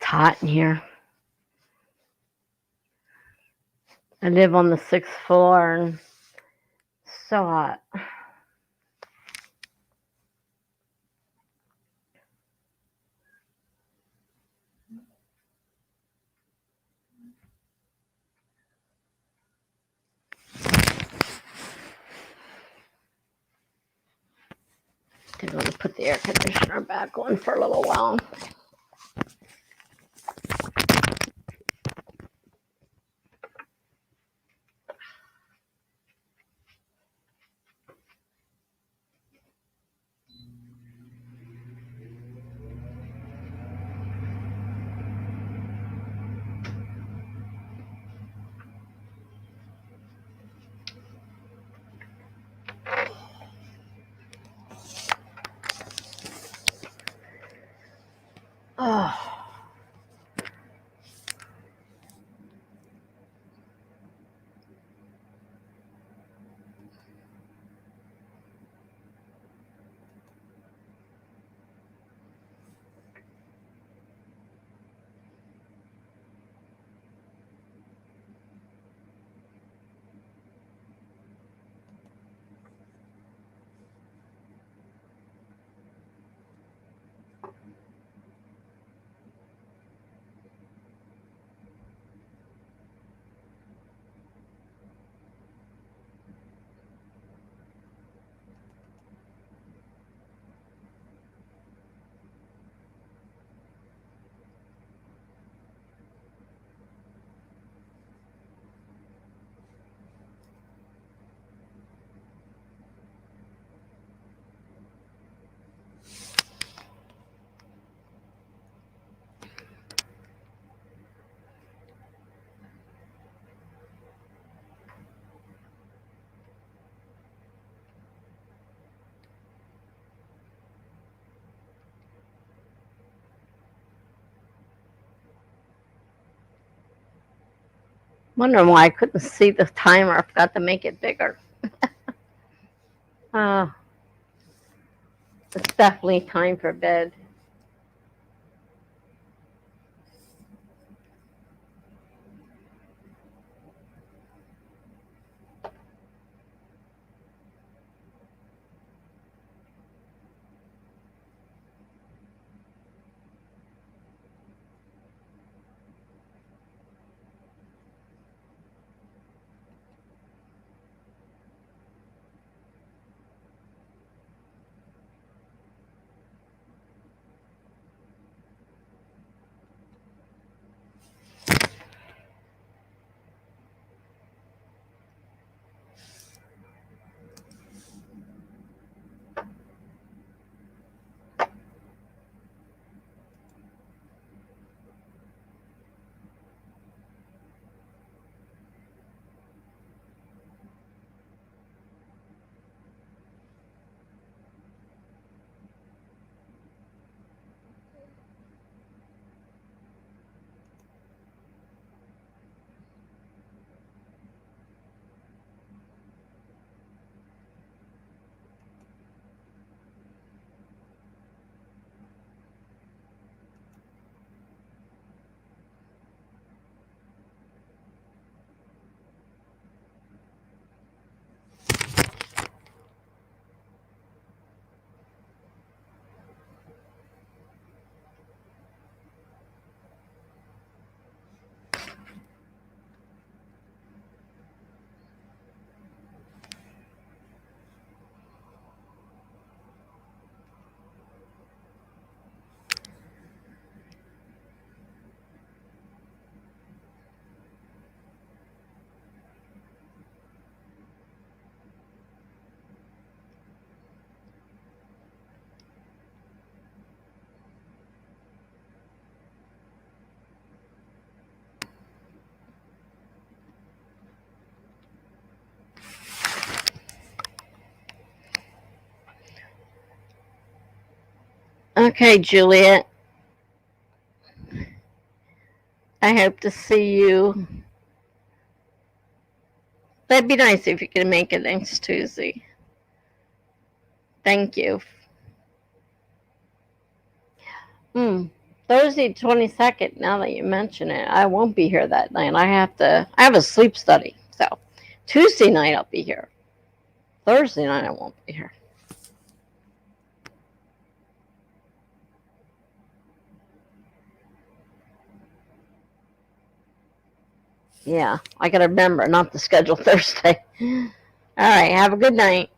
It's hot in here. I live on the 6th floor and it's so hot. I'm going to put the air conditioner back on for a little while. Oh. Wondering why I couldn't see the timer. I forgot to make it bigger. Uh, it's definitely time for bed. Okay, Juliet. I hope to see you. That'd be nice if you could make it next Tuesday. Thank you. Thursday 22nd, now that you mention it, I won't be here that night. I have a sleep study. So Tuesday night I'll be here. Thursday night I won't be here. Yeah, I gotta remember not to schedule Thursday. All right, have a good night.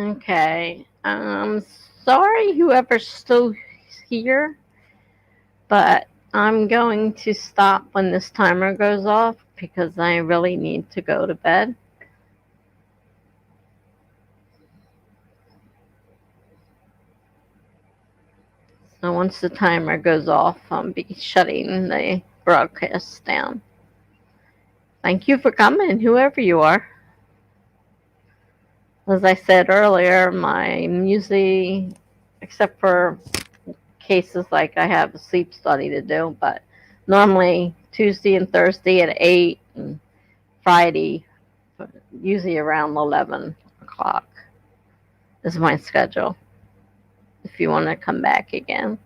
Okay. Sorry whoever's still here, but I'm going to stop when this timer goes off because I really need to go to bed. So once the timer goes off, I'll be shutting the broadcast down. Thank you for coming, whoever you are. As I said earlier, my music, except for cases like I have a sleep study to do, but normally Tuesday and Thursday at 8 and Friday, usually around 11 o'clock is my schedule if you want to come back again.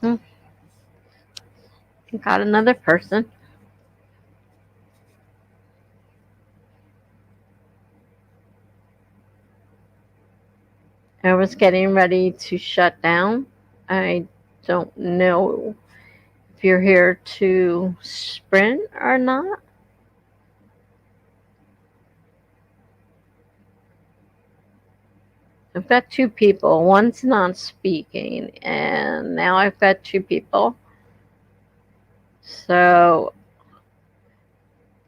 Hmm, got another person. I was getting ready to shut down. I don't know if you're here to sprint or not. I've got two people. One's not speaking, and now I've got two people. So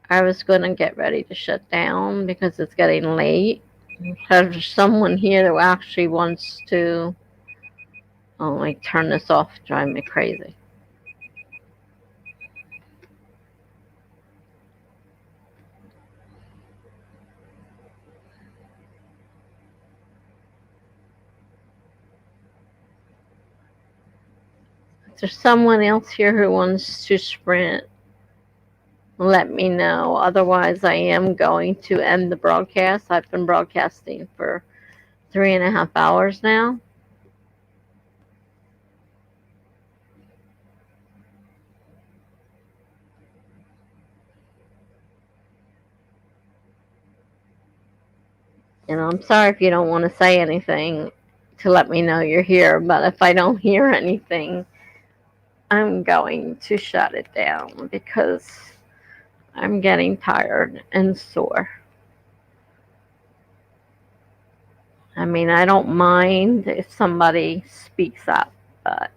I was going to get ready to shut down because it's getting late. There's someone here who actually wants to, oh, like, turn this off, drive me crazy. If there's someone else here who wants to sprint, let me know. Otherwise, I am going to end the broadcast. I've been broadcasting for 3.5 hours now. And I'm sorry if you don't want to say anything to let me know you're here, but if I don't hear anything, I'm going to shut it down because I'm getting tired and sore. I mean, I don't mind if somebody speaks up, but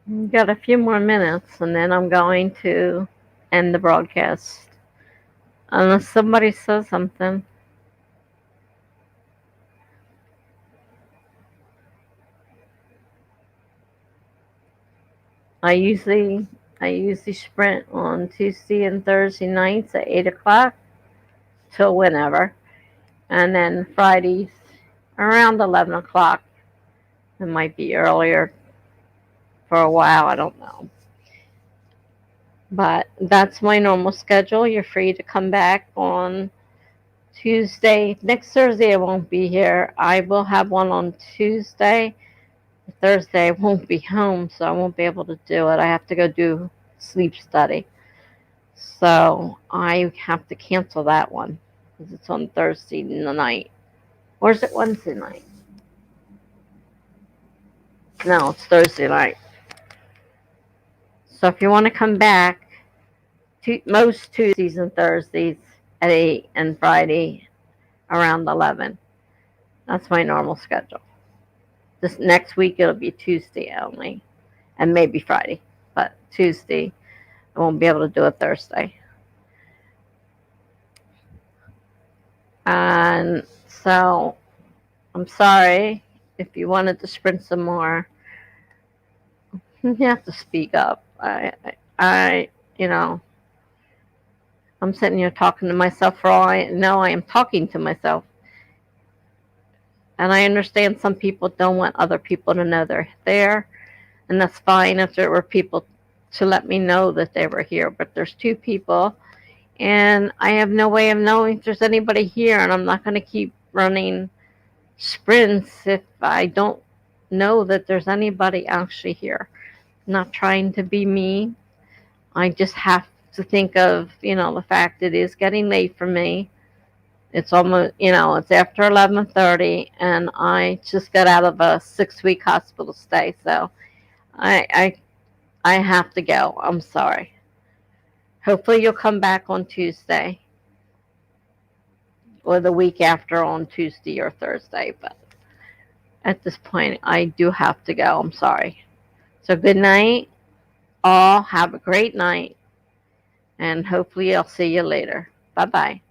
we've got a few more minutes and then I'm going to end the broadcast. Unless somebody says something. I usually I usually sprint on Tuesday and Thursday nights at 8 o'clock till whenever, and then Fridays around 11 o'clock. It might be earlier for a while. I don't know. But that's my normal schedule. You're free to come back on Tuesday. Next Thursday, I won't be here. I will have one on Tuesday. Thursday, I won't be home, so I won't be able to do it. I have to go do sleep study. So I have to cancel that one because it's on Thursday night. Or is it Wednesday night? No, it's Thursday night. So if you want to come back, most Tuesdays and Thursdays at 8 and Friday around 11. That's my normal schedule. This next week it'll be Tuesday only and maybe Friday, but Tuesday I won't be able to do it Thursday. And so I'm sorry if you wanted to sprint some more. You have to speak up. I, you know, I'm sitting here talking to myself. For all I know, I am talking to myself. And I understand some people don't want other people to know they're there, and that's fine if there were people to let me know that they were here. But there's two people, and I have no way of knowing if there's anybody here, and I'm not going to keep running sprints if I don't know that there's anybody actually here. I'm not trying to be mean. I just have to think of, the fact it is getting late for me. It's almost, it's after 11:30, and I just got out of a 6-week hospital stay, so I I have to go. I'm sorry. Hopefully you'll come back on Tuesday or the week after on Tuesday or Thursday, but at this point I do have to go. I'm sorry. So good night. All have a great night, and hopefully I'll see you later. Bye-bye.